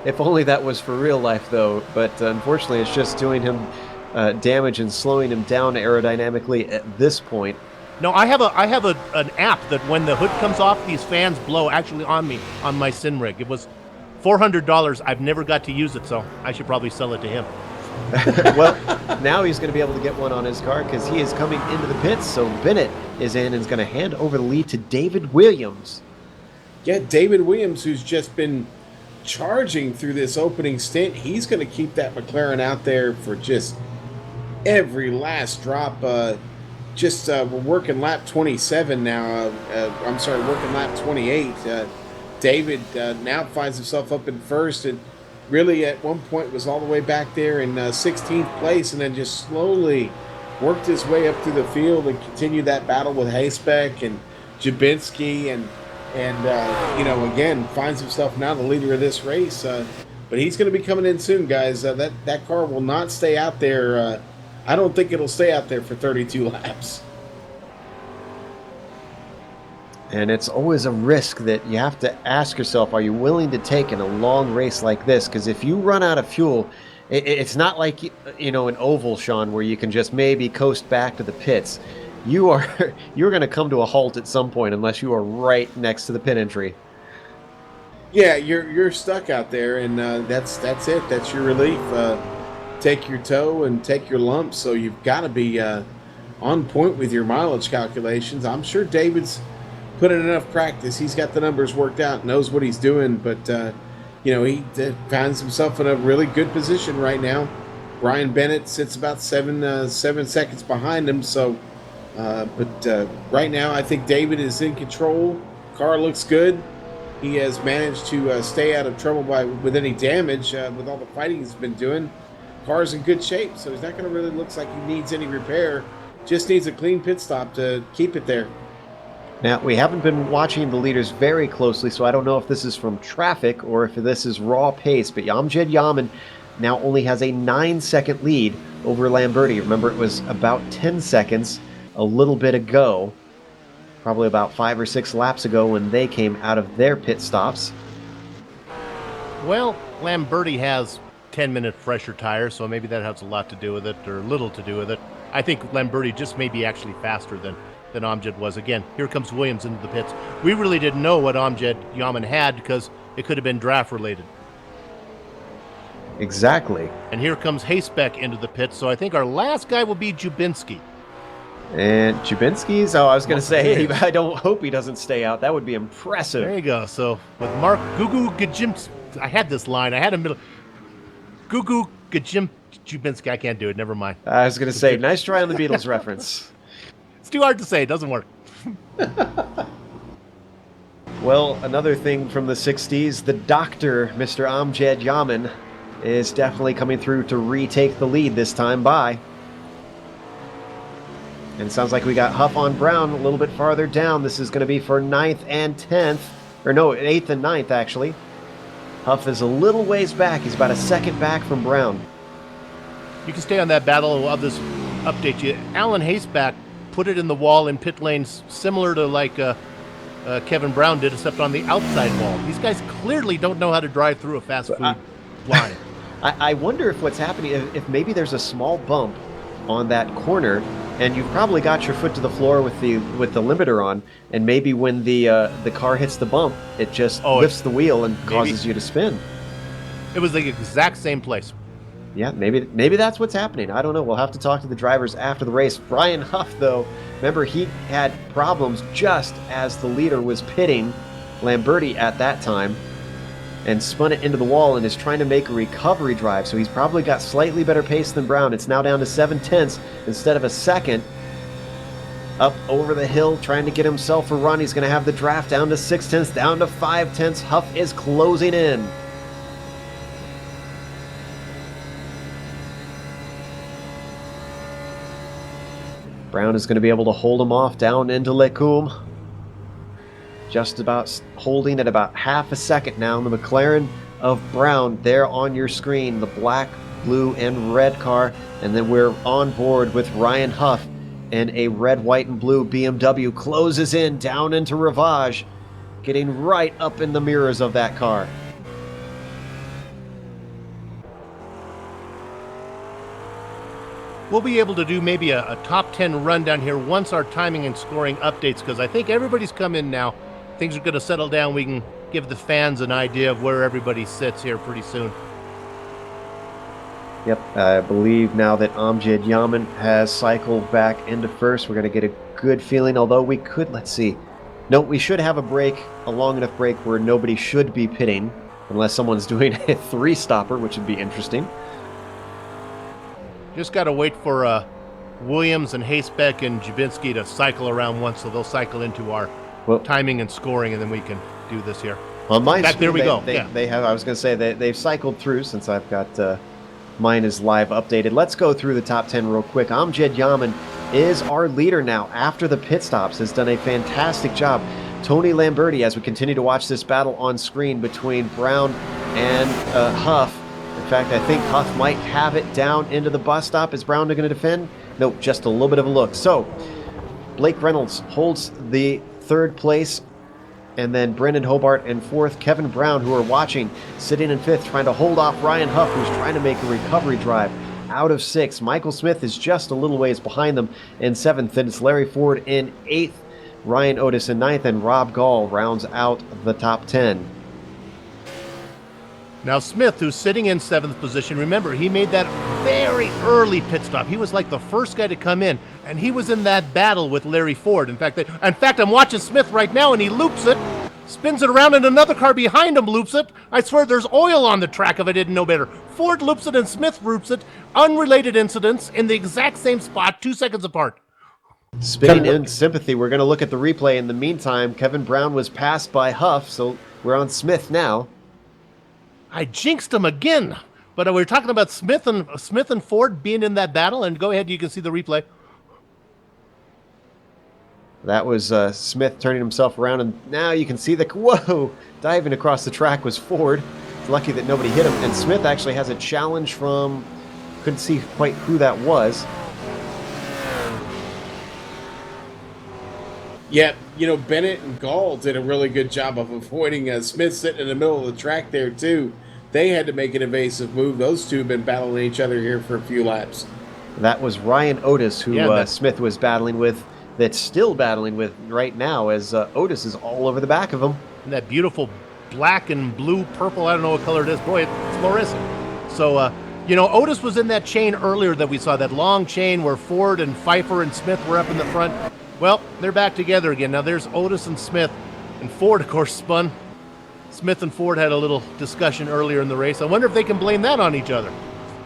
if only that was for real life, though. But unfortunately, it's just doing him damage and slowing him down aerodynamically at this point. No, I have an app that when the hood comes off, these fans blow actually on me on my Sin rig. It was $400. I've never got to use it, so I should probably sell it to him. Well, now he's going to be able to get one on his car because he is coming into the pits. So Bennett is in and is going to hand over the lead to David Williams. Yeah, David Williams, who's just been charging through this opening stint, he's going to keep that McLaren out there for just every last drop. We're working lap 27 now. Working lap 28. David now finds himself up in first and really at one point was all the way back there in 16th place and then just slowly worked his way up through the field and continued that battle with Hayspec and Jabinski and again, finds himself now the leader of this race. But he's going to be coming in soon, guys. That car will not stay out there. I don't think it'll stay out there for 32 laps. And it's always a risk that you have to ask yourself, are you willing to take in a long race like this? Because if you run out of fuel, it's not like, an oval, Sean, where you can just maybe coast back to the pits. You're going to come to a halt at some point unless you are right next to the pit entry. Yeah, you're stuck out there, and that's it. That's your relief. Take your tow and take your lump. So you've got to be on point with your mileage calculations. I'm sure David's put in enough practice. He's got the numbers worked out, knows what he's doing. But he finds himself in a really good position right now. Brian Bennett sits about seven seconds behind him. So. But right now, I think David is in control. Car looks good. He has managed to stay out of trouble with any damage with all the fighting he's been doing. Car's in good shape, so he's not going to really look like he needs any repair. Just needs a clean pit stop to keep it there. Now, we haven't been watching the leaders very closely, so I don't know if this is from traffic or if this is raw pace. But Amjad Yaman now only has a 9-second lead over Lamberti. Remember, it was about 10 seconds a little bit ago, probably about 5 or 6 laps ago when they came out of their pit stops. Well, Lamberti has 10-minute fresher tires, so maybe that has a lot to do with it, or little to do with it. I think Lamberti just may be actually faster than Amjad was. Again, here comes Williams into the pits. We really didn't know what Amjad Yaman had because it could have been draft related. Exactly. And here comes Hayspec into the pits, so I think our last guy will be Jubinski. And Jubinski's, I was going to say, I don't hope he doesn't stay out. That would be impressive. There you go. So with Mark Gugu Gajim, I had this line. I had a middle. Gugu Gajim Jubinski. I can't do it. Never mind. I was going to say, nice try on the Beatles reference. It's too hard to say. It doesn't work. Well, another thing from the 60s, the doctor, Mr. Amjad Yaman, is definitely coming through to retake the lead this time by. And it sounds like we got Huff on Brown a little bit farther down. This is going to be for 9th and 10th. Or no, 8th and 9th, actually. Huff is a little ways back. He's about a second back from Brown. You can stay on that battle. I'll just update you. Alan Hayspec put it in the wall in pit lanes similar to like Kevin Brown did, except on the outside wall. These guys clearly don't know how to drive through a fast food line. I wonder if what's happening, if maybe there's a small bump on that corner, and you've probably got your foot to the floor with the limiter on, and maybe when the car hits the bump, it just lifts the wheel and causes you to spin. It was the exact same place. Yeah, maybe that's what's happening. I don't know. We'll have to talk to the drivers after the race. Brian Huff, though, remember he had problems just as the leader was pitting Lamberti at that time, and spun it into the wall and is trying to make a recovery drive. So he's probably got slightly better pace than Brown. It's now down to 7/10 instead of a second. Up over the hill, trying to get himself a run. He's going to have the draft down to 6/10, down to 5/10. Huff is closing in. Brown is going to be able to hold him off down into Lecumbe. Just about holding at about half a second now. The McLaren of Brown there on your screen. The black, blue, and red car. And then we're on board with Ryan Huff. And a red, white, and blue BMW closes in down into Rivage. Getting right up in the mirrors of that car. We'll be able to do maybe a top 10 rundown here once our timing and scoring updates, because I think everybody's come in now. Things are going to settle down. We can give the fans an idea of where everybody sits here pretty soon. Yep, I believe now that Amjad Yaman has cycled back into first, we're going to get a good feeling, although we could, let's see. No, we should have a break, a long enough break where nobody should be pitting, unless someone's doing a 3-stopper, which would be interesting. Just got to wait for Williams and Hayspec and Jubinski to cycle around once, so they'll cycle into our timing and scoring, and then we can do this here. On my screen, there we go. They have. I was going to say they've cycled through since I've got mine is live updated. Let's go through the top 10 real quick. Amjad Yaman is our leader now after the pit stops. Has done a fantastic job. Tony Lamberti, as we continue to watch this battle on screen between Brown and Huff. In fact, I think Huff might have it down into the bus stop. Is Brown going to defend? Nope, just a little bit of a look. So, Blake Reynolds holds the 3rd place, and then Brendan Hobart in 4th. Kevin Brown, who are watching, sitting in 5th, trying to hold off Ryan Huff, who's trying to make a recovery drive out of 6th. Michael Smith is just a little ways behind them in 7th, and it's Larry Ford in 8th, Ryan Otis in 9th, and Rob Gall rounds out the top 10. Now Smith, who's sitting in 7th position, remember, he made that very early pit stop. He was like the first guy to come in, and he was in that battle with Larry Ford. In fact, I'm watching Smith right now, and he loops it, spins it around, and another car behind him loops it. I swear there's oil on the track if I didn't know better. Ford loops it and Smith loops it. Unrelated incidents in the exact same spot, 2 seconds apart. Spinning in sympathy, we're going to look at the replay. In the meantime, Kevin Brown was passed by Huff, so we're on Smith now. I jinxed him again, but we were talking about Smith and Ford being in that battle, and go ahead, you can see the replay. That was Smith turning himself around, and now you can see whoa, diving across the track was Ford. It's lucky that nobody hit him, and Smith actually has a challenge from Couldn't see quite who that was. Yeah, Bennett and Gall did a really good job of avoiding Smith sitting in the middle of the track there, too. They had to make an evasive move. Those two have been battling each other here for a few laps. That was Ryan Otis, who Smith was battling with, that's still battling with right now, as Otis is all over the back of him. And that beautiful black and blue, purple, I don't know what color it is. Boy, it's fluorescent. So, Otis was in that chain earlier that we saw, that long chain where Ford and Pfeiffer and Smith were up in the front. Well, they're back together again. Now there's Otis and Smith, and Ford, of course, spun. Smith and Ford had a little discussion earlier in the race. I wonder if they can blame that on each other.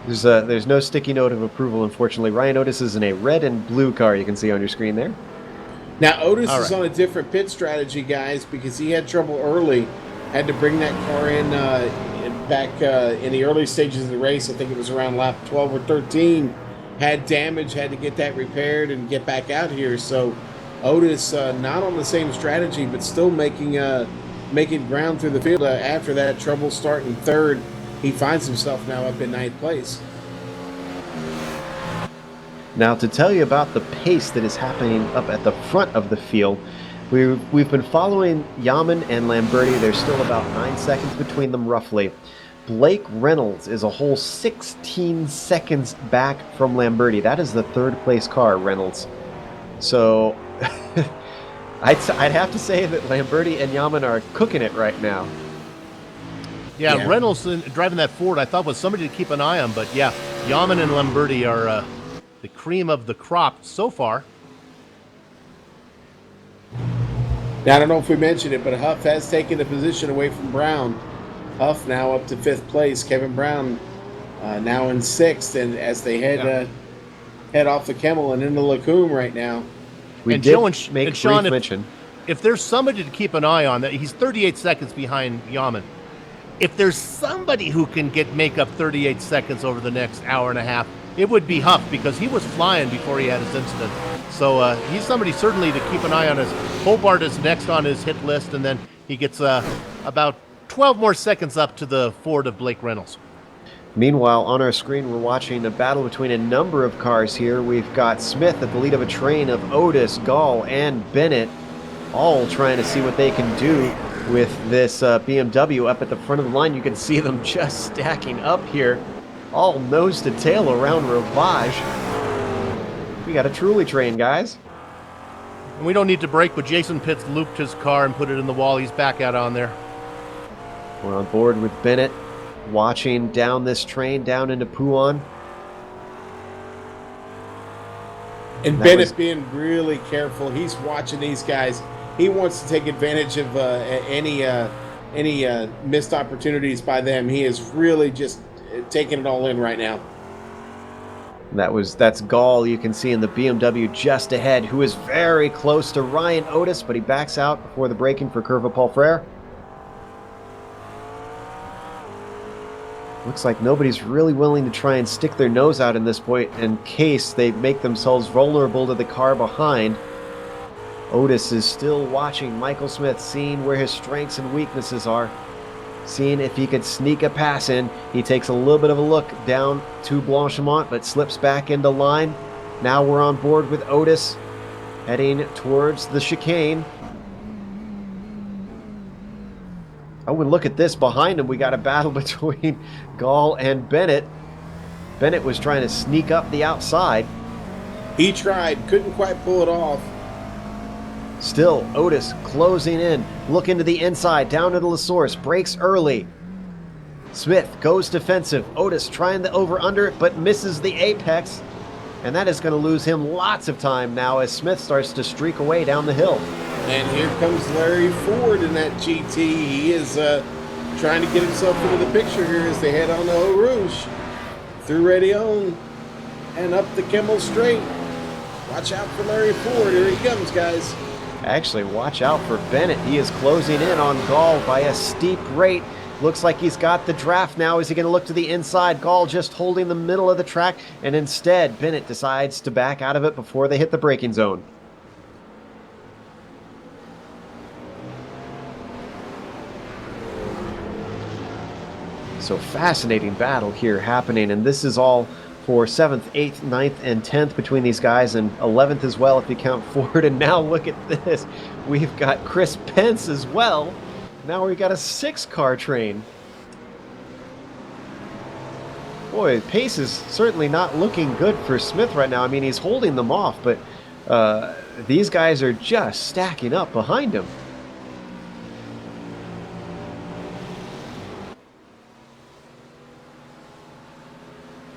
There's no sticky note of approval, unfortunately. Ryan Otis is in a red and blue car, you can see on your screen there. Now, Otis is on a different pit strategy, guys, because he had trouble early. Had to bring that car in back in the early stages of the race. I think it was around lap 12 or 13. Had damage, had to get that repaired and get back out here. So Otis not on the same strategy, but still making ground through the field. After that trouble starting third, he finds himself now up in ninth place. Now, to tell you about the pace that is happening up at the front of the field, we've been following Yaman and Lamberti. There's still about 9 seconds between them, roughly. Blake Reynolds is a whole 16 seconds back from Lamberti. That is the third place car, Reynolds. So I'd have to say that Lamberti and Yaman are cooking it right now. Yeah, Reynolds driving that Ford, I thought was somebody to keep an eye on. But yeah, Yaman and Lamberti are the cream of the crop so far. Now, I don't know if we mentioned it, but Huff has taken the position away from Brown. Huff now up to fifth place. Kevin Brown now in sixth, and as they head off the Kemmel and into Lacombe right now. We did make a brief mention. If there's somebody to keep an eye on, that he's 38 seconds behind Yaman. If there's somebody who can make up 38 seconds over the next hour and a half, it would be Huff, because he was flying before he had his incident. So he's somebody certainly to keep an eye on. Hobart is next on his hit list, and then he gets about 12 more seconds up to the Ford of Blake Reynolds. Meanwhile, on our screen, we're watching a battle between a number of cars here. We've got Smith at the lead of a train of Otis, Gall, and Bennett, all trying to see what they can do with this BMW up at the front of the line. You can see them just stacking up here, all nose to tail around Rovage. We got a truly train, guys. And we don't need to brake, but Jason Pitts looped his car and put it in the wall. He's back out on there. We're on board with Bennett, watching down this train down into Pouan. And Bennett being really careful. He's watching these guys. He wants to take advantage of any missed opportunities by them. He is really just taking it all in right now. That's Gall, you can see in the BMW just ahead, who is very close to Ryan Otis, but he backs out before the braking for Curva Paul Frere. Looks like nobody's really willing to try and stick their nose out in this point in case they make themselves vulnerable to the car behind. Otis is still watching Michael Smith, seeing where his strengths and weaknesses are, seeing if he could sneak a pass in. He takes a little bit of a look down to Blanchimont, but slips back into line. Now we're on board with Otis, heading towards the chicane. Oh, and look at this behind him. We got a battle between Gall and Bennett. Bennett was trying to sneak up the outside. He tried, couldn't quite pull it off. Still, Otis closing in. Look into the inside, down into the source. Breaks early. Smith goes defensive. Otis trying the over-under, but misses the apex. And that is going to lose him lots of time now as Smith starts to streak away down the hill. And here comes Larry Ford in that GT. He is trying to get himself into the picture here as they head on to Eau Rouge. Through Radion and up the Kemmel Straight. Watch out for Larry Ford. Here he comes, guys. Actually, watch out for Bennett. He is closing in on Gall by a steep rate. Looks like he's got the draft now. Is he going to look to the inside? Gall just holding the middle of the track. And instead, Bennett decides to back out of it before they hit the braking zone. So fascinating battle here happening, and this is all for 7th, 8th, 9th, and 10th between these guys, and 11th as well if you count Ford. And now look at this. We've got Chris Pence as well. Now we've got a 6-car train. Boy, pace is certainly not looking good for Smith right now. I mean, he's holding them off, but these guys are just stacking up behind him.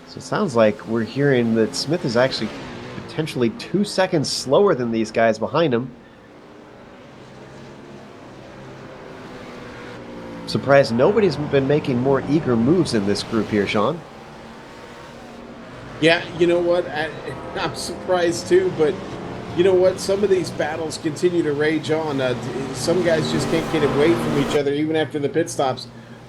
So it sounds like we're hearing that Smith is actually potentially 2 seconds slower than these guys behind him. Surprised nobody's been making more eager moves in this group here, Sean. Yeah, you know what? I'm surprised too, but you know what? Some of these battles continue to rage on. Some guys just can't get away from each other even after the pit stops.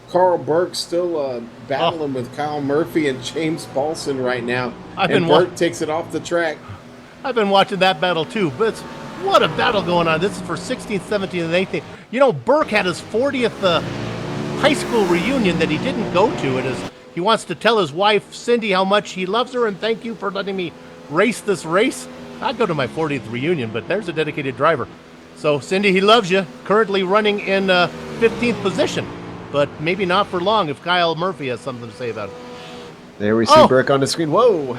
Carl Burke still battling with Kyle Murphy and James Paulson right now. Burke takes it off the track. I've been watching that battle too, but what a battle going on. This is for 16th, 17th, and 18th. You know, Burke had his 40th high school reunion that he didn't go to. He wants to tell his wife, Cindy, how much he loves her and thank you for letting me race this race. I'd go to my 40th reunion, but there's a dedicated driver. So, Cindy, he loves you. Currently running in 15th position, but maybe not for long if Kyle Murphy has something to say about it. There we see Burke on the screen. Whoa!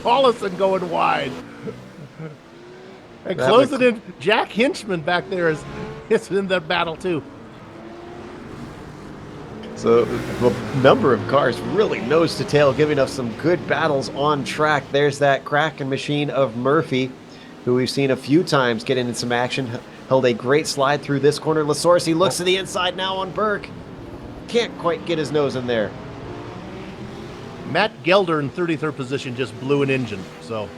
Paulison going wide. And closing in, Jack Hinchman back there is in that battle too. So the number of cars really nose to tail, giving us some good battles on track. There's that Kraken machine of Murphy, who we've seen a few times get into some action. Held a great slide through this corner. Lasource, he looks to the inside now on Burke. Can't quite get his nose in there. Matt Gelder in 33rd position just blew an engine. So,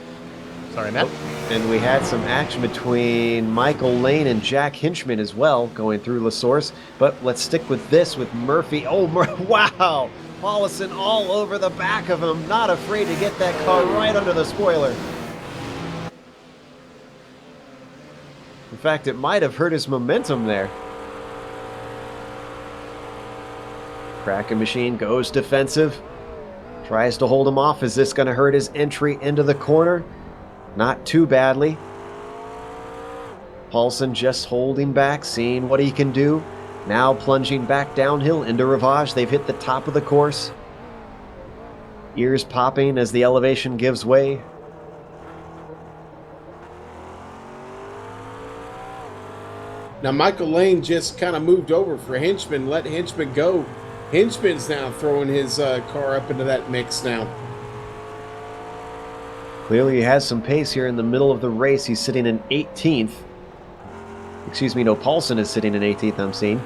sorry, Matt. And we had some action between Michael Lane and Jack Hinchman as well, going through Lasource. But let's stick with this with Murphy. Oh, wow! Paulison all over the back of him, not afraid to get that car right under the spoiler. In fact, it might have hurt his momentum there. Kraken machine goes defensive. Tries to hold him off. Is this going to hurt his entry into the corner? Not too badly. Paulson just holding back, seeing what he can do. Now plunging back downhill into Rivage. They've hit the top of the course. Ears popping as the elevation gives way. Now Michael Lane just kind of moved over for Hinchman, let Hinchman go. Hinchman's now throwing his car up into that mix now. Clearly he has some pace here in the middle of the race. He's sitting in 18th. Excuse me, no, Paulson is sitting in 18th, I'm seeing.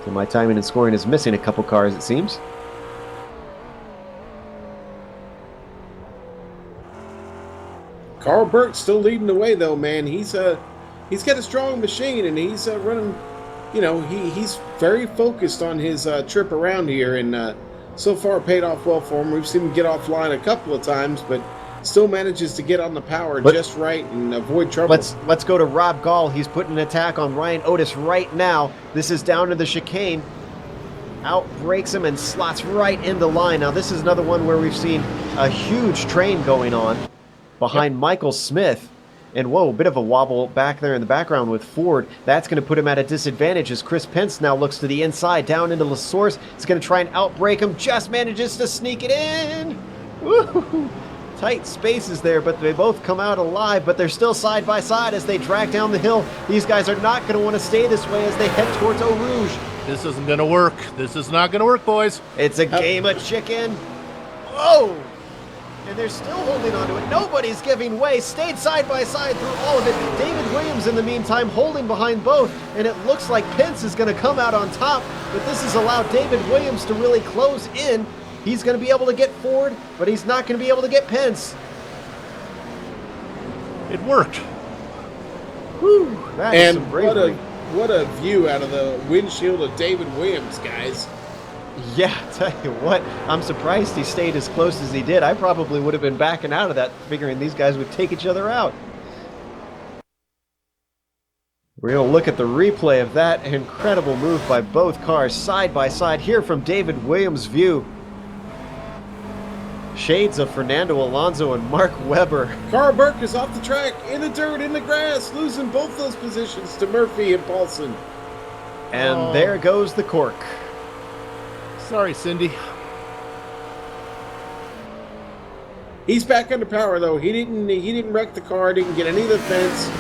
So my timing and scoring is missing a couple cars, it seems. Carl Burke still leading the way though, man. He's got a strong machine and he's running, you know, he's very focused on his trip around here, and so far paid off well for him. We've seen him get offline a couple of times, but still manages to get on the power just right and avoid trouble. Let's go to Rob Gall. He's putting an attack on Ryan Otis right now. This is down to the chicane. Outbreaks him and slots right into line. Now this is another one where we've seen a huge train going on behind Michael Smith. And whoa, a bit of a wobble back there in the background with Ford. That's going to put him at a disadvantage as Chris Pence now looks to the inside, down into Lasource. He's going to try and outbrake him, just manages to sneak it in. Woo! Tight spaces there, but they both come out alive, but they're still side by side as they drag down the hill. These guys are not going to want to stay this way as they head towards Eau Rouge. This isn't going to work. This is not going to work, boys. It's a game of chicken. Whoa! And they're still holding on to it. Nobody's giving way. Stayed side by side through all of it. David Williams, in the meantime, holding behind both. And it looks like Pence is going to come out on top. But this has allowed David Williams to really close in. He's going to be able to get Ford, but he's not going to be able to get Pence. It worked. Whew, that is And some bravery. what a view out of the windshield of David Williams, guys. Yeah, tell you what, I'm surprised he stayed as close as he did. I probably would have been backing out of that, figuring these guys would take each other out. We're going to look at the replay of that incredible move by both cars side by side here from David Williams' view. Shades of Fernando Alonso and Mark Webber. Carl Burke is off the track, in the dirt, in the grass, losing both those positions to Murphy and Paulson. And there goes the cork. Sorry, Cindy. He's back under power though. He didn't wreck the car, didn't get any of the fence.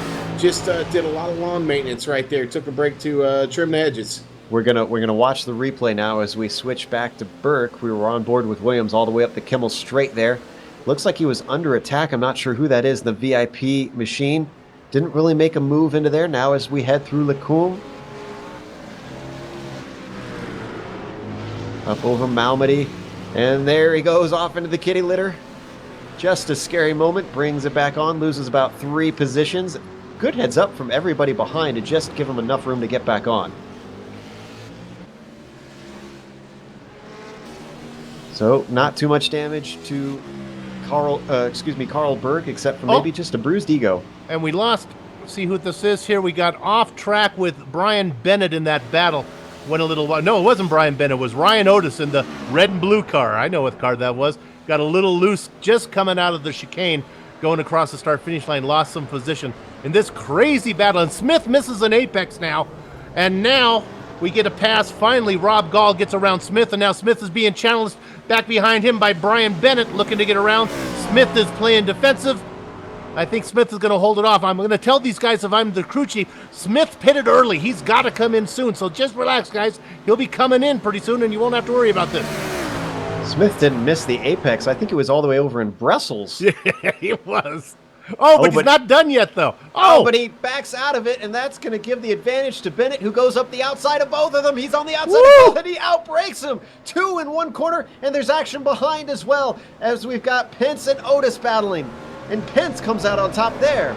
Just did a lot of lawn maintenance right there. Took a break to trim the hedges. We're gonna watch the replay now as we switch back to Burke. We were on board with Williams all the way up the Kimmel Straight there. Looks like he was under attack. I'm not sure who that is. The VIP machine didn't really make a move into there. Now as we head through Lacombe, up over Malmedy, and there he goes off into the kitty litter. Just a scary moment. Brings it back on. Loses about 3 positions. Good heads up from everybody behind to just give him enough room to get back on. So, not too much damage to Carl Burke, except for maybe just a bruised ego. And we lost, see who this is here. We got off track with Brian Bennett in that battle. Went a little while. No, it wasn't Brian Bennett. It was Ryan Otis in the red and blue car. I know what car that was. Got a little loose just coming out of the chicane, going across the start-finish line. Lost some position in this crazy battle. And Smith misses an apex now. And now we get a pass. Finally, Rob Gall gets around Smith, and now Smith is being challenged back behind him by Brian Bennett, looking to get around. Smith is playing defensive. I think Smith is going to hold it off. I'm going to tell these guys, if I'm the crew chief, Smith pitted early. He's got to come in soon. So just relax, guys. He'll be coming in pretty soon, and you won't have to worry about this. Smith didn't miss the apex. I think it was all the way over in Brussels. Yeah, he was. But he's not done yet, though. But he backs out of it, and that's going to give the advantage to Bennett, who goes up the outside of both of them. He's on the outside of both, and he outbrakes him. 2 in one corner, and there's action behind as well, as we've got Pence and Otis battling. And Pence comes out on top there.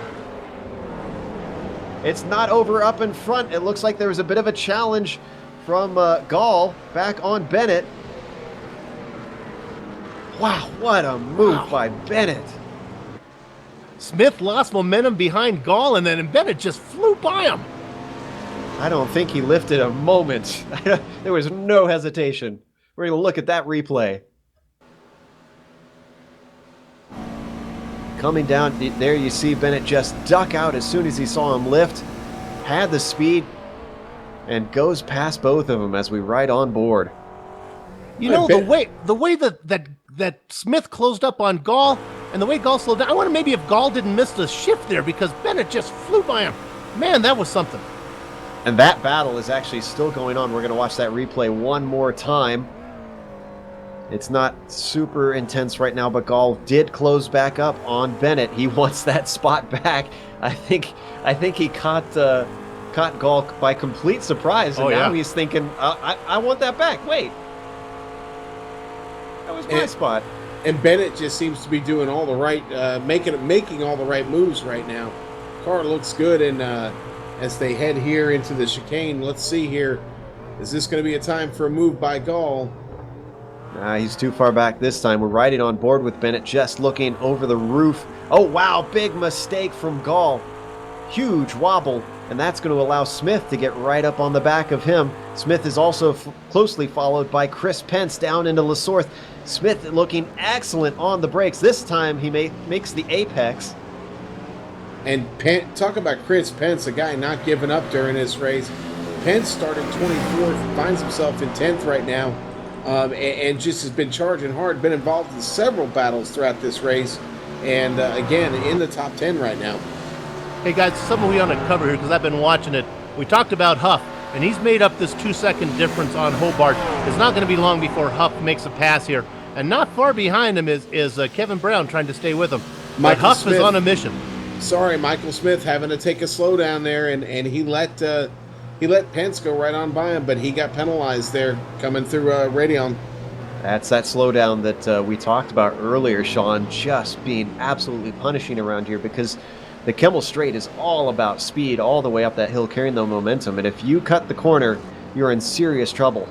It's not over up in front. It looks like there was a bit of a challenge from Gall back on Bennett. Wow, what a move by Bennett. Smith lost momentum behind Gall, and then Bennett just flew by him. I don't think he lifted a moment. There was no hesitation. We're going to look at that replay. Coming down, there you see Bennett just duck out as soon as he saw him lift. Had the speed, and goes past both of them as we ride on board. You know, the way that Smith closed up on Gall, and the way Gall slowed down, I wonder maybe if Gall didn't miss the shift there, because Bennett just flew by him. Man, that was something. And that battle is actually still going on. We're going to watch that replay one more time. It's not super intense right now, but Gall did close back up on Bennett. He wants that spot back. I think he caught Gall by complete surprise, and now he's thinking, I want that back. Wait, that was my spot. And Bennett just seems to be doing all the right, making all the right moves right now. Car looks good, and as they head here into the chicane, let's see here. Is this going to be a time for a move by Gall? He's too far back this time. We're riding on board with Bennett, just looking over the roof. Oh, wow, big mistake from Gall. Huge wobble, and that's going to allow Smith to get right up on the back of him. Smith is also closely followed by Chris Pence down into Lesorth. Smith looking excellent on the brakes. This time he makes the apex. And talk about Chris Pence, a guy not giving up during this race. Pence started 24th, finds himself in 10th right now. And just has been charging hard, been involved in several battles throughout this race, and again, in the top 10 right now. Hey guys, something we want to cover here, because I've been watching it. We talked about Huff, and he's made up this 2-second difference on Hobart. It's not going to be long before Huff makes a pass here, and not far behind him is Kevin Brown trying to stay with him. But Huff is on a mission. Sorry, Michael Smith having to take a slow down there, and he let Pence go right on by him, but he got penalized there coming through Radion. That's that slowdown that we talked about earlier, Sean, just being absolutely punishing around here, because the Kimmel Straight is all about speed all the way up that hill, carrying the momentum, and if you cut the corner, you're in serious trouble.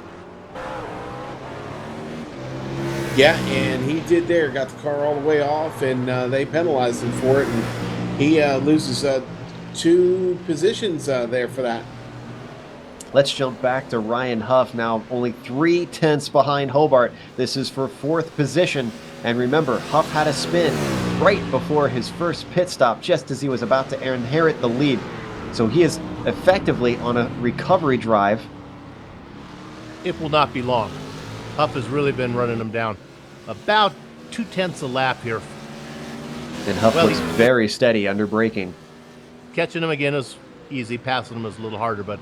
Yeah, and he did there, got the car all the way off, and they penalized him for it, and he loses 2 positions there for that. Let's jump back to Ryan Huff now, only 3 tenths behind Hobart. This is for 4th position, And remember, Huff had a spin right before his first pit stop, just as he was about to inherit the lead. So he is effectively on a recovery drive. It will not be long. Huff has really been running him down. About 0.2 a lap here. And Huff Well, looks very steady under braking. Catching him again is easy. Passing him is a little harder, but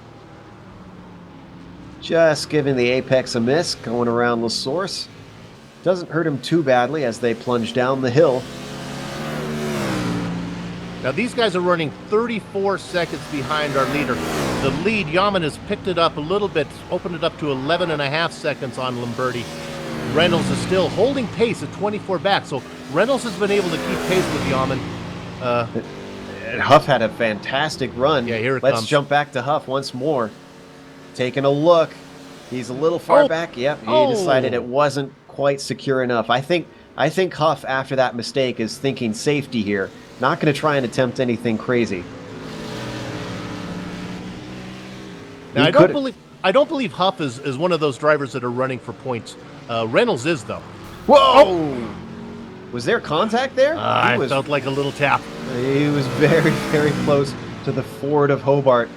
Just giving the apex a miss, going around La Source. Doesn't hurt him too badly as they plunge down the hill. now these guys are running 34 seconds behind our leader. The lead, Yaman has picked it up a little bit, opened it up to 11.5 seconds on Lamberti. Reynolds is still holding pace at 24 back, so Reynolds has been able to keep pace with Yaman. And Huff had a fantastic run. Yeah, here it Let's comes. jump back to Huff once more. Taking a look. He's a little far Oh. back. Yep, he Oh. decided it wasn't quite secure enough. I think Huff, after that mistake, is thinking safety here. Not going to try and attempt anything crazy. Now, He I don't believe Huff is one of those drivers that are running for points. Reynolds is, though. Whoa! Was there contact there? I felt like a little tap. He was very, very close to the Ford of Hobart.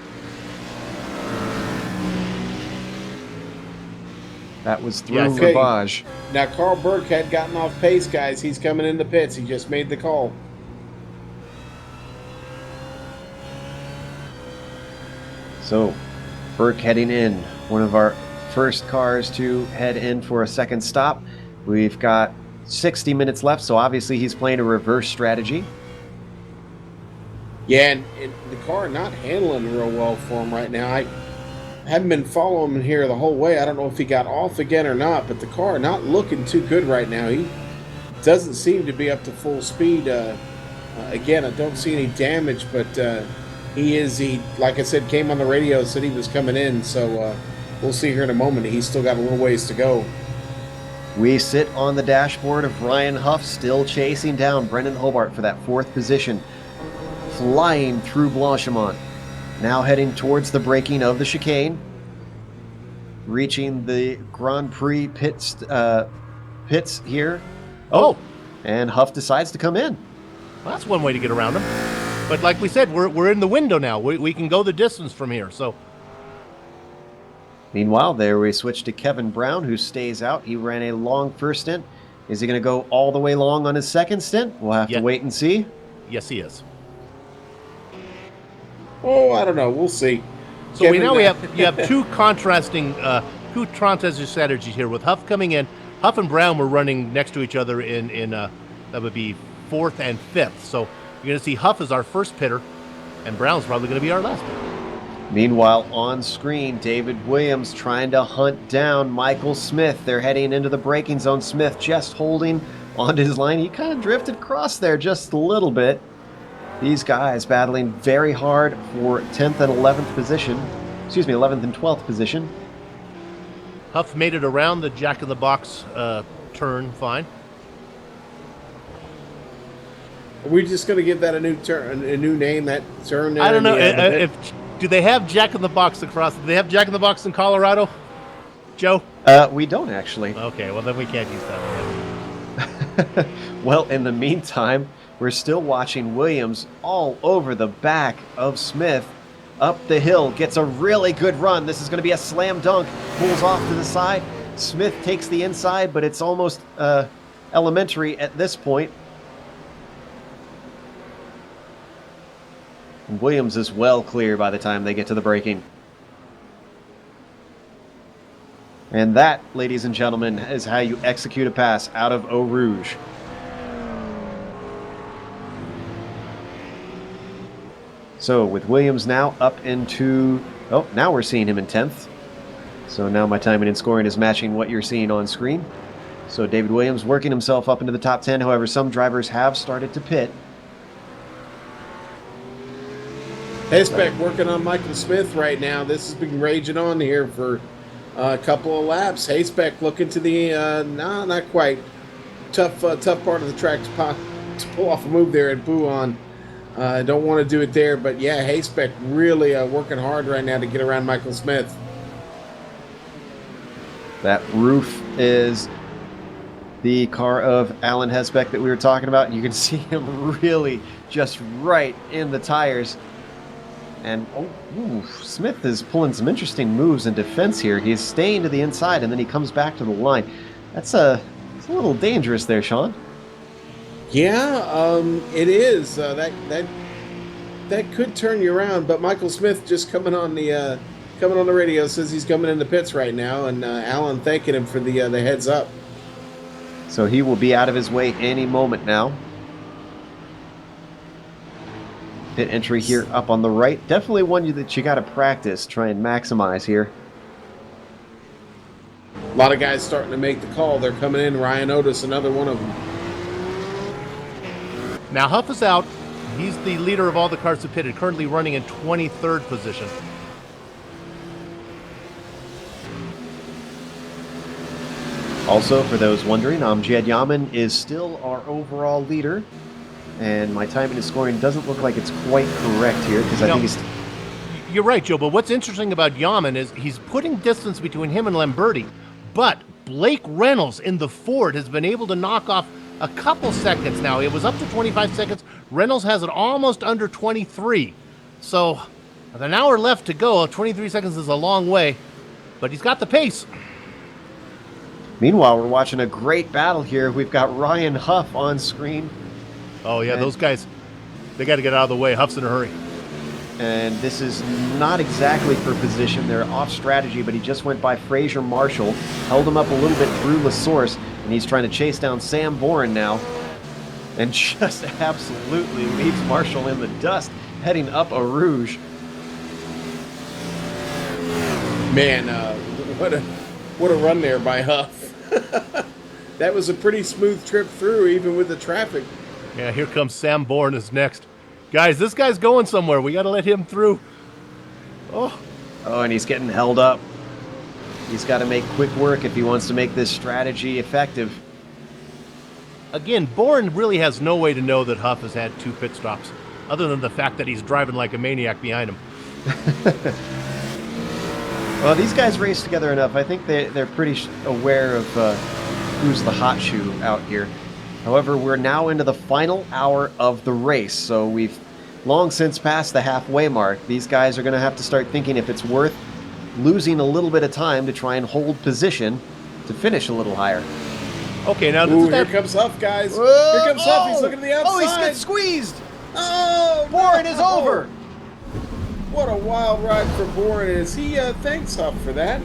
That was through Yeah, okay. Ravage. Now, Carl Burke had gotten off pace, guys. He's coming in the pits. He just made the call. So, Burke heading in. One of our first cars to head in for a second stop. We've got 60 minutes left, so obviously he's playing a reverse strategy. Yeah, and the car not handling real well for him right now. I haven't been following him here the whole way. I don't know if he got off again or not, but the car not looking too good right now. He doesn't seem to be up to full speed. Again, I don't see any damage, but he, like I said, came on the radio, said he was coming in, so we'll see here in a moment. He's still got a little ways to go. We sit on the dashboard of Ryan Huff, still chasing down Brendan Hobart for that fourth position. Flying through Blanchimont. Now heading towards the braking of the chicane. Reaching the Grand Prix pits here. Oh, And Huff decides to come in. well, that's one way to get around him. But like we said, we're in the window now. We can go the distance from here. So Meanwhile, there we switch to Kevin Brown, who stays out. He ran a long first stint. Is he going to go all the way long on his second stint? We'll have Yeah. to wait and see. yes, he is. Oh, I don't know. We'll see. So you have two contrasting strategies here with Huff coming in. Huff and Brown were running next to each other in that would be fourth and fifth. So you're going to see Huff as our first pitter, and Brown's probably going to be our last pitter. Meanwhile, on screen, David Williams trying to hunt down Michael Smith. They're heading into the braking zone. Smith just holding onto his line. He kind of drifted across there just a little bit. These guys battling very hard for 10th and 11th position. 11th and 12th position. Huff made it around the jack-in-the-box turn fine. Are we just going to give that a new name, that turn there? I don't know. Yeah, Do they have jack-in-the-box across? Do they have jack-in-the-box in Colorado? Joe? We don't actually. Okay, well then we can't use that one. Well, in the meantime, we're still watching Williams all over the back of Smith. Up the hill, gets a really good run. This is going to be a slam dunk. Pulls off to the side. Smith takes the inside, but it's almost elementary at this point. Williams is well clear by the time they get to the braking. And that, ladies and gentlemen, is how you execute a pass out of Eau Rouge. So with Williams now up into... Oh, now we're seeing him in 10th. So now my timing and scoring is matching what you're seeing on screen. So David Williams working himself up into the top 10. However, some drivers have started to pit. Hayspec working on Michael Smith right now. This has been raging on here for a couple of laps. Hayspec looking to the, not quite. Tough part of the track to pull off a move there and boo on. Don't want to do it there, but yeah, Hayspec really working hard right now to get around Michael Smith. That roof is the car of Alan Hesbeck that we were talking about, and you can see him really just right in the tires. And Smith is pulling some interesting moves in defense here. He's staying to the inside, and then he comes back to the line. It's a little dangerous there, Sean. Yeah, it is. That could turn you around. But Michael Smith just coming on the radio says he's coming in the pits right now, and Alan thanking him for the heads up. So he will be out of his way any moment now. Pit entry here up on the right. Definitely one that you got to practice, try and maximize here. A lot of guys starting to make the call. They're coming in. Ryan Otis, another one of them. Now Huff is out. He's the leader of all the cars that pitted, currently running in 23rd position. Also, for those wondering, Amjad Yaman is still our overall leader. And my timing and scoring doesn't look like it's quite correct here, because I think he's... You're right, Joe, but what's interesting about Yaman is he's putting distance between him and Lamberti, but Blake Reynolds in the Ford has been able to knock off a couple seconds now. It was up to 25 seconds. Reynolds has it almost under 23. So, with an hour left to go, 23 seconds is a long way, but he's got the pace. Meanwhile, we're watching a great battle here. We've got Ryan Huff on screen. Oh, yeah, those guys, they got to get out of the way. Huff's in a hurry. And this is not exactly for position. They're off strategy, but he just went by Fraser Marshall, held him up a little bit through La Source, and he's trying to chase down Sam Boren now. And just absolutely leaves Marshall in the dust, heading up a Rouge. Man, what a run there by Huff. That was a pretty smooth trip through, even with the traffic. Yeah, here comes Sam Bourne is next. Guys, this guy's going somewhere. We got to let him through. Oh, and he's getting held up. He's got to make quick work if he wants to make this strategy effective. Again, Bourne really has no way to know that Huff has had 2 pit stops, other than the fact that he's driving like a maniac behind him. Well, these guys race together enough. I think they're pretty aware of who's the hot shoe out here. However, we're now into the final hour of the race, so we've long since passed the halfway mark. These guys are going to have to start thinking if it's worth losing a little bit of time to try and hold position to finish a little higher. Okay, now here comes Huff, guys. Here comes Huff. He's looking to the outside. Oh, he's getting squeezed. Oh, Boren is over. What a wild ride for Boren is. He thanks Huff for that.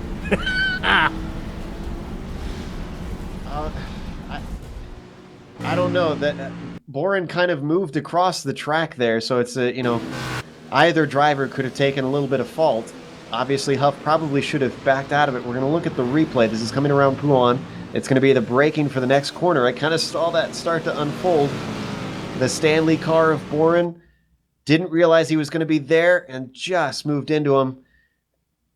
I don't know that Boren kind of moved across the track there, so it's either driver could have taken a little bit of fault. Obviously, Huff probably should have backed out of it. We're going to look at the replay. This is coming around Poulan. It's going to be the braking for the next corner. I kind of saw that start to unfold. The Stanley car of Boren didn't realize he was going to be there and just moved into him.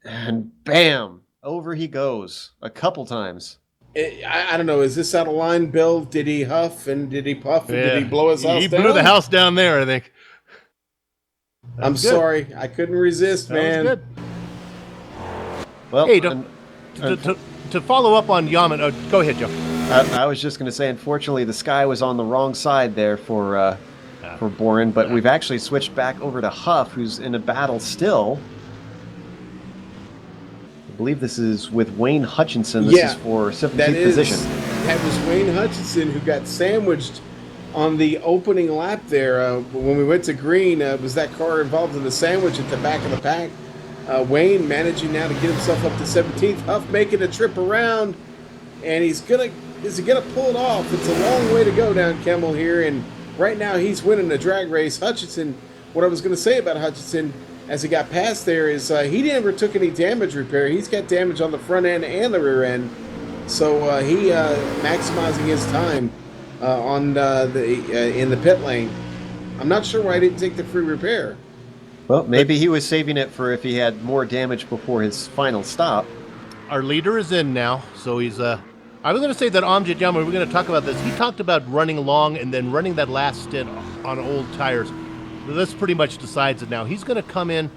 And bam, over he goes a couple times. I don't know. Is this out of line, Bill? Did he huff and did he puff and did he blow his house down? He blew the house down there, I think. I'm sorry. I couldn't resist, man. That was good. Well, hey, to follow up on Yaman, go ahead, Joe. I was just going to say, unfortunately, the sky was on the wrong side there for Boren, but we've actually switched back over to Huff, who's in a battle still. I believe this is with Wayne Hutchinson. This is for 17th position. That was Wayne Hutchinson who got sandwiched on the opening lap there. When we went to green, was that car involved in the sandwich at the back of the pack? Wayne managing now to get himself up to 17th. Huff making a trip around, and is he gonna pull it off? It's a long way to go down Kemmel here, and right now he's winning the drag race. Hutchinson, what I was going to say about Hutchinson as he got past there is he never took any damage repair. He's got damage on the front end and the rear end, so he maximizing his time in the pit lane. I'm not sure why he didn't take the free repair. Well, maybe he was saving it for if he had more damage before his final stop. Our leader is in now, so he's I was going to say that Amjad Yaman, we're going to talk about this. He talked about running long and then running that last stint on old tires. This pretty much decides it now. He's going to come in,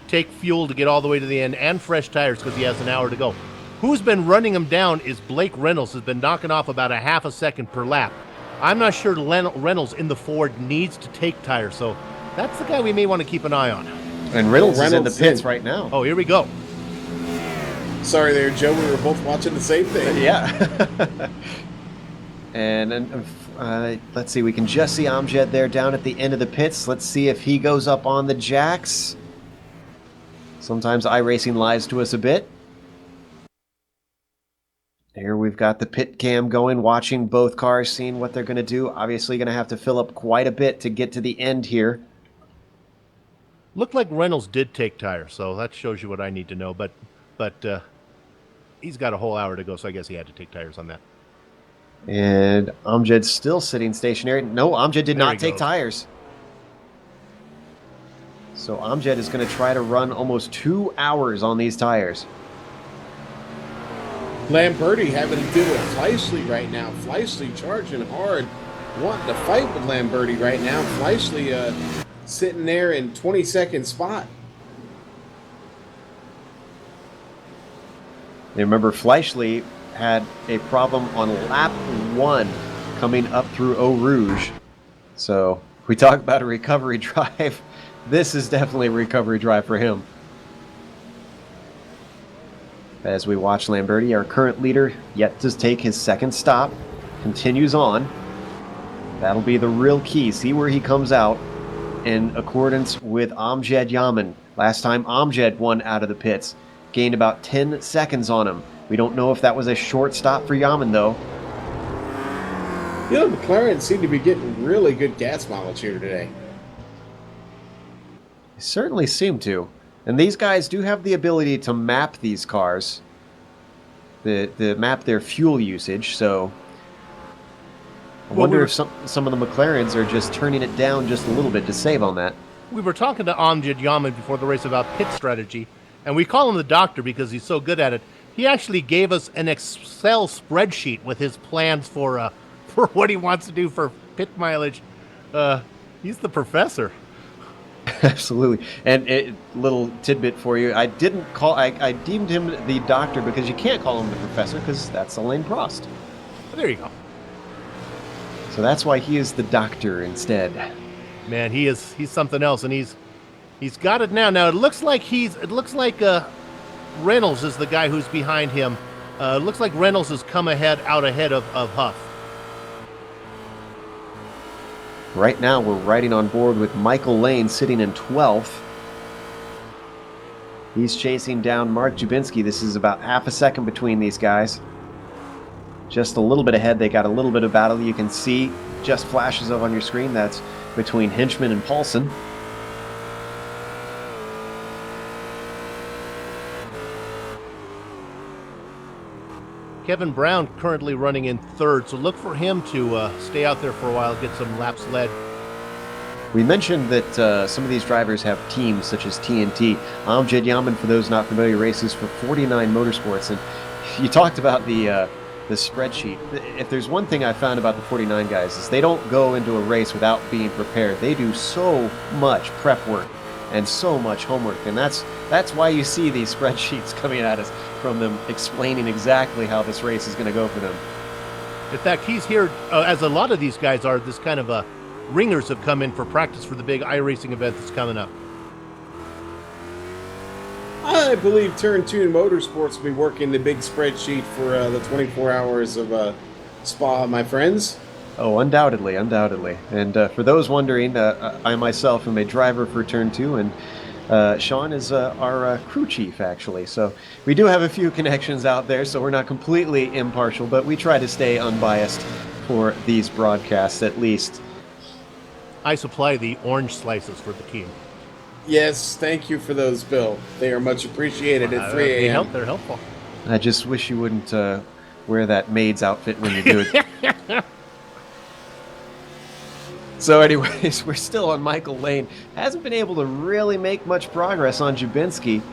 take fuel to get all the way to the end, and fresh tires because he has an hour to go. Who's been running him down is Blake Reynolds, has been knocking off about a half a second per lap. I'm not sure Reynolds in the Ford needs to take tires, so that's the guy we may want to keep an eye on. And Reynolds is in the pits right now. Oh, here we go. Sorry there, Joe. We were both watching the same thing. Yeah. and let's see. We can just see Amjad there down at the end of the pits. Let's see if he goes up on the jacks. Sometimes iRacing lies to us a bit. Here we've got the pit cam going, watching both cars, seeing what they're going to do. Obviously going to have to fill up quite a bit to get to the end here. Looked like Reynolds did take tires, so that shows you what I need to know. But he's got a whole hour to go, so I guess he had to take tires on that. And Amjad's still sitting stationary. No, Amjad did not take tires. So Amjad is going to try to run almost 2 hours on these tires. Lamberti having to deal with Fleischle right now. Fleischle charging hard, wanting to fight with Lamberti right now. Fleischle sitting there in 22nd spot. And remember, Fleischle had a problem on lap 1 coming up through Eau Rouge. So we talk about a recovery drive. This is definitely a recovery drive for him. As we watch Lamberti, our current leader, yet to take his second stop, continues on. That'll be the real key. See where he comes out in accordance with Amjad Yaman. Last time Amjad won out of the pits. Gained about 10 seconds on him. We don't know if that was a short stop for Yaman, though. You know, McLaren seem to be getting really good gas mileage here today. They certainly seem to. And these guys do have the ability to map these cars, the map their fuel usage. So I wonder if some of the McLarens are just turning it down just a little bit to save on that. We were talking to Amjad Yaman before the race about pit strategy, and we call him the doctor because he's so good at it. He actually gave us an Excel spreadsheet with his plans for what he wants to do for pit mileage. He's the professor. Absolutely. And a little tidbit for you, I deemed him the doctor because you can't call him the professor because that's Alain Prost. There you go. So that's why he is the doctor instead. Man, he's something else, and he's got it now. Now it looks like Reynolds is the guy who's behind him. It looks like Reynolds has come out ahead of Huff. Right now, we're riding on board with Michael Lane sitting in 12th. He's chasing down Mark Jubinski. This is about half a second between these guys. Just a little bit ahead. They got a little bit of battle. You can see just flashes of on your screen. That's between Hinchman and Paulson. Kevin Brown currently running in third, so look for him to stay out there for a while, get some laps led. We mentioned that some of these drivers have teams such as TNT. Amjad Yaman, for those not familiar, races for 49 Motorsports. And you talked about the spreadsheet. If there's one thing I found about the 49 guys is they don't go into a race without being prepared. They do so much prep work and so much homework, and that's why you see these spreadsheets coming at us from them explaining exactly how this race is going to go for them. In fact, he's here, as a lot of these guys are, this kind of ringers have come in for practice for the big iRacing event that's coming up. I believe Turn 2 Motorsports will be working the big spreadsheet for the 24 hours of Spa, my friends. Oh, undoubtedly. And for those wondering, I myself am a driver for Turn 2, and Sean is our crew chief, actually. So we do have a few connections out there, so we're not completely impartial, but we try to stay unbiased for these broadcasts, at least. I supply the orange slices for the team. Yes, thank you for those, Bill. They are much appreciated at 3 a.m. They're helpful. I just wish you wouldn't wear that maid's outfit when you do it. So anyways, we're still on Michael Lane. Hasn't been able to really make much progress on Jubinski.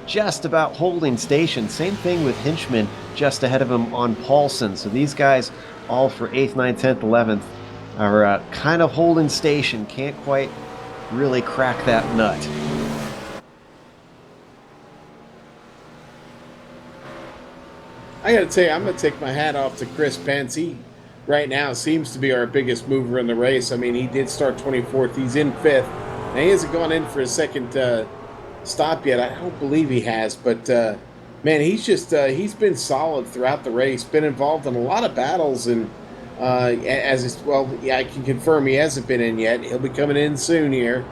Just about holding station. Same thing with Hinchman, just ahead of him on Paulson. So these guys, all for 8th, 9th, 10th, 11th, are kind of holding station. Can't quite really crack that nut. I got to tell you, I'm going to take my hat off to Chris Pence. He, right now, seems to be our biggest mover in the race. I mean, he did start 24th. He's in 5th. Now, he hasn't gone in for a second stop yet. I don't believe he has. But, man, he's been solid throughout the race, been involved in a lot of battles. And, I can confirm he hasn't been in yet. He'll be coming in soon here,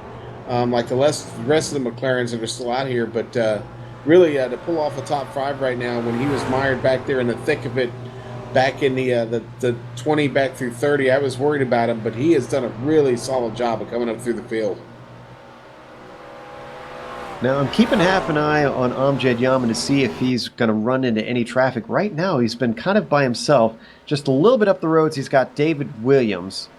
like the rest of the McLarens that are still out here. But, really, to pull off a top 5 right now when he was mired back there in the thick of it back in the 20 back through 30, I was worried about him, but he has done a really solid job of coming up through the field. Now, I'm keeping half an eye on Amjad Yaman to see if he's going to run into any traffic. Right now, he's been kind of by himself. Just a little bit up the roads, he's got David Williams.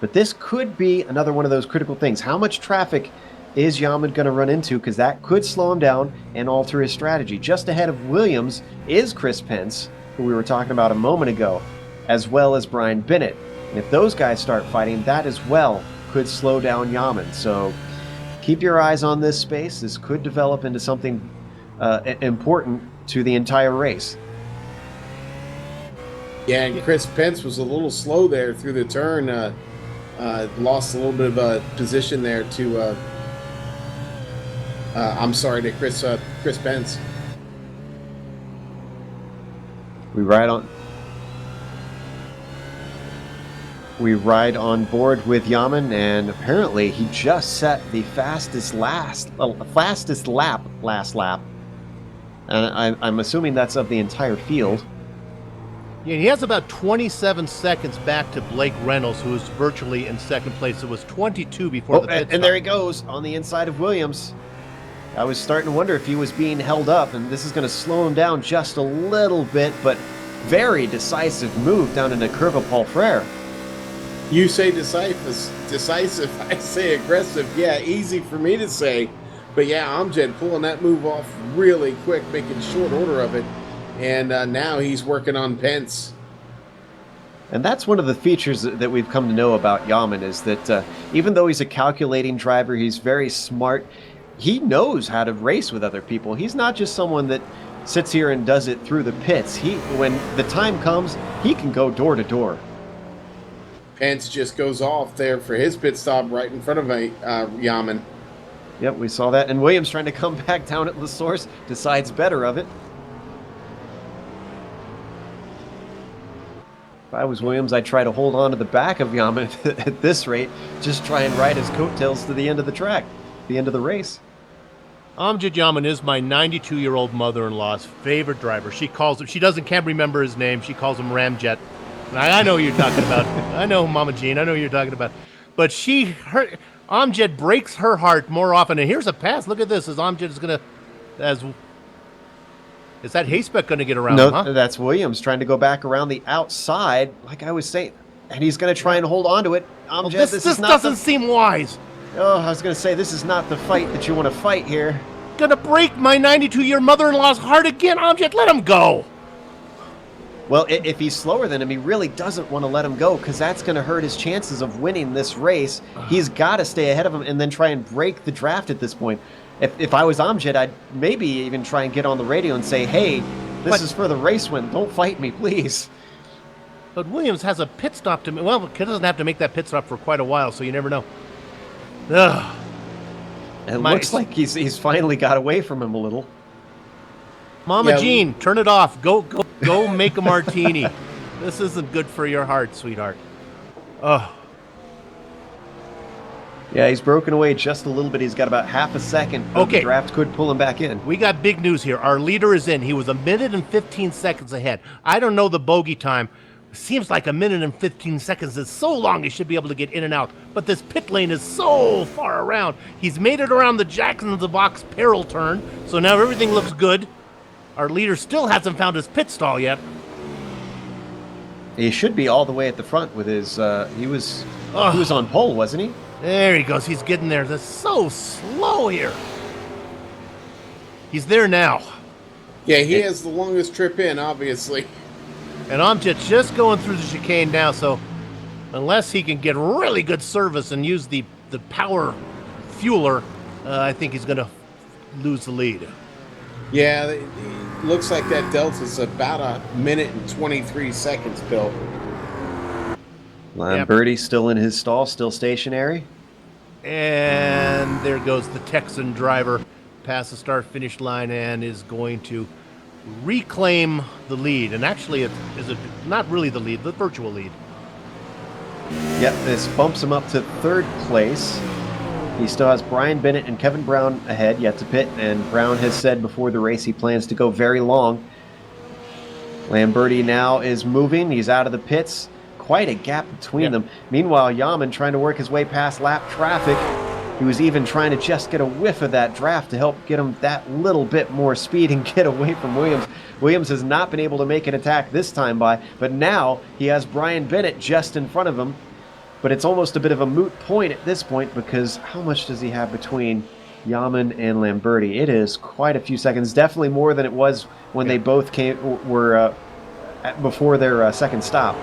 But this could be another one of those critical things. How much traffic is Yaman going to run into? Because that could slow him down and alter his strategy. Just ahead of Williams is Chris Pence, who we were talking about a moment ago, as well as Brian Bennett. And if those guys start fighting, that as well could slow down Yaman. So keep your eyes on this space. This could develop into something important to the entire race. Yeah, and Chris Pence was a little slow there through the turn. Lost a little bit of position there to... I'm sorry to Chris Pence. We ride on board with Yaman, and apparently he just set the fastest lap last lap. And I'm assuming that's of the entire field. Yeah, he has about 27 seconds back to Blake Reynolds, who is virtually in second place. It was 22 before the pit stop. And there he goes on the inside of Williams. I was starting to wonder if he was being held up, and this is going to slow him down just a little bit, but very decisive move down into Curva Paul Frere. You say decisive, I say aggressive. Yeah, easy for me to say. But yeah, Amjad pulling that move off really quick, making short order of it. And now he's working on Pence. And that's one of the features that we've come to know about Yaman, is that even though he's a calculating driver, he's very smart. He knows how to race with other people. He's not just someone that sits here and does it through the pits. When the time comes, he can go door to door. Pence just goes off there for his pit stop right in front of Yaman. Yep, we saw that. And Williams trying to come back down at the source, decides better of it. If I was Williams, I'd try to hold on to the back of Yaman at this rate, just try and ride his coattails to the end of the track, the end of the race. Amjad Yaman is my 92-year-old mother-in-law's favorite driver. She can't remember his name. She calls him Ramjet. I know who you're talking about. I know Mama Jean. I know who you're talking about. But Amjad breaks her heart more often. And here's a pass. Look at this. Is that Hayspec going to get around? No, that's Williams trying to go back around the outside, like I was saying. And he's going to try and hold on to it. Amjad, this doesn't seem wise. Oh, I was going to say, this is not the fight that you want to fight here. Gonna break my 92-year mother-in-law's heart again, Amjad. Let him go. Well, if he's slower than him, he really doesn't want to let him go, because that's going to hurt his chances of winning this race. He's got to stay ahead of him and then try and break the draft at this point. If I was Amjad, I'd maybe even try and get on the radio and say, hey, this is for the race win. Don't fight me, please. But Williams has a pit stop to make. Well, he doesn't have to make that pit stop for quite a while, so you never know. Ugh. It looks like he's finally got away from him a little. Mama Jean, turn it off. Go make a martini. This isn't good for your heart, sweetheart. Oh. Yeah, he's broken away just a little bit. He's got about half a second. Okay. The draft could pull him back in. We got big news here. Our leader is in. He was 1 minute and 15 seconds ahead. I don't know the bogey time. Seems like 1 minute and 15 seconds is so long he should be able to get in and out. But this pit lane is so far around. He's made it around the Jackson-in-the-Box peril turn, so now everything looks good. Our leader still hasn't found his pit stall yet. He should be all the way at the front with his... He was on pole, wasn't he? There he goes. He's getting there. That's so slow here. He's there now. Yeah, he has the longest trip in, obviously. And Amjad's just going through the chicane now, so unless he can get really good service and use the power fueler, I think he's going to lose the lead. Yeah, looks like that delta's about a minute and 23 seconds, Bill. Lamberti still in his stall, still stationary. And there goes the Texan driver past the start-finish line and is going to reclaim the lead. And actually, it is not really the lead, the virtual lead. Yep, this bumps him up to third place. He still has Brian Bennett and Kevin Brown ahead, yet to pit, and Brown has said before the race he plans to go very long. Lamberti now is moving. He's out of the pits. Quite a gap between them. Meanwhile, Yaman trying to work his way past lap traffic. He was even trying to just get a whiff of that draft to help get him that little bit more speed and get away from Williams. Williams has not been able to make an attack this time by, but now he has Brian Bennett just in front of him. But it's almost a bit of a moot point at this point because how much does he have between Yaman and Lamberti? It is quite a few seconds, definitely more than it was when they both were before their second stop.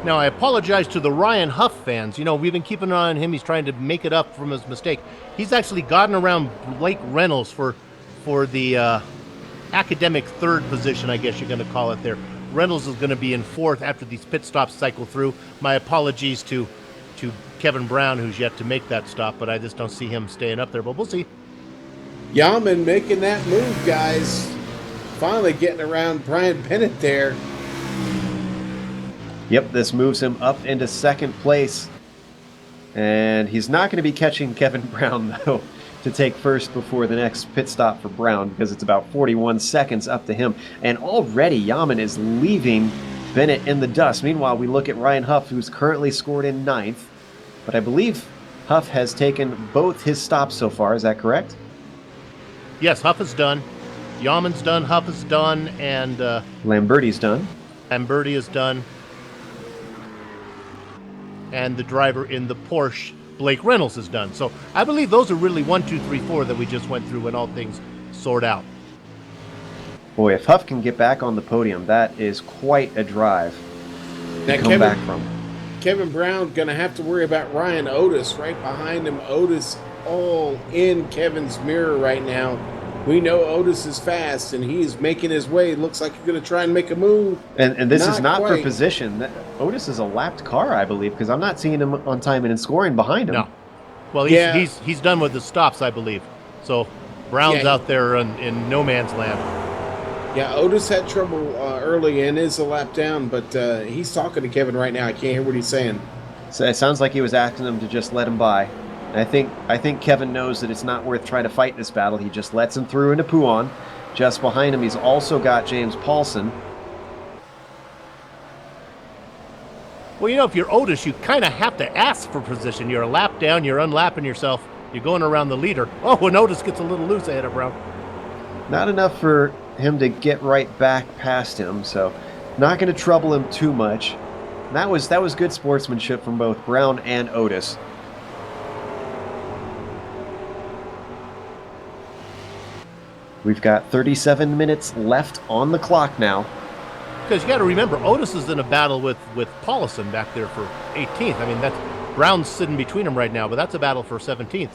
Now, I apologize to the Ryan Huff fans. You know, we've been keeping an eye on him. He's trying to make it up from his mistake. He's actually gotten around Blake Reynolds for the academic third position, I guess you're going to call it there. Reynolds is going to be in fourth after these pit stops cycle through. My apologies to Kevin Brown, who's yet to make that stop, but I just don't see him staying up there, but we'll see. Yaman making that move, guys. Finally getting around Brian Bennett there. Yep, this moves him up into second place. And he's not going to be catching Kevin Brown, though, to take first before the next pit stop for Brown, because it's about 41 seconds up to him. And already Yaman is leaving Bennett in the dust. Meanwhile, we look at Ryan Huff, who's currently scored in ninth. But I believe Huff has taken both his stops so far. Is that correct? Yes, Huff is done. Yaman's done, Huff is done, and Lamberti's done. Lamberti is done. And the driver in the Porsche, Blake Reynolds, is done. So I believe those are really 1, 2, 3, 4 that we just went through when all things sort out. Boy, if Huff can get back on the podium, that is quite a drive to come back from. Kevin Brown going to have to worry about Ryan Otis right behind him. Otis all in Kevin's mirror right now. We know Otis is fast, and he's making his way. Looks like he's going to try and make a move. And this is not quite for position. Otis is a lapped car, I believe, because I'm not seeing him on time and in scoring behind him. No. Well, he's done with the stops, I believe. So Brown's out there in no man's land. Yeah, Otis had trouble early and is a lap down, but he's talking to Kevin right now. I can't hear what he's saying. So it sounds like he was asking him to just let him by. I think Kevin knows that it's not worth trying to fight this battle. He just lets him through into Puan. Just behind him, he's also got James Paulson. Well, you know, if you're Otis, you kind of have to ask for position. You're a lap down, you're unlapping yourself, you're going around the leader. Oh, when Otis gets a little loose ahead of Brown. Not enough for him to get right back past him, so not going to trouble him too much. And that was good sportsmanship from both Brown and Otis. We've got 37 minutes left on the clock now. Because you got to remember, Otis is in a battle with Paulson back there for 18th. I mean, that's Brown's sitting between them right now, but that's a battle for 17th.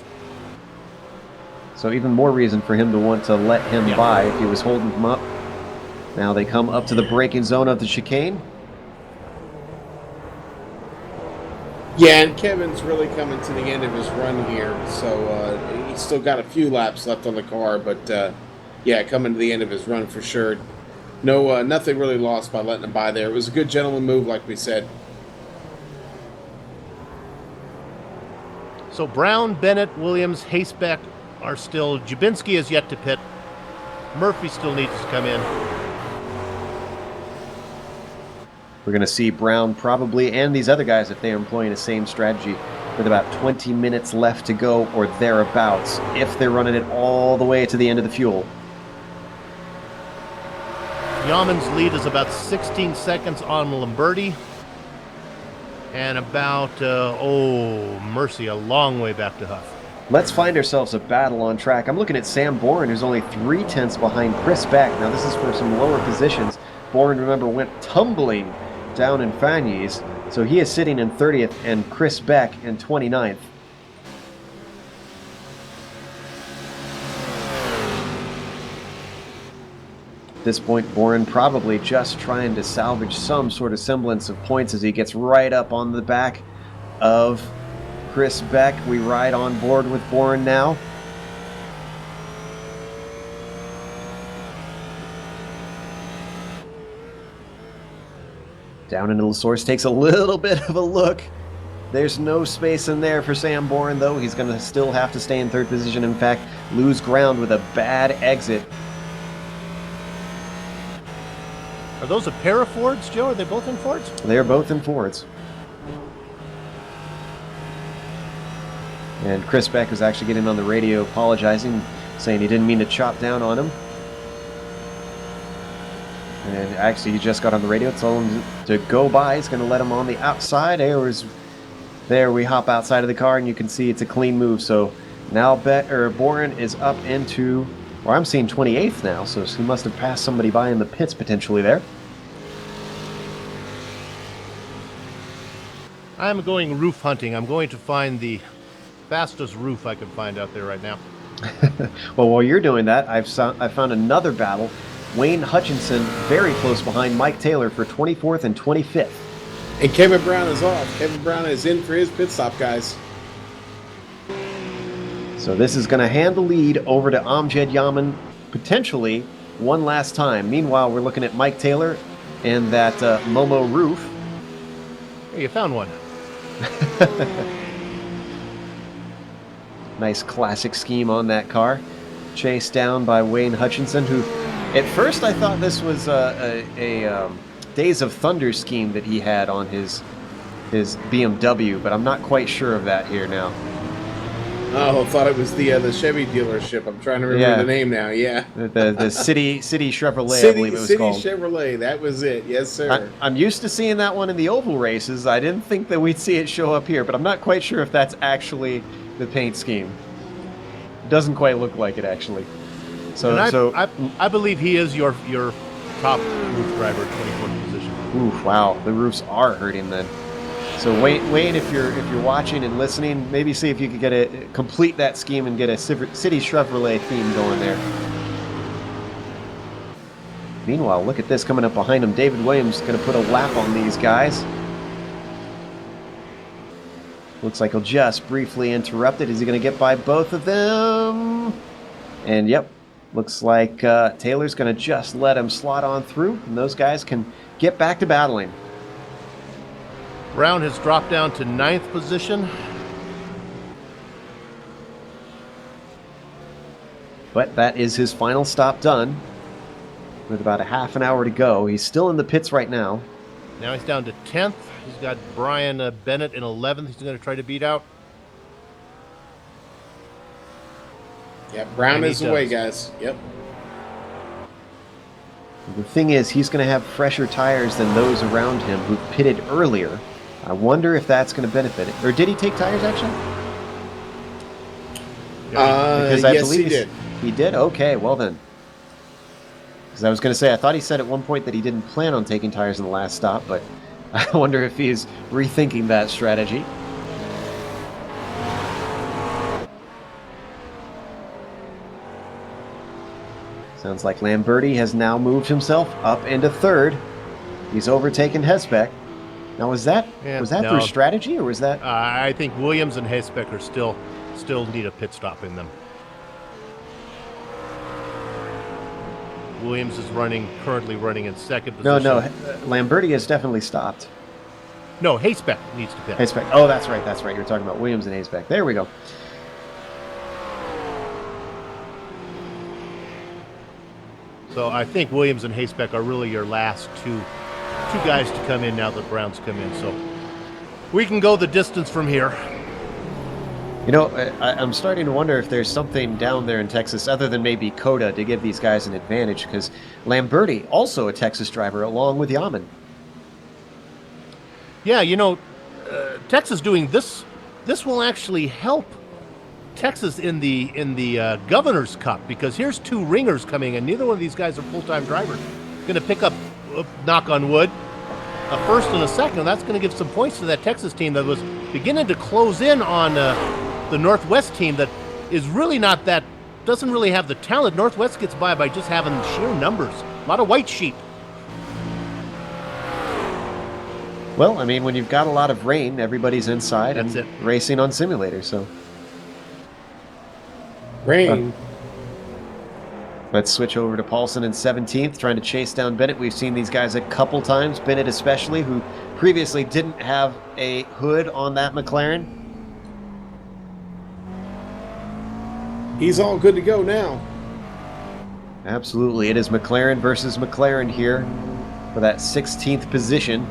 So even more reason for him to want to let him by if he was holding him up. Now they come up to the braking zone of the chicane. Yeah, and Kevin's really coming to the end of his run here, so he's still got a few laps left on the car, but yeah, coming to the end of his run for sure. No, nothing really lost by letting him by there. It was a good gentleman move, like we said. So Brown, Bennett, Williams, Hasebeck are still. Jabinski is yet to pit. Murphy still needs to come in. We're going to see Brown probably, and these other guys, if they are employing the same strategy, with about 20 minutes left to go or thereabouts, if they're running it all the way to the end of the fuel. Yaman's lead is about 16 seconds on Lamberti. And about, mercy, a long way back to Huff. Let's find ourselves a battle on track. I'm looking at Sam Bourne, who's only 3/10 behind Chris Beck. Now, this is for some lower positions. Bourne, remember, went tumbling down in Fagnes, so he is sitting in 30th, and Chris Beck in 29th. this point, Boren probably just trying to salvage some sort of semblance of points as he gets right up on the back of Chris Beck. We ride on board with Boren now. Down into the source, takes a little bit of a look. There's no space in there for Sam Boren, though. He's going to still have to stay in third position. In fact, lose ground with a bad exit. Are those a pair of Fords, Joe? Are they both in Fords? They're both in Fords. And Chris Beck is actually getting on the radio apologizing, saying he didn't mean to chop down on him. And actually, he just got on the radio, told him to go by. He's going to let him on the outside. There we hop outside of the car, and you can see it's a clean move. So now Boren is up into, well, I'm seeing 28th now, so he must have passed somebody by in the pits potentially there. I'm going roof hunting. I'm going to find the fastest roof I can find out there right now. Well, while you're doing that, I found another battle. Wayne Hutchinson very close behind Mike Taylor for 24th and 25th. And Kevin Brown is off. Kevin Brown is in for his pit stop, guys. So this is going to hand the lead over to Amjad Yaman potentially one last time. Meanwhile, we're looking at Mike Taylor and that Momo roof. Hey, you found one. Nice classic scheme on that car. Chased down by Wayne Hutchinson, who at first I thought this was a Days of Thunder scheme that he had on his BMW, but I'm not quite sure of that here now. Oh, I thought it was the Chevy dealership. I'm trying to remember the name now. Yeah, the City Chevrolet, I believe it was called. City Chevrolet. That was it. Yes, sir. I'm used to seeing that one in the oval races. I didn't think that we'd see it show up here, but I'm not quite sure if that's actually the paint scheme. It doesn't quite look like it actually. I believe he is your top roof driver, 24th position. Oof! Wow, the roofs are hurting then. So Wayne, if you're watching and listening, maybe see if you could complete that scheme and get a City Chevrolet theme going there. Meanwhile, look at this coming up behind him. David Williams is going to put a lap on these guys. Looks like he'll just briefly interrupt it. Is he going to get by both of them? And yep, looks like Taylor's going to just let him slot on through, and those guys can get back to battling. Brown has dropped down to 9th position. But that is his final stop done. With about a half an hour to go. He's still in the pits right now. Now he's down to 10th. He's got Brian Bennett in 11th. He's going to try to beat out. Yeah, Brown is away, guys. Yep. The thing is, he's going to have fresher tires than those around him who pitted earlier. I wonder if that's going to benefit it. Or did he take tires, actually? Because I believe he did. He did? Okay, well then. Because I was going to say, I thought he said at one point that he didn't plan on taking tires in the last stop, but I wonder if he's rethinking that strategy. Sounds like Lamberti has now moved himself up into third. He's overtaken Hesbeck. Now, was that through strategy, or was that? I think Williams and Hesbeck are still need a pit stop in them. Williams is currently running in second position. No, Lamberti has definitely stopped. No, Hesbeck needs to pit. Hesbeck. Oh, that's right. You're talking about Williams and Hesbeck. There we go. So I think Williams and Hesbeck are really your last two guys to come in now that Brown's come in. So we can go the distance from here. You know, I'm starting to wonder if there's something down there in Texas other than maybe COTA to give these guys an advantage, because Lamberti, also a Texas driver, along with Yaman. Yeah, you know, Texas doing this will actually help Texas in the Governor's Cup, because here's two ringers coming, and neither one of these guys are full-time drivers. Going to pick up, knock on wood, a first and a second. That's going to give some points to that Texas team that was beginning to close in on the Northwest team that is really doesn't really have the talent. Northwest gets by just having sheer numbers A lot of white sheep. Well, I mean, when you've got a lot of rain, everybody's inside That's and it. racing on simulator, so. Rain. Let's switch over to Paulson in 17th, trying to chase down Bennett. We've seen these guys a couple times, Bennett especially, who previously didn't have a hood on that McLaren. He's all good to go now. Absolutely. It is McLaren versus McLaren here for that 16th position.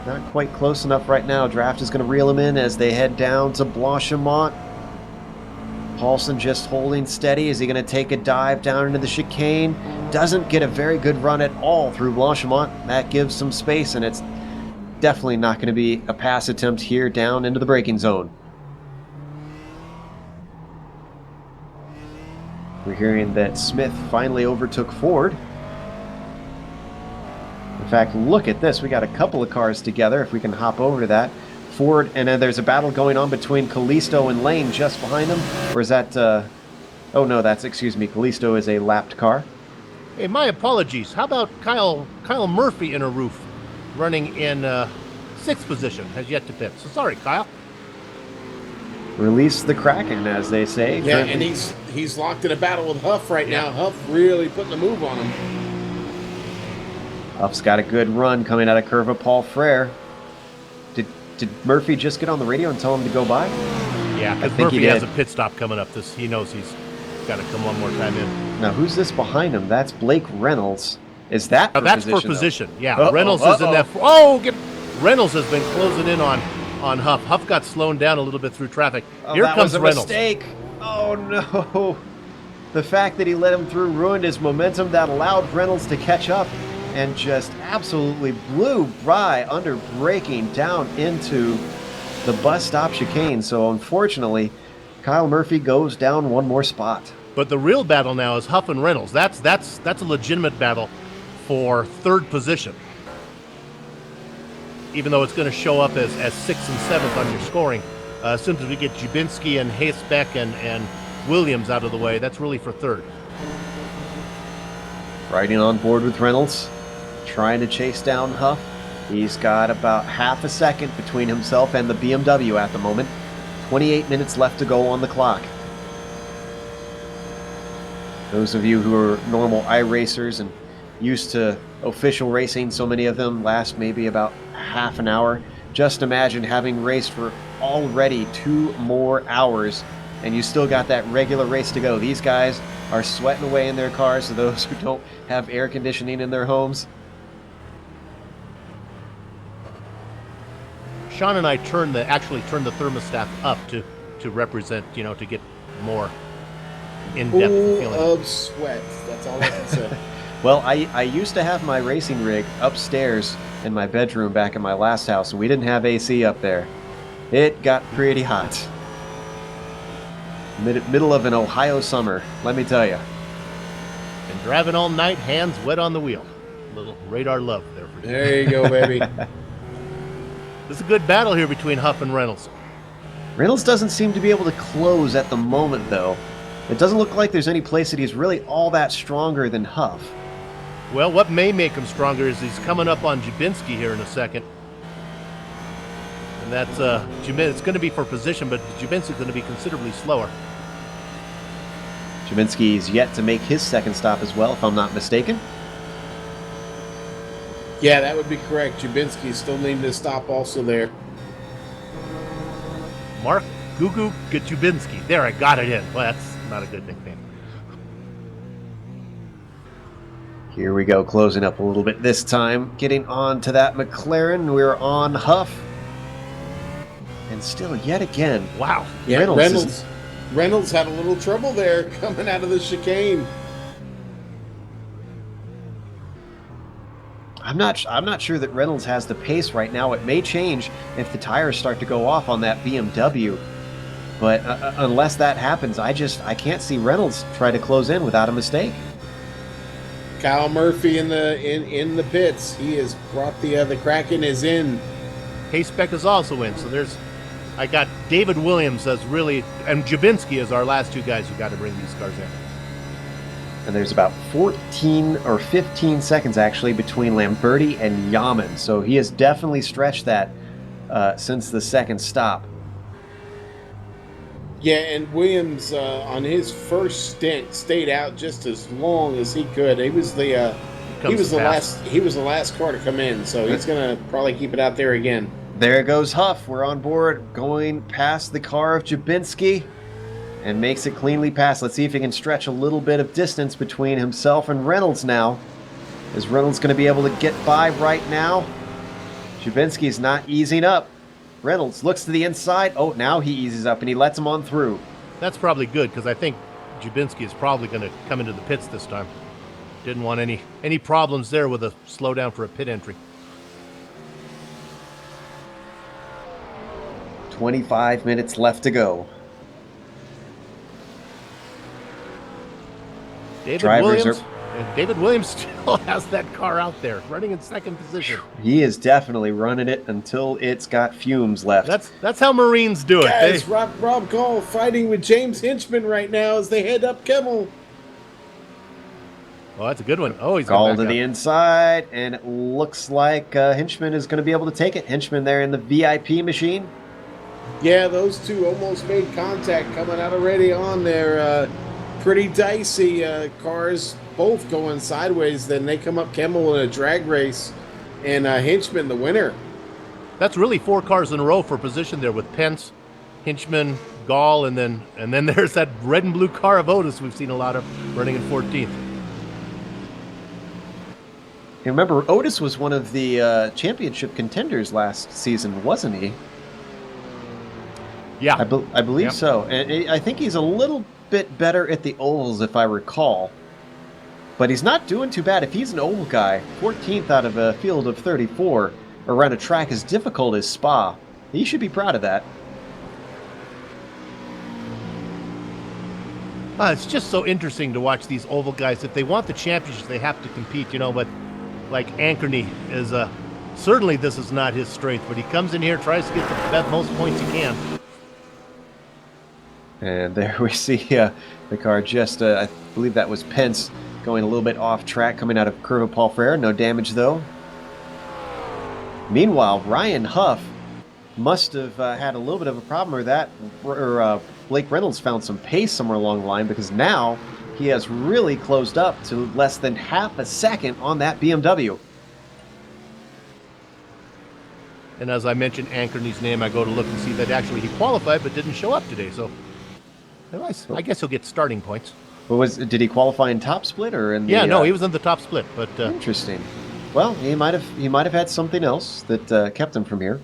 Not quite close enough right now. Draft is going to reel him in as they head down to Blanchimont. Paulson just holding steady. Is he going to take a dive down into the chicane? Doesn't get a very good run at all through Blanchimont. That gives some space, and it's definitely not going to be a pass attempt here down into the braking zone. We're hearing that Smith finally overtook Ford. In fact, look at this. We got a couple of cars together. If we can hop over to that. Ford, and then there's a battle going on between Callisto and Lane just behind them. Or is that, oh no, that's, excuse me, Callisto is a lapped car. Hey, my apologies. How about Kyle Murphy in a roof, running in 6th position, has yet to pit. So sorry, Kyle. Release the Kraken, as they say. Yeah, and he's locked in a battle with Huff right now. Huff really putting the move on him. Huff's got a good run coming out of Curva Paul Frere. Did Murphy just get on the radio and tell him to go by? Yeah, because Murphy has a pit stop coming up. He knows he's got to come one more time in. Now, who's this behind him? That's Blake Reynolds. Is that for that's position, for position. though? Yeah, Reynolds is in that. Reynolds has been closing in on Huff. Huff got slowed down a little bit through traffic. Here that comes was a Reynolds. Mistake. Oh no! The fact that he let him through ruined his momentum. That allowed Reynolds to catch up and just absolutely blew by under braking down into the bus stop chicane. So unfortunately, Kyle Murphy goes down one more spot. But the real battle now is Huff and Reynolds. That's a legitimate battle for 3rd position. Even though it's going to show up as 6th and 7th on your scoring. As soon as we get Jubinski and Hayesbeck and Williams out of the way, that's really for 3rd. Riding on board with Reynolds, trying to chase down Huff. He's got about half a second between himself and the BMW at the moment. 28 minutes left to go on the clock. Those of you who are normal iRacers and used to official racing, so many of them last maybe about half an hour. Just imagine having raced for already 2 more hours and you still got that regular race to go. These guys are sweating away in their cars, so those who don't have air conditioning in their homes. Sean and I actually turned the thermostat up to represent, to get more in-depth feeling. Full of sweat. That's all I can say. Well, I used to have my racing rig upstairs in my bedroom back in my last house, and we didn't have AC up there. It got pretty hot. Middle of an Ohio summer, let me tell you. And driving all night, hands wet on the wheel. A little radar love there for you. There you go, baby. This is a good battle here between Huff and Reynolds. Reynolds doesn't seem to be able to close at the moment, though. It doesn't look like there's any place that he's really all that stronger than Huff. Well, what may make him stronger is he's coming up on Jubinski here in a second. And that's it's going to be for position, but Jubinski's going to be considerably slower. Jubinski's yet to make his second stop as well, if I'm not mistaken. Yeah, that would be correct. Jubinski still needing to stop also there. Mark Gugu Jubinski. There, I got it in. Well, that's not a good nickname. Here we go, closing up a little bit this time. Getting on to that McLaren. We're on Huff. And still, yet again, wow. Yeah, Reynolds had a little trouble there coming out of the chicane. I'm not sure that Reynolds has the pace right now. It may change if the tires start to go off on that BMW. But unless that happens, I can't see Reynolds try to close in without a mistake. Kyle Murphy in the pits. He has brought the Kraken is in. Hayesbeck is also in. So I got David Williams as really, and Jubinski as our last 2 guys who got to bring these cars in. And there's about 14 or 15 seconds actually between Lamberti and Yaman. So he has definitely stretched that since the second stop. Yeah, and Williams on his first stint stayed out just as long as he could. He was the last car to come in, so he's gonna probably keep it out there again. There goes Huff. We're on board, going past the car of Jabinski, and makes it cleanly past. Let's see if he can stretch a little bit of distance between himself and Reynolds now. Is Reynolds going to be able to get by right now? Jabinski's not easing up. Reynolds looks to the inside. Oh, now he eases up and he lets him on through. That's probably good, because I think Jabinski is probably going to come into the pits this time. Didn't want any problems there with a slowdown for a pit entry. 25 minutes left to go. David Williams still has that car out there, running in second position. He is definitely running it until it's got fumes left. That's how Marines do it. Guys, Rob Gall fighting with James Hinchman right now as they head up Kemmel. Oh, that's a good one. Oh, he's Gall to the inside, and it looks like Hinchman is going to be able to take it. Hinchman there in the VIP machine. Yeah, those two almost made contact coming out already on their pretty dicey cars, both going sideways. Then they come up Kemmel in a drag race, and Hinchman the winner. That's really 4 cars in a row for position there with Pence, Hinchman, Gall, and then there's that red and blue car of Otis we've seen a lot of running in 14th. You remember, Otis was one of the championship contenders last season, wasn't he? Yeah. I believe so. And I think he's a little bit better at the ovals, if I recall. But he's not doing too bad. If he's an oval guy, 14th out of a field of 34 around a track as difficult as Spa, he should be proud of that. It's just so interesting to watch these oval guys. If they want the championships, they have to compete, but like Ankerney is certainly this is not his strength, but he comes in here, tries to get the most points he can. And there we see the car just, I believe that was Pence, going a little bit off track coming out of Curva Paul Frere. No damage though. Meanwhile, Ryan Huff must have had a little bit of a problem with that, or Blake Reynolds found some pace somewhere along the line, because now he has really closed up to less than half a second on that BMW. And as I mentioned Ankerney's name, I go to look and see that actually he qualified but didn't show up today. So I guess he'll get starting points. Did he qualify in top split or in the? Yeah, no, he was in the top split. But interesting. Well, he might have had something else that kept him from here.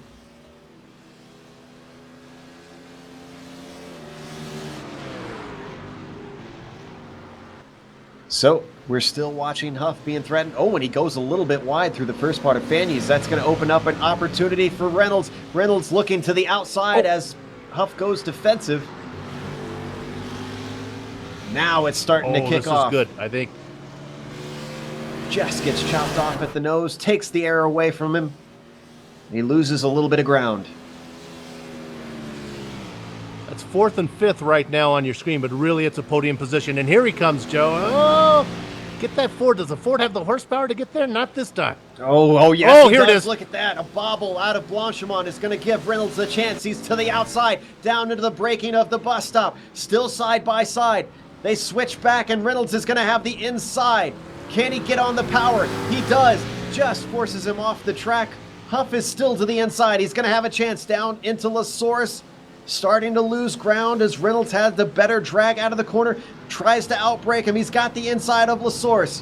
So we're still watching Huff being threatened. Oh, and he goes a little bit wide through the first part of Fanny's. That's going to open up an opportunity for Reynolds. Reynolds looking to the outside as Huff goes defensive. Now it's starting to kick off. This is good, I think. Just gets chopped off at the nose, takes the air away from him. He loses a little bit of ground. That's 4th and 5th right now on your screen, but really it's a podium position. And here he comes, Joe. Oh, get that Ford. Does the Ford have the horsepower to get there? Not this time. Oh, yes. Oh, here it is. Look at that. A bobble out of Blanchimont is going to give Reynolds a chance. He's to the outside, down into the braking of the bus stop. Still side by side. They switch back, and Reynolds is going to have the inside. Can he get on the power? He does. Just forces him off the track. Huff is still to the inside. He's going to have a chance down into La Source. Starting to lose ground as Reynolds had the better drag out of the corner. Tries to outbrake him. He's got the inside of La Source.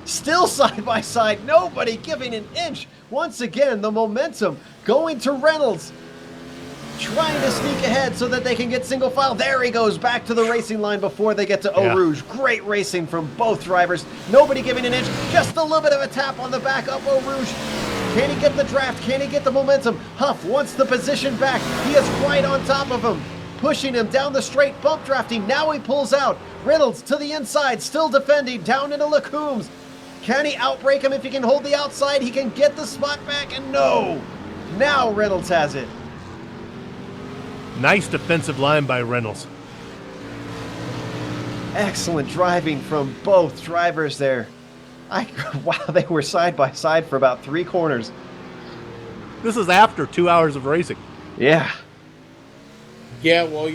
Still side by side. Nobody giving an inch. Once again, the momentum going to Reynolds. Trying to sneak ahead so that they can get single file. There he goes, back to the racing line before they get to Eau Rouge. Great racing from both drivers. Nobody giving an inch. Just a little bit of a tap on the back of Eau Rouge. Can he get the draft? Can he get the momentum? Huff wants the position back. He is right on top of him. Pushing him down the straight, bump drafting. Now he pulls out. Reynolds to the inside, still defending, down into Lacoombs. Can he outbrake him? If he can hold the outside, he can get the spot back, and no! Now Reynolds has it. Nice defensive line by Reynolds. Excellent driving from both drivers there. Wow, they were side by side for about 3 corners. This is after 2 hours of racing. Yeah. Yeah, well,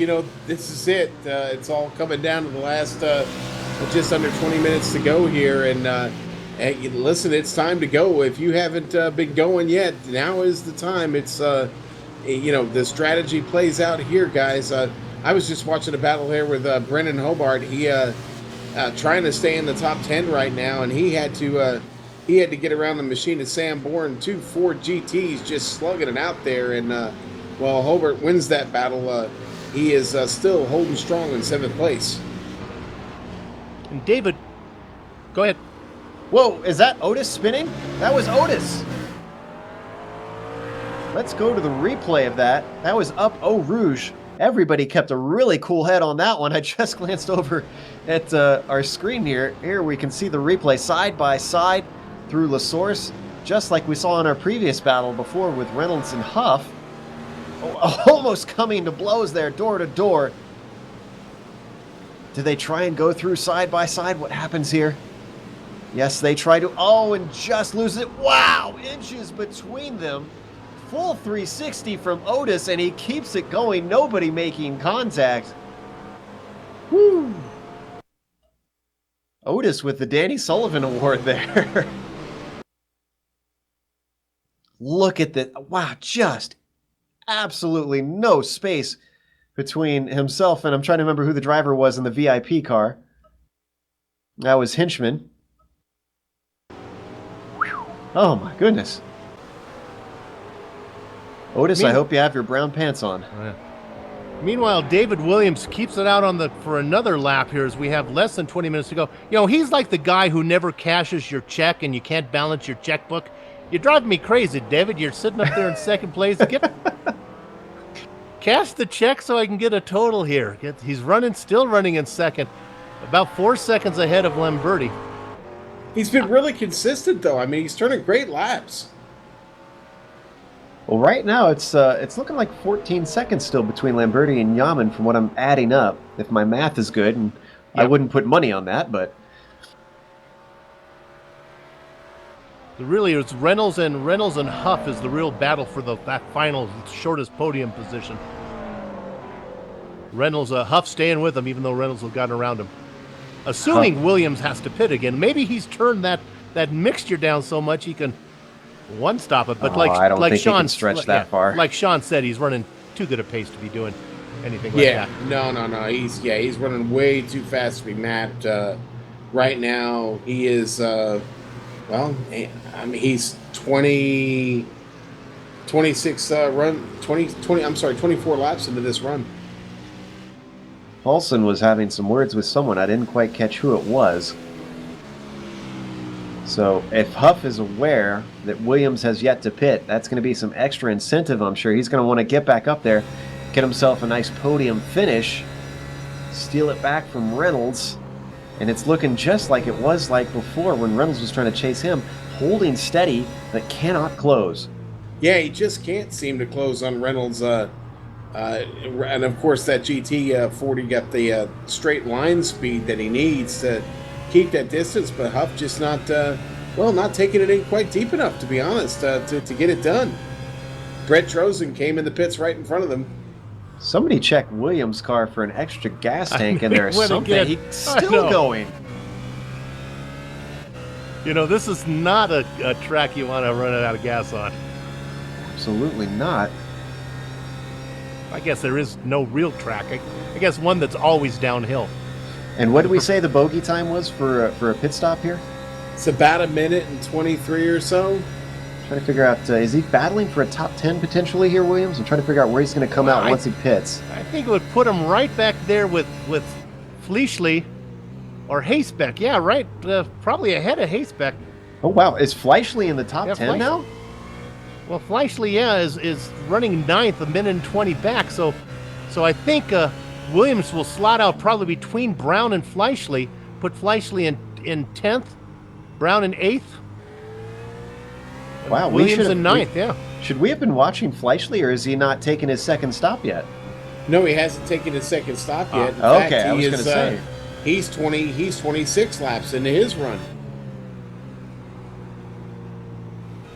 this is it. It's all coming down to the last just under 20 minutes to go here. And hey, listen, it's time to go. If you haven't been going yet, now is the time. It's, the strategy plays out here, guys. I was just watching a battle here with Brendan Hobart. He trying to stay in the top 10 right now, and he had to get around the machine of Sam Bourne, 2 Ford GTs just slugging it out there. And well, Hobart wins that battle. He is still holding strong in 7th place. And David, go ahead. Whoa, is that Otis spinning? That was Otis. Let's go to the replay of that. That was up Eau Rouge. Everybody kept a really cool head on that one. I just glanced over at our screen here. Here we can see the replay side by side through La Source, just like we saw in our previous battle before with Reynolds and Huff. Almost coming to blows there, door to door. Do they try and go through side by side? What happens here? Yes, they try to. Oh, and just lose it. Wow, inches between them. Full 360 from Otis, and he keeps it going. Nobody making contact. Woo! Otis with the Danny Sullivan Award there. Look at that. Wow, just absolutely no space between himself and I'm trying to remember who the driver was in the VIP car. That was Hinchman. Oh my goodness. Otis, I hope you have your brown pants on. Meanwhile, David Williams keeps it out for another lap here as we have less than 20 minutes to go. He's like the guy who never cashes your check and you can't balance your checkbook. You're driving me crazy, David. You're sitting up there in 2nd place. Cash the check so I can get a total here. He's still running in 2nd, about 4 seconds ahead of Lamberti. He's been really consistent, though. I mean, he's turning great laps. Well, right now it's looking like 14 seconds still between Lamberti and Yaman from what I'm adding up, if my math is good, and yep. I wouldn't put money on that, but... Really, it's Reynolds and Huff is the real battle for that final shortest podium position. Huff staying with him, even though Reynolds has gotten around him. Assuming Williams has to pit again. Maybe he's turned that mixture down so much he can one-stop it. But I don't think Sean, he can stretch that far. Like Sean said, he's running too good a pace to be doing anything like that. No. He's running way too fast to be mapped. Right now, he is... he's 24 laps into this run. Paulson was having some words with someone. I didn't quite catch who it was. So if Huff is aware that Williams has yet to pit, that's going to be some extra incentive, I'm sure. He's going to want to get back up there, get himself a nice podium finish, steal it back from Reynolds. And it's looking just like it was like before when Reynolds was trying to chase him, holding steady but cannot close. Yeah, he just can't seem to close on Reynolds. And of course, that GT40 got the straight line speed that he needs to keep that distance. But Huff just not taking it in quite deep enough, to be honest, to get it done. Brett Trozen came in the pits right in front of them. Somebody check Williams' car for an extra gas tank in there or something. He's still going. This is not a track you want to run out of gas on. Absolutely not. I guess there is no real track. I guess one that's always downhill. And what did we say the bogey time was for a pit stop here? It's about 1:23 or so. Trying to figure out, is he battling for a top 10 potentially here, Williams? I'm trying to figure out where he's going to come out once he pits. I think it would put him right back there with Fleischle or Hasebeck. Yeah, right. Probably ahead of Hasebeck. Oh, wow. Is Fleischle in the top 10 now? Well, Fleischle, is running 9th, 1:20 back. So I think Williams will slot out probably between Brown and Fleischle, put Fleischle in 10th, Brown in 8th. Wow, Williams in 9th, yeah. Should we have been watching Fleischle, or is he not taking his second stop yet? No, he hasn't taken his second stop yet. In okay, fact, I was going to say. He's 26 laps into his run.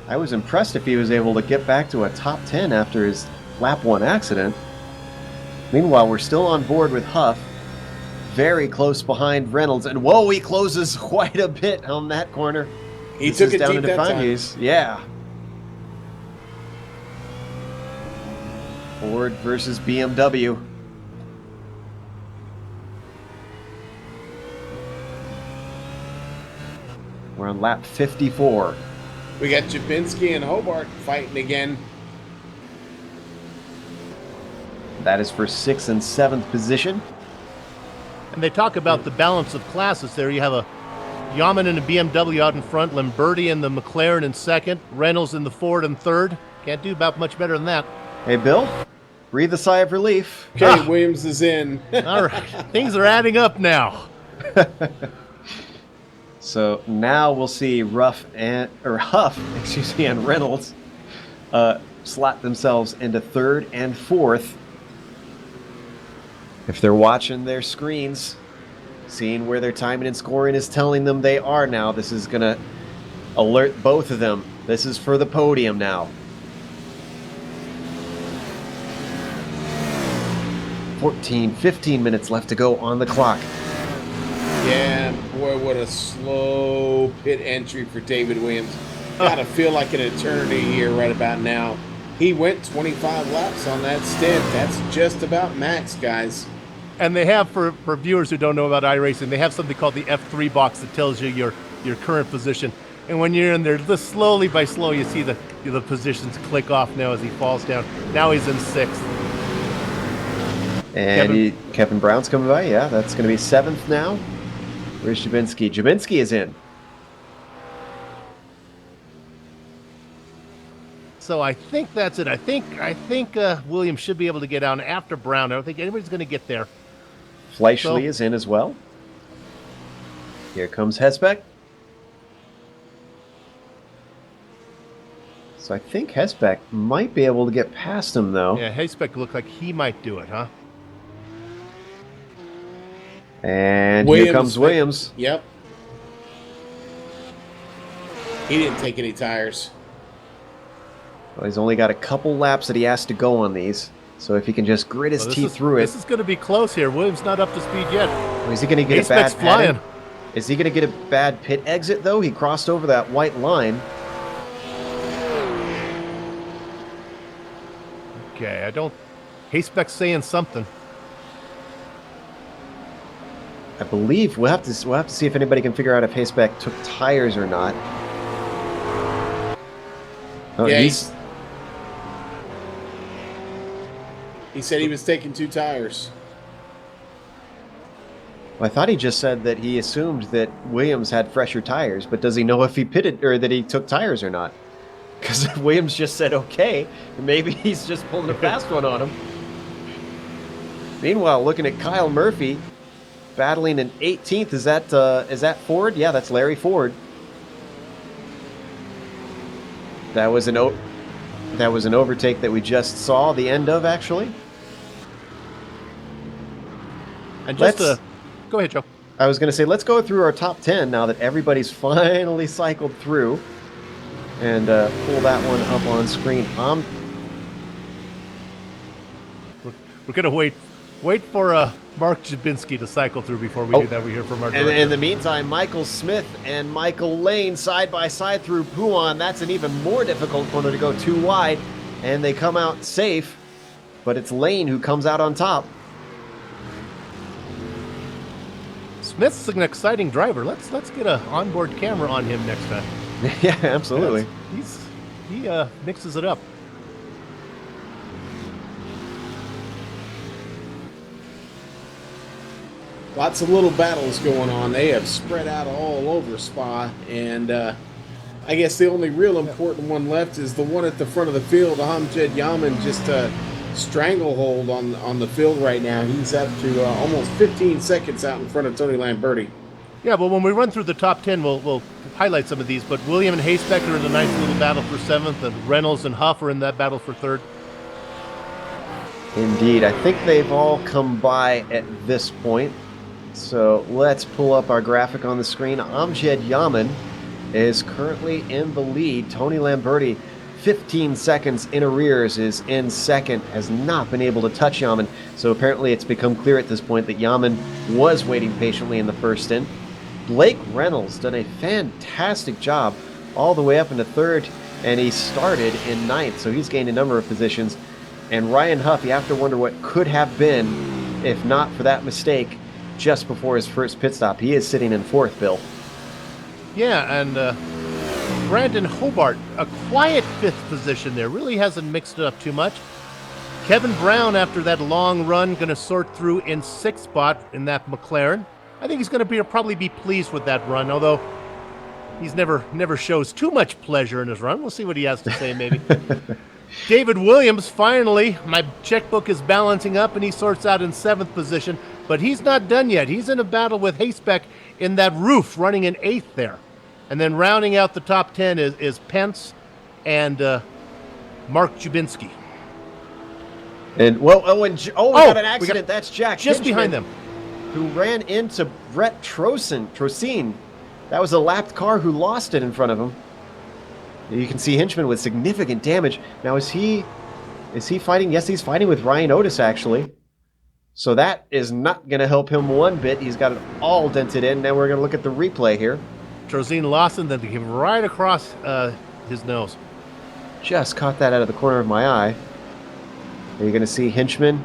I was impressed if he was able to get back to a top 10 after his lap 1 accident. Meanwhile, we're still on board with Huff, very close behind Reynolds, and whoa, he closes quite a bit on that corner. He This took is it down deep into that time. Fanges. Yeah. Ford versus BMW. We're on lap 54. We got Jabinski and Hobart fighting again. That is for 6th and 7th position. And they talk about the balance of classes there. You have a Yaman and a BMW out in front, Lamberti and the McLaren in second, Reynolds in the Ford in third. Can't do about much better than that. Hey, Bill, breathe a sigh of relief. Okay, Williams is in. All right, things are adding up now. So now we'll see Huff, and Reynolds slot themselves into 3rd and 4th. If they're watching their screens, seeing where their timing and scoring is telling them they are now, this is going to alert both of them. This is for the podium now. 15 minutes left to go on the clock. Yeah, boy, what a slow pit entry for David Williams. Gotta feel like an eternity here right about now. He went 25 laps on that stint. That's just about max, guys. And they have, for viewers who don't know about iRacing, they have something called the F3 box that tells you your current position. And when you're in there, just slowly by slow, you see the positions click off now as he falls down. Now he's in 6th. And Kevin Brown's coming by. Yeah, that's going to be 7th now. Where's Jabinski? Jabinski is in. So I think that's it. I think Williams should be able to get down after Brown. I don't think anybody's going to get there. Fleischle is in as well. Here comes Hesbeck. So I think Hesbeck might be able to get past him, though. Yeah, Hayspec looked like he might do it, huh? And here comes Williams. Yep. He didn't take any tires. Well, he's only got a couple laps that he has to go on these. So if he can just grit his teeth through it. This is going to be close here. Williams not up to speed yet. Is he going to get a Hayspec's bad flying. padding? Is he going to get a bad pit exit, though? He crossed over that white line. Okay, Hayspec's saying something. I believe we'll have to see if anybody can figure out if Hayspec took tires or not. Oh, Yeah, he said he was taking 2 tires. Well, I thought he just said that he assumed that Williams had fresher tires, but does he know if he pitted or that he took tires or not? Because Williams just said okay, and maybe he's just pulling a fast one on him. Meanwhile, looking at Kyle Murphy battling in 18th. Is that Ford? Yeah, that's Larry Ford. That was an overtake that we just saw the end of, actually. And go ahead, Joe. I was going to say, let's go through our top 10 now that everybody's finally cycled through, and pull that one up on screen. We're going to wait for Mark Jabinski to cycle through before we do that. We hear from our director. And in the meantime, Michael Smith and Michael Lane side by side through Pouan. That's an even more difficult corner to go too wide, and they come out safe, but it's Lane who comes out on top. Smith's an exciting driver. Let's get an onboard camera on him next time. Yeah, absolutely. He mixes it up. Lots of little battles going on. They have spread out all over Spa, and I guess the only real important one left is the one at the front of the field. Amjad Yaman just stranglehold on the field right now. He's up to almost 15 seconds out in front of Tony Lamberti. Yeah, well, when we run through the top 10, we'll highlight some of these. But William and Hayspec are in a nice little battle for 7th, and Reynolds and Huff are in that battle for 3rd. Indeed. I think they've all come by at this point. So let's pull up our graphic on the screen. Amjad Yaman is currently in the lead. Tony Lamberti, 15 seconds in arrears, is in second, has not been able to touch Yaman. So apparently it's become clear at this point that Yaman was waiting patiently in the first stint. Blake Reynolds done a fantastic job all the way up into third, and he started in ninth, so he's gained a number of positions. And Ryan Huff, you have to wonder what could have been if not for that mistake just before his first pit stop. He is sitting in fourth, Bill. Yeah, and Brandon Hobart, a quiet fifth position there, really hasn't mixed it up too much. Kevin Brown, after that long run, going to sort through in sixth spot in that McLaren. I think he's going to probably be pleased with that run, although he's never shows too much pleasure in his run. We'll see what he has to say, maybe. David Williams, finally, my checkbook is balancing up, and he sorts out in seventh position, but he's not done yet. He's in a battle with Hasebeck in that roof, running in eighth there. And then rounding out the top 10 is Pence and Mark Jubinski. And we got an accident. That's Jack just Hinchman, behind them, who ran into Brett Trocine. That was a lapped car who lost it in front of him. You can see Hinchman with significant damage. Now, is he fighting? Yes, he's fighting with Ryan Otis, actually. So that is not going to help him one bit. He's got it all dented in. Now we're going to look at the replay here. Trocine lost him, then came right across his nose. Just caught that out of the corner of my eye. Are you going to see Hinchman?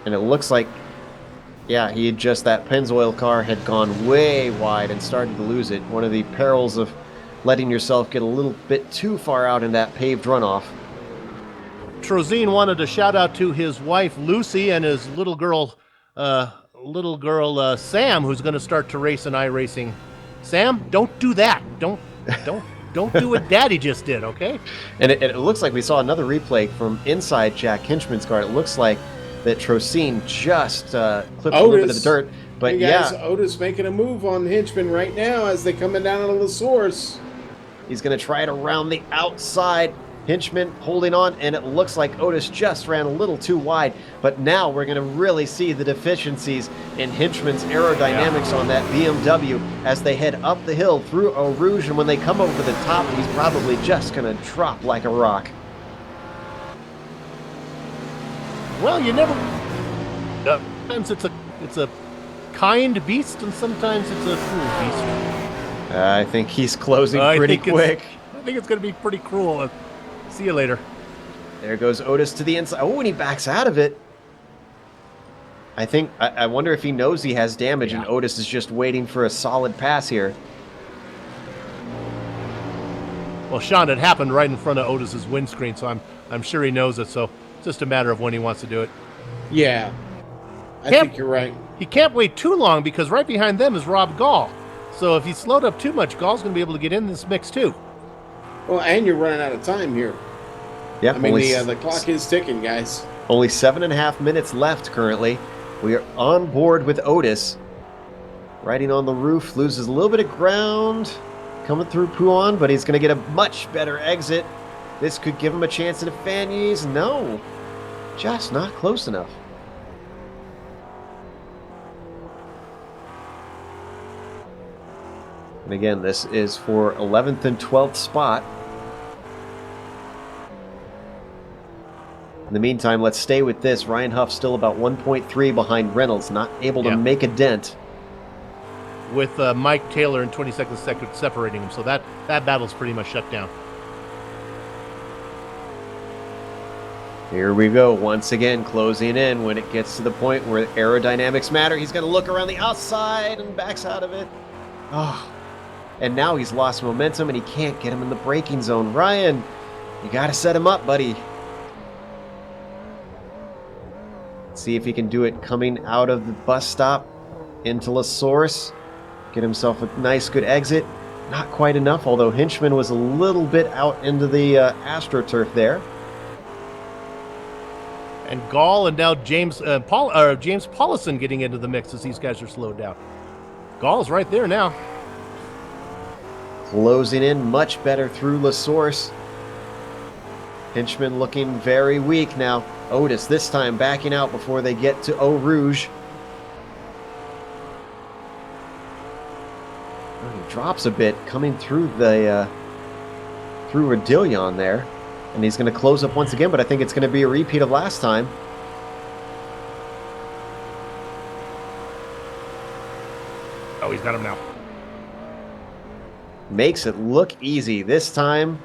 And it looks like, yeah, that Pennzoil car had gone way wide and started to lose it. One of the perils of letting yourself get a little bit too far out in that paved runoff. Trocine wanted to shout out to his wife Lucy and his little girl Sam, who's going to start to race in iRacing. Sam, don't do that. Don't do what Daddy just did, okay? And it looks like we saw another replay from inside Jack Hinchman's car. It looks like that Trocine just clipped a little bit of the dirt. But hey guys, Otis making a move on Hinchman right now as they're coming down on the source. He's going to try it around the outside. Hinchman holding on, and it looks like Otis just ran a little too wide. But now we're going to really see the deficiencies in Hinchman's aerodynamics on that BMW as they head up the hill through Eau Rouge. And when they come over the top, he's probably just going to drop like a rock. Well, you never. Sometimes it's a kind beast, and sometimes it's a cruel beast. I think he's closing pretty quick. I think it's going to be pretty cruel. See you later. There goes Otis to the inside. Oh, and he backs out of it. I wonder if he knows he has damage, and Otis is just waiting for a solid pass here. Well, Sean, it happened right in front of Otis's windscreen, so I'm sure he knows it. So it's just a matter of when he wants to do it. Yeah, I think you're right. He can't wait too long because right behind them is Rob Gall. So if he slowed up too much, Gall's going to be able to get in this mix too. Well, and you're running out of time here. Yeah, I mean, the clock is ticking, guys. Only 7.5 minutes left currently. We are on board with Otis. Riding on the roof, loses a little bit of ground. Coming through Pouan, but he's going to get a much better exit. This could give him a chance at a Fany's. No, just not close enough. And again, this is for 11th and 12th spot. In the meantime, let's stay with this. Ryan Huff still about 1.3 behind Reynolds, not able to make a dent. With Mike Taylor and 22nd second separating him, so that battle's pretty much shut down. Here we go, once again, closing in when it gets to the point where aerodynamics matter. He's going to look around the outside and backs out of it. Oh, and now he's lost momentum and he can't get him in the braking zone. Ryan, you got to set him up, buddy. See if he can do it coming out of the bus stop into La Source. Get himself a nice, good exit. Not quite enough, although Hinchman was a little bit out into the AstroTurf there. And Gall and now James Paulison getting into the mix as these guys are slowed down. Gall's right there now. Closing in much better through La Source. Hinchman looking very weak now. Otis this time backing out before they get to Eau Rouge. drops a bit coming through the through Radillion there. And he's going to close up once again, but I think it's going to be a repeat of last time. Oh, he's got him now. Makes it look easy. This time,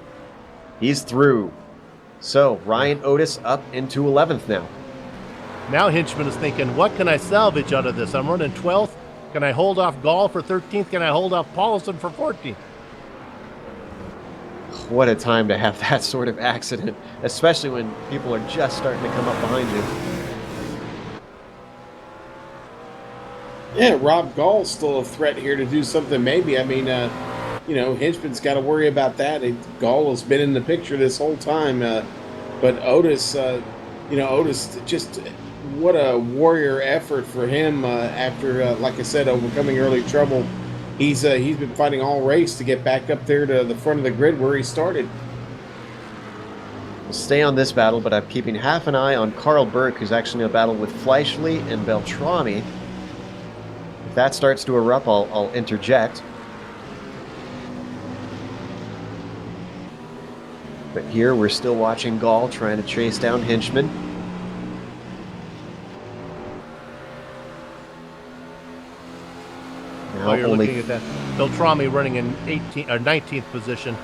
he's through. So, Ryan Otis up into 11th now. Now Hinchman is thinking, what can I salvage out of this? I'm running 12th. Can I hold off Gall for 13th? Can I hold off Paulson for 14th? What a time to have that sort of accident, especially when people are just starting to come up behind you. Yeah, Rob Gall's still a threat here to do something maybe. I mean, you know, Hinchman's got to worry about that. Gall has been in the picture this whole time. But Otis, you know, Otis, just what a warrior effort for him after, like I said, overcoming early trouble. He's been fighting all race to get back up there to the front of the grid where he started. We'll stay on this battle, but I'm keeping half an eye on Carl Burke, who's actually in a battle with Fleischle and Beltrami. If that starts to erupt, I'll interject. But here we're still watching Gall trying to chase down Hinchman. Now you're looking at that. Beltrami running in 19th position,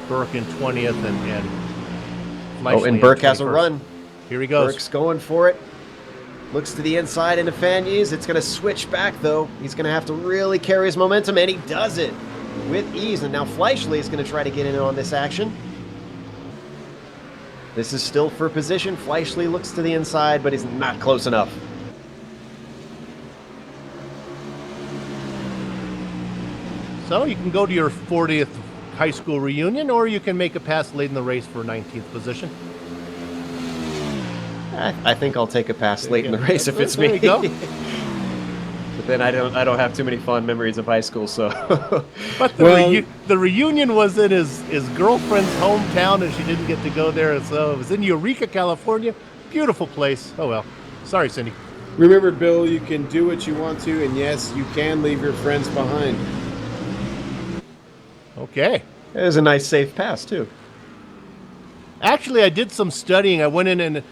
Burke in 20th, and oh, and Burke has a run. Here he goes. Burke's going for it. Looks to the inside into Fagnes. It's going to switch back, though. He's going to have to really carry his momentum, and he does it with ease. And now Fleischle is going to try to get in on this action. This is still for position. Fleischle looks to the inside, but he's not close enough. So you can go to your 40th high school reunion, or you can make a pass late in the race for 19th position. I think I'll take a pass late in the race if it's There me. you go. But then I don't have too many fond memories of high school, so. But the reunion was in his girlfriend's hometown, and she didn't get to go there. So it was in Eureka, California. Beautiful place. Oh well. Sorry, Cindy. Remember, Bill, you can do what you want to, and yes, you can leave your friends behind. Okay. It was a nice safe pass too. Actually, I did some studying. I went in and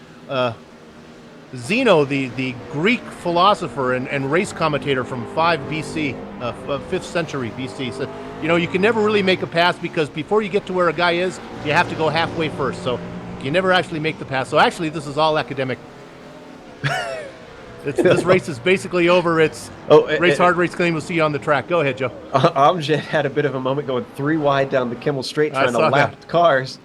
Zeno, the Greek philosopher and race commentator from 5th century BC, said, you know, you can never really make a pass because before you get to where a guy is, you have to go halfway first. So you never actually make the pass. So actually, this is all academic. This race is basically over. It's race hard, race clean. We'll see you on the track. Go ahead, Joe. Amjad had a bit of a moment going 3 wide down the Kimmel Straight trying to lap cars,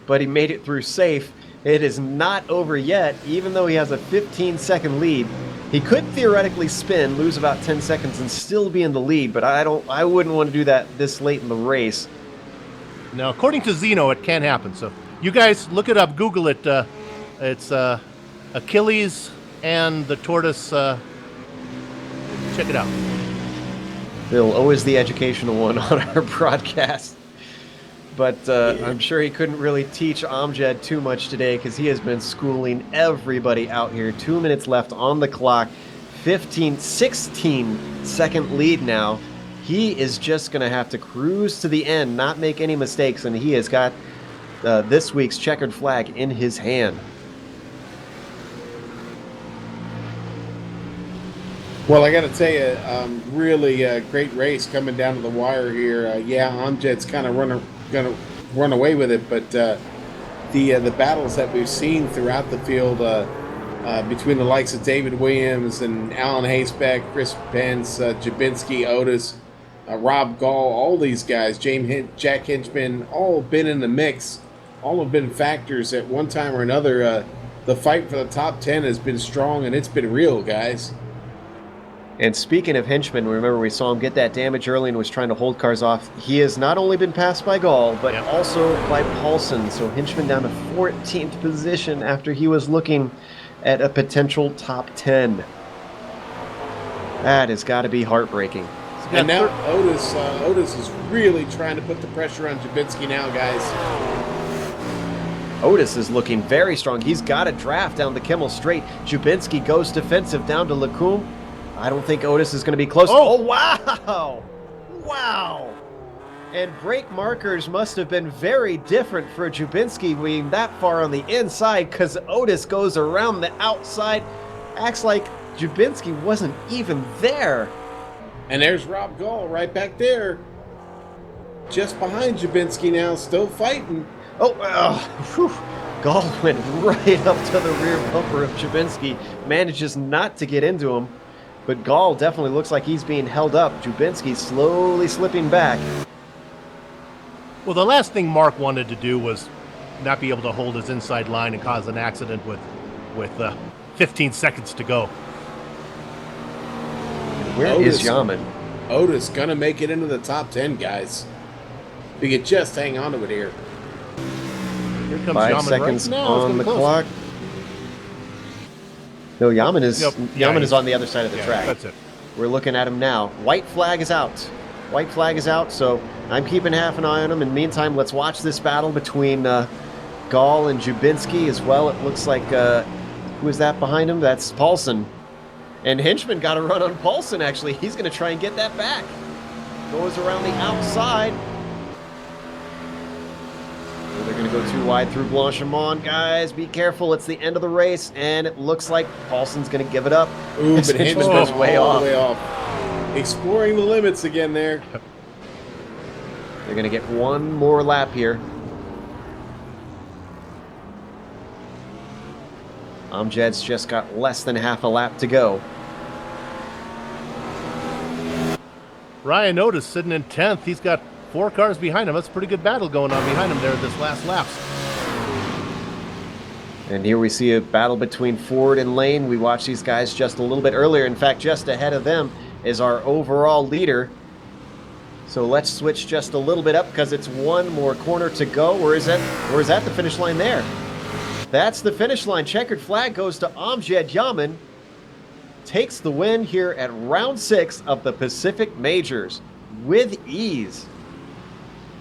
but he made it through safe. It is not over yet, even though he has a 15-second lead. He could theoretically spin, lose about 10 seconds, and still be in the lead, but I wouldn't want to do that this late in the race. Now, according to Zeno, it can happen. So you guys look it up, Google it. It's Achilles and the tortoise. Check it out. Bill, always the educational one on our broadcast. But I'm sure he couldn't really teach Amjad too much today because he has been schooling everybody out here. 2 minutes left on the clock. 16-second lead now. He is just going to have to cruise to the end, not make any mistakes, and he has got this week's checkered flag in his hand. Well, I got to tell you, really great race coming down to the wire here. Yeah, Amjad's kind of going to run away with it, but the battles that we've seen throughout the field between the likes of David Williams and Alan Haysbeck, Chris Pence, Jabinski, Otis, Rob Gall, all these guys, Jack Hinchman, all been in the mix. All have been factors at one time or another. The fight for the top 10 has been strong, and it's been real, guys. And speaking of Hinchman, remember we saw him get that damage early and was trying to hold cars off. He has not only been passed by Gall, but also by Paulson. So Hinchman down to 14th position after he was looking at a potential top 10. That has got to be heartbreaking. And now Otis is really trying to put the pressure on Jabinski now, guys. Otis is looking very strong. He's got a draft down the Kimmel Straight. Jabinski goes defensive down to Lacombe. I don't think Otis is going to be close. Oh, wow! Wow! And brake markers must have been very different for Jubinski being that far on the inside, because Otis goes around the outside. Acts like Jubinski wasn't even there. And there's Rob Gall right back there. Just behind Jubinski now, still fighting. Gall went right up to the rear bumper of Jubinski. Manages not to get into him. But Gall definitely looks like he's being held up. Jubinski slowly slipping back. Well, the last thing Mark wanted to do was not be able to hold his inside line and cause an accident with 15 seconds to go. Where is Yaman? Otis gonna make it into the top 10, guys. We could just hang on to it here. Here comes 5 Yaman seconds right now. on the clock. No, Yaman is Yaman is on the other side of the track. That's it. We're looking at him now. White flag is out. White flag is out, so I'm keeping half an eye on him. In the meantime, let's watch this battle between Gall and Jubinski as well. It looks like, who is that behind him? That's Paulson. And Hinchman got a run on Paulson, actually. He's going to try and get that back. Goes around the outside. Oh, they're going to go too wide through Blanchimont. Guys, be careful. It's the end of the race, and it looks like Paulson's going to give it up. Ooh, but Hinchman Hinchman goes way all off. the way off. Exploring the limits again there. They're going to get one more lap here. Amjed's just got less than half a lap to go. Ryan Otis sitting in 10th. He's got 4 cars behind him. That's a pretty good battle going on behind him there this last lap. And here we see a battle between Ford and Lane. We watched these guys just a little bit earlier. In fact, just ahead of them is our overall leader. So let's switch just a little bit up because it's one more corner to go. Or is that the finish line there? That's the finish line. Checkered flag goes to Amjed Yaman. Takes the win here at round 6 of the Pacific Majors with ease.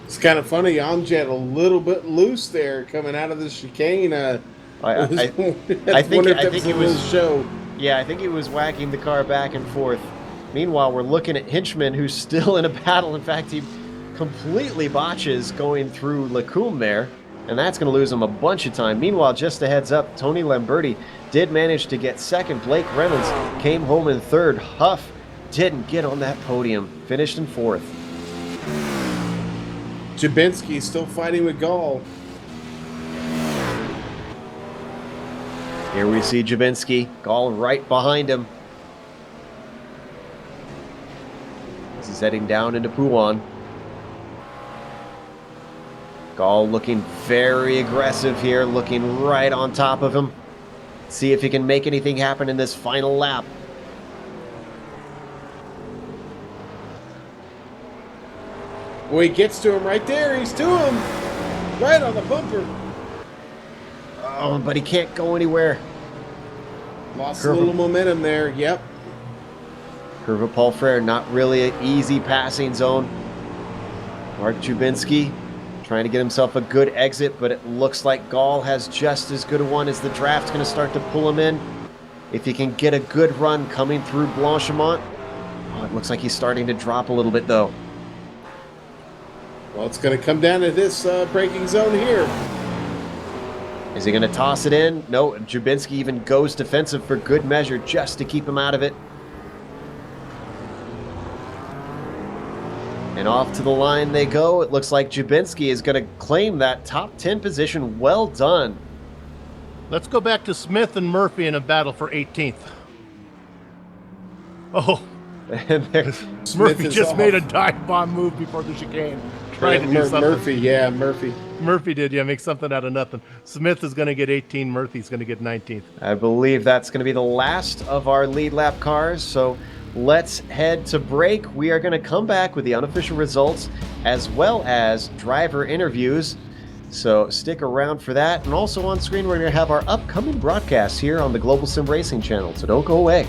It's kind of funny. Amjad a little bit loose there coming out of the chicane. I think he was show. Yeah, I think he was whacking the car back and forth. Meanwhile, we're looking at Hinchman, who's still in a battle. In fact, he completely botches going through Lacombe there, and that's going to lose him a bunch of time. Meanwhile, just a heads up, Tony Lamberti did manage to get second. Blake Reynolds came home in third. Huff didn't get on that podium, finished in 4th. Jabinski still fighting with Gall. Here we see Jabinski, Gall right behind him. As he's heading down into Pouan. Gall looking very aggressive here, looking right on top of him. See if he can make anything happen in this final lap. Well, he gets to him right there. He's to him. Right on the bumper. Oh, but he can't go anywhere. Lost a little momentum there. Yep. Curve of Paul Frere, not really an easy passing zone. Mark Jubinski trying to get himself a good exit, but it looks like Gall has just as good a one as the draft's going to start to pull him in. If he can get a good run coming through Blanchimont. Oh, it looks like he's starting to drop a little bit, though. Well, it's going to come down to this braking zone here. Is he going to toss it in? No, Jubinski even goes defensive for good measure just to keep him out of it. And off to the line they go. It looks like Jubinski is going to claim that top 10 position. Well done. Let's go back to Smith and Murphy in a battle for 18th. Oh, And Murphy is just off. made a dive bomb move before the chicane. Trying to do something. Murphy. Murphy did, yeah, make something out of nothing. Smith is going to get 18, Murphy's going to get 19th. I believe that's going to be the last of our lead lap cars. So let's head to break. We are going to come back with the unofficial results as well as driver interviews. So stick around for that. And also on screen, we're going to have our upcoming broadcasts here on the Global Sim Racing channel. So don't go away.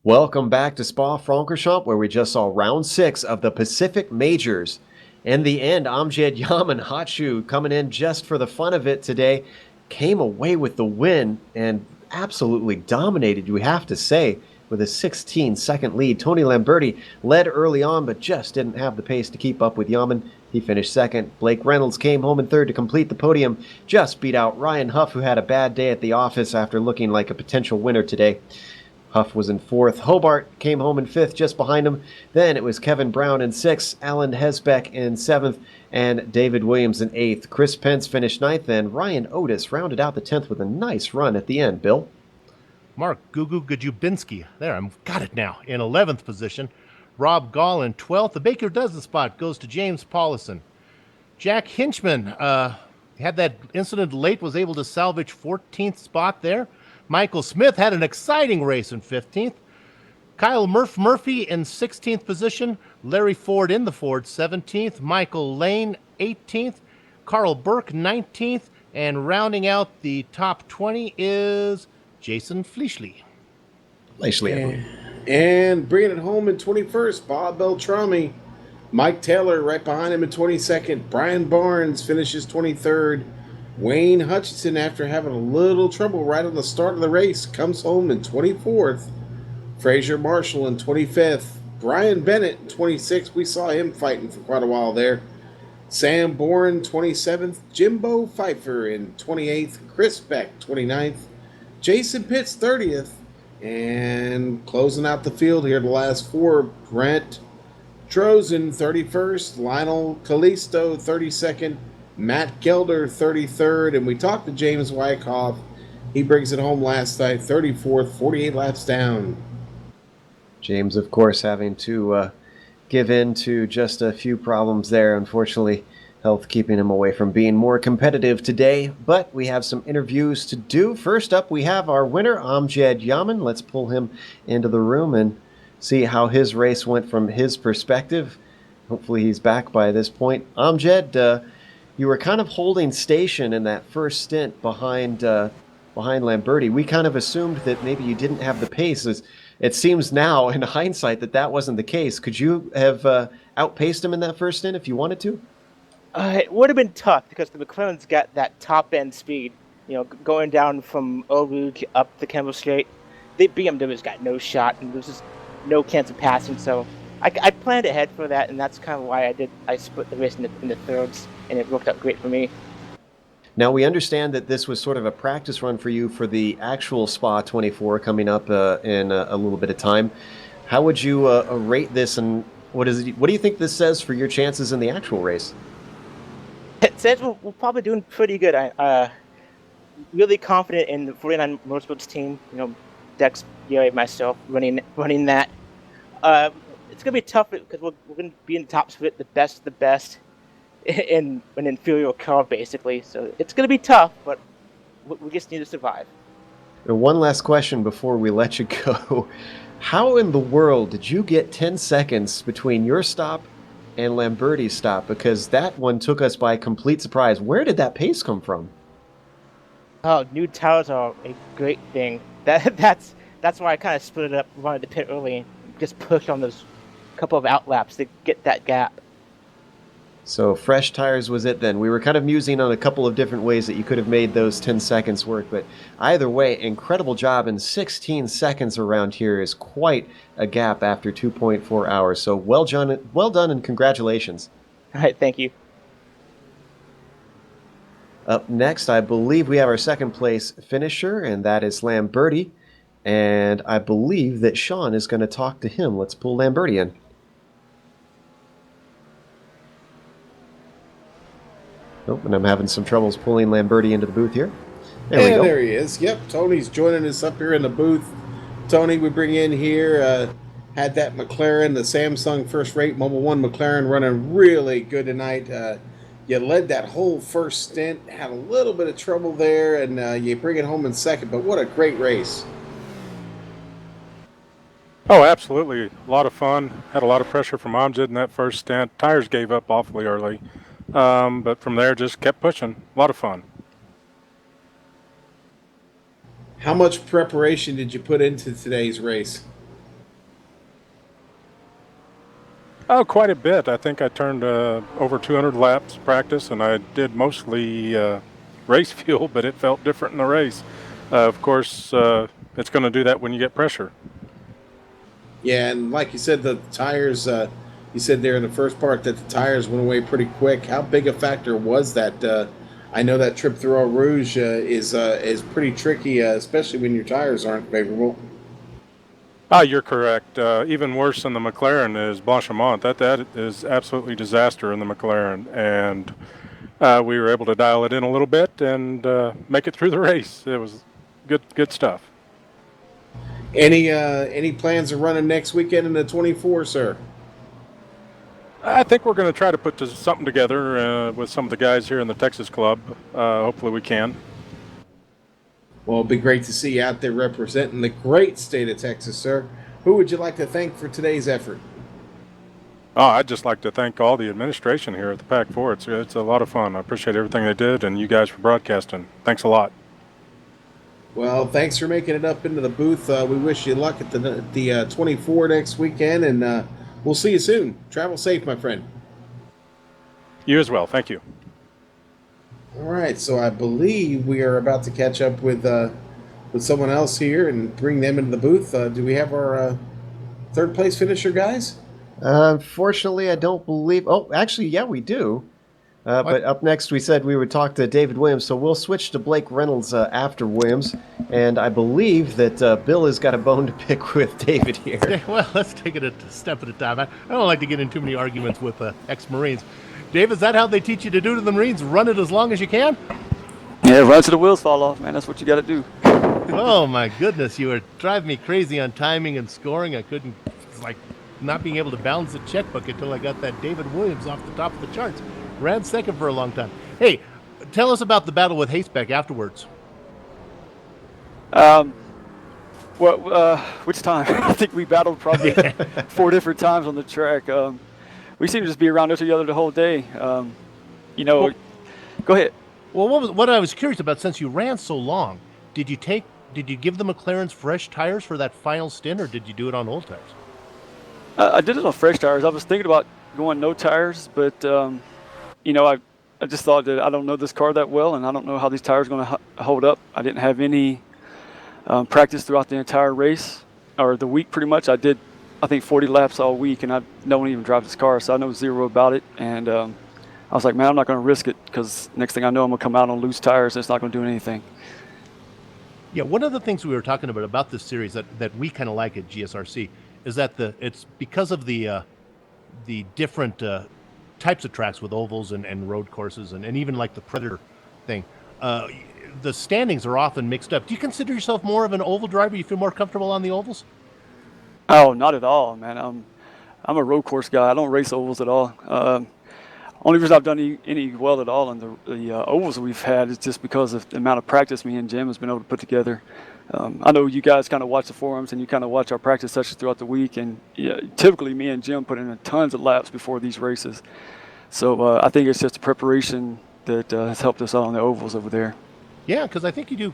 Welcome back to Spa-Francorchamps, where we just saw round 6 of the Pacific Majors. In the end, Amjad Yaman Hot Shoe coming in just for the fun of it today, came away with the win and absolutely dominated, you have to say, with a 16-second lead. Tony Lamberti led early on, but just didn't have the pace to keep up with Yaman. He finished second. Blake Reynolds came home in third to complete the podium, just beat out Ryan Huff, who had a bad day at the office after looking like a potential winner today. Huff was in fourth. Hobart came home in fifth, just behind him. Then it was Kevin Brown in sixth, Alan Hesbeck in seventh, and David Williams in eighth. Chris Pence finished ninth, and Ryan Otis rounded out the 10th with a nice run at the end. Bill? Mark Gugu Gajubinski, there, I've got it now, in 11th position. Rob Gall in 12th. The Baker Dozen spot goes to James Paulison. Jack Hinchman had that incident late, was able to salvage 14th spot there. Michael Smith had an exciting race in 15th. Kyle Murphy in 16th position. Larry Ford in the Ford 17th. Michael Lane 18th. Carl Burke 19th. And rounding out the top 20 is Jason Fleischle. And bringing it home in 21st, Bob Beltrami. Mike Taylor right behind him in 22nd. Brian Barnes finishes 23rd. Wayne Hutchinson, after having a little trouble right on the start of the race, comes home in 24th. Fraser Marshall in 25th. Brian Bennett in 26th. We saw him fighting for quite a while there. Sam Bourne 27th. Jimbo Pfeiffer in 28th. Chris Beck 29th. Jason Pitts 30th. And closing out the field here, the last four, Brent Trozen 31st. Lionel Callisto 32nd. Matt Gelder, 33rd, and we talked to James Wyckoff. He brings it home last night, 34th, 48 laps down. James, of course, having to give in to just a few problems there. Unfortunately, health keeping him away from being more competitive today. But we have some interviews to do. First up, we have our winner, Amjad Yaman. Let's pull him into the room and see how his race went from his perspective. Hopefully he's back by this point. Amjad, you were kind of holding station in that first stint behind Lamberti. We kind of assumed that maybe you didn't have the pace. It seems now, in hindsight, that wasn't the case. Could you have outpaced him in that first stint if you wanted to? It would have been tough because the McLaren's got that top-end speed. You know, going down from Eau Rouge up the Campbell Straight. The BMW's got no shot, and there's just no chance of passing, so I planned ahead for that, and that's kind of why I split the race into thirds, and it worked out great for me. Now, we understand that this was sort of a practice run for you for the actual Spa 24 coming up in a little bit of time. How would you rate this, and what do you think this says for your chances in the actual race? It says we're probably doing pretty good. I'm really confident in the 49 Motorsports team. You know, Dex, Gary, myself running that. It's going to be tough because we're going to be in the top split, the best of the best, in an inferior car, basically. So it's going to be tough, but we just need to survive. And one last question before we let you go. How in the world did you get 10 seconds between your stop and Lamberti's stop? Because that one took us by complete surprise. Where did that pace come from? Oh, new tires are a great thing. That's why I kind of split it up, wanted to pit early, and just push on those couple of outlaps to get that gap. So fresh tires was it then. We were kind of musing on a couple of different ways that you could have made those 10 seconds work, but either way, incredible job. And 16 seconds around here is quite a gap after 2.4 hours. So well done and congratulations. All right, thank you. Up next, I believe we have our second place finisher, and that is Lamberti. And I believe that Sean is going to talk to him. Let's pull Lamberti in. Nope, and I'm having some troubles pulling Lamberti into the booth here. There we go. There he is. Yep, Tony's joining us up here in the booth. Tony, we bring in here, had that McLaren, the Samsung first rate Mobile 1 McLaren running really good tonight. You led that whole first stint, had a little bit of trouble there, and you bring it home in second, but what a great race. Oh, absolutely. A lot of fun. Had a lot of pressure from Amjad in that first stint. Tires gave up awfully early. But from there, just kept pushing. A lot of fun. How much preparation did you put into today's race? Oh, quite a bit. I think I turned over 200 laps practice, and I did mostly race fuel, but it felt different in the race. Of course, it's going to do that when you get pressure. Yeah, and like you said, the tires, you said there in the first part that the tires went away pretty quick. How big a factor was that? I know that trip through Eau Rouge is pretty tricky, especially when your tires aren't favorable. Ah, you're correct. Even worse than the McLaren is Blanchimont. That is absolutely disaster in the McLaren, and we were able to dial it in a little bit and make it through the race. It was good stuff. Any plans of running next weekend in the 24, sir? I think we're going to try to put something together with some of the guys here in the Texas Club. Hopefully we can. Well, it'd be great to see you out there representing the great state of Texas, sir. Who would you like to thank for today's effort? Oh, I'd just like to thank all the administration here at the Pac-4. It's a lot of fun. I appreciate everything they did, and you guys for broadcasting. Thanks a lot. Well, thanks for making it up into the booth. We wish you luck at the 24 next weekend, and we'll see you soon. Travel safe, my friend. You as well. Thank you. All right, so I believe we are about to catch up with someone else here and bring them into the booth. Do we have our third place finisher, guys? Unfortunately, I don't believe. Oh, actually, yeah, we do. But up next, we said we would talk to David Williams, so we'll switch to Blake Reynolds after Williams. And I believe that Bill has got a bone to pick with David here. Well, let's take it a step at a time. I don't like to get in too many arguments with ex-Marines. Dave, is that how they teach you to do to the Marines? Run it as long as you can? Yeah, run till the wheels fall off, man. That's what you got to do. Oh, my goodness. You were driving me crazy on timing and scoring. I couldn't, it's like not being able to balance the checkbook until I got that David Williams off the top of the charts. Ran second for a long time. Hey, tell us about the battle with Hasebeck afterwards. Which time? I think we battled probably 4 different times on the track. We seemed to just be around each other the whole day. Go ahead. Well, what I was curious about, since you ran so long, did you give the McLarens fresh tires for that final stint, or did you do it on old tires? I did it on fresh tires. I was thinking about going no tires, but I just thought that I don't know this car that well, and I don't know how these tires are going to hold up. I didn't have any practice throughout the entire race, or the week pretty much. I did, I think, 40 laps all week, and I don't even drive this car, so I know zero about it. And I was like, man, I'm not going to risk it, because next thing I know, I'm going to come out on loose tires, and it's not going to do anything. Yeah, one of the things we were talking about this series that we kind of like at GSRC is that it's because of the different types of tracks with ovals and road courses and even like the Predator thing. The standings are often mixed up. Do you consider yourself more of an oval driver? You feel more comfortable on the ovals? Oh, not at all, man. I'm a road course guy. I don't race ovals at all. Only reason I've done any well at all in the ovals we've had is just because of the amount of practice me and Jim has been able to put together. I know you guys kind of watch the forums and you kind of watch our practice sessions throughout the week, and typically me and Jim put in tons of laps before these races. So I think it's just the preparation that has helped us out on the ovals over there. Yeah, because I think you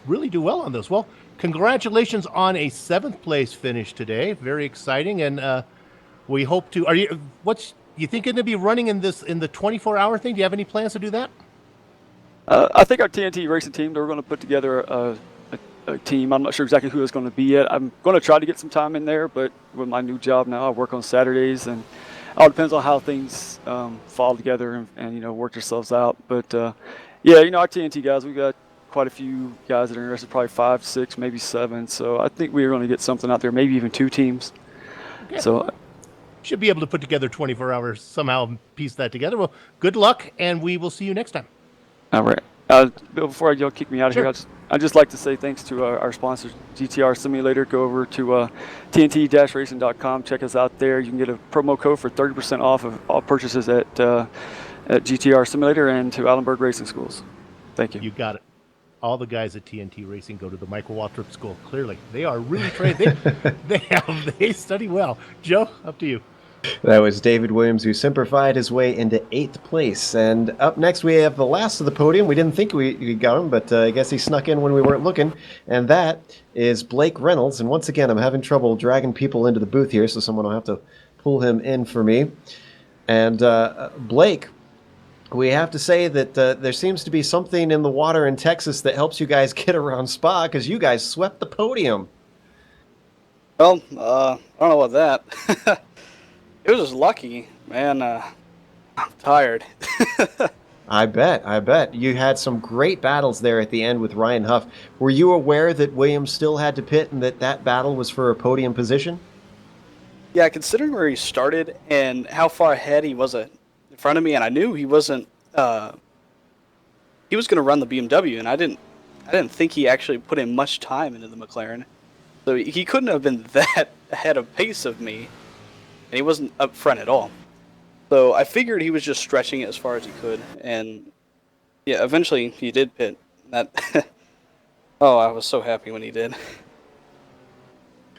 really do well on those. Well, congratulations on a 7th place finish today. Very exciting, and we hope to. You think going to be running in the 24-hour thing? Do you have any plans to do that? I think our TNT racing team, they're going to put together a team. I'm not sure exactly who it's going to be yet. I'm going to try to get some time in there, but with my new job now, I work on Saturdays, and it all depends on how things fall together and work themselves out. But our TNT guys, we got quite a few guys that are interested, probably 5, 6, maybe 7. So I think we're going to get something out there, maybe even 2 teams. Okay. So should be able to put together 24 hours somehow and piece that together. Well, good luck, and we will see you next time. All right. Bill, before y'all kick me out of here, I'd just like to say thanks to our sponsor, GTR Simulator. Go over to TNT-racing.com. Check us out there. You can get a promo code for 30% off of all purchases at GTR Simulator and to Allenberg Racing Schools. Thank you. You got it. All the guys at TNT Racing go to the Michael Waltrip School. Clearly, they are really trained. They study well. Joe, up to you. That was David Williams, who simplified his way into 8th place. And up next, we have the last of the podium. We didn't think we got him, but I guess he snuck in when we weren't looking. And that is Blake Reynolds. And once again, I'm having trouble dragging people into the booth here, so someone will have to pull him in for me. And Blake, we have to say that there seems to be something in the water in Texas that helps you guys get around Spa, because you guys swept the podium. Well, I don't know about that. It was just lucky, man. I'm tired. I bet. You had some great battles there at the end with Ryan Huff. Were you aware that Williams still had to pit and that battle was for a podium position? Yeah, considering where he started and how far ahead he was in front of me, and I knew he wasn't. He was going to run the BMW, and I didn't think he actually put in much time into the McLaren. So he couldn't have been that ahead of pace of me, and he wasn't up front at all. So I figured he was just stretching it as far as he could, and yeah, eventually he did pit. That oh, I was so happy when he did.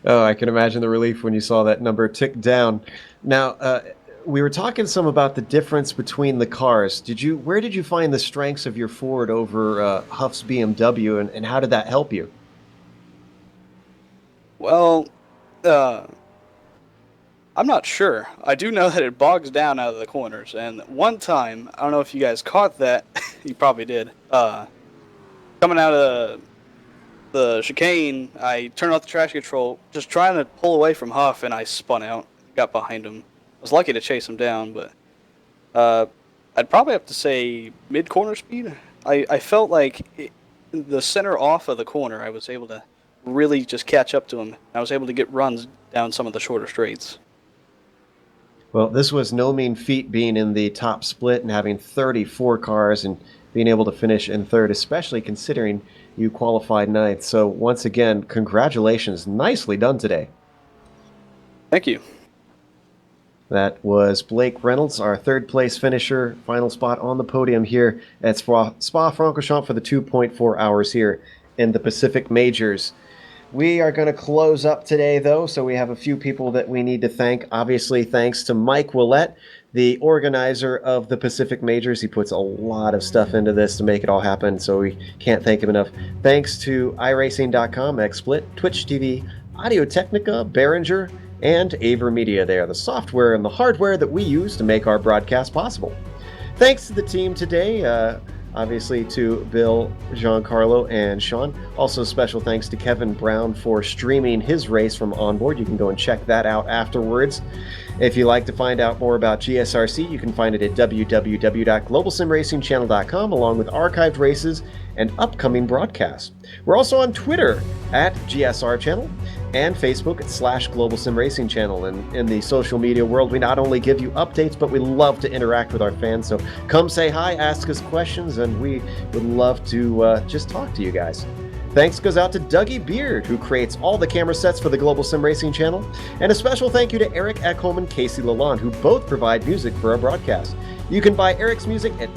Oh, I can imagine the relief when you saw that number tick down. Now, we were talking some about the difference between the cars. Where did you find the strengths of your Ford over Huff's BMW, and how did that help you? Well, I'm not sure. I do know that it bogs down out of the corners, and one time, I don't know if you guys caught that, you probably did, coming out of the chicane, I turned off the traction control, just trying to pull away from Huff, and I spun out, got behind him. I was lucky to chase him down, but I'd probably have to say mid-corner speed. I felt like the center off of the corner, I was able to really just catch up to him. I was able to get runs down some of the shorter straights. Well, this was no mean feat, being in the top split and having 34 cars and being able to finish in third, especially considering you qualified ninth. So once again, congratulations. Nicely done today. Thank you. That was Blake Reynolds, our third place finisher, final spot on the podium here at Spa-Francorchamps for the 2.4 hours here in the Pacific Majors. We are going to close up today, though, so we have a few people that we need to thank. Obviously, thanks to Mike Willett, the organizer of the Pacific Majors. He puts a lot of stuff into this to make it all happen, so we can't thank him enough. Thanks to iRacing.com, XSplit, Twitch TV, Audio-Technica, Behringer, and Aver Media. They are the software and the hardware that we use to make our broadcast possible. Thanks to the team today, obviously to Bill, Giancarlo, and Sean. Also special thanks to Kevin Brown for streaming his race from onboard. You can go and check that out afterwards. If you'd like to find out more about GSRC, you can find it at www.globalsimracingchannel.com, along with archived races and upcoming broadcasts. We're also on Twitter at GSR Channel and Facebook at /Global Sim Racing Channel. And in the social media world, we not only give you updates, but we love to interact with our fans. So come say hi, ask us questions, and we would love to just talk to you guys. Thanks goes out to Dougie Beard, who creates all the camera sets for the Global Sim Racing Channel. And a special thank you to Eric Ekholm and Casey Lalonde, who both provide music for our broadcast. You can buy Eric's music on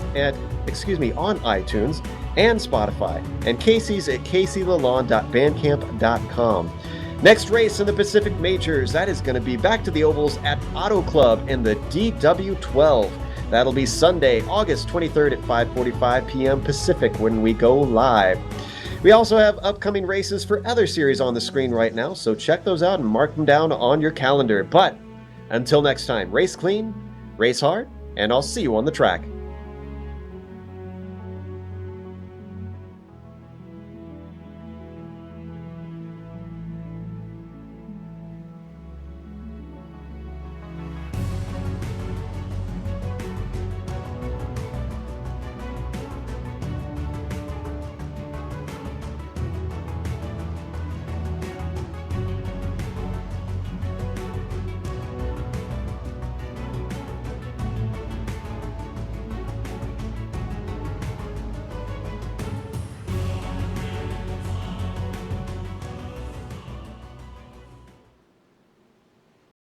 iTunes and Spotify, and Casey's at caseylalonde.bandcamp.com. Next race in the Pacific Majors, that is going to be back to the ovals at Auto Club in the DW12. That'll be Sunday, August 23rd at 5:45 p.m. Pacific when we go live. We also have upcoming races for other series on the screen right now, so check those out and mark them down on your calendar. But until next time, race clean, race hard, and I'll see you on the track.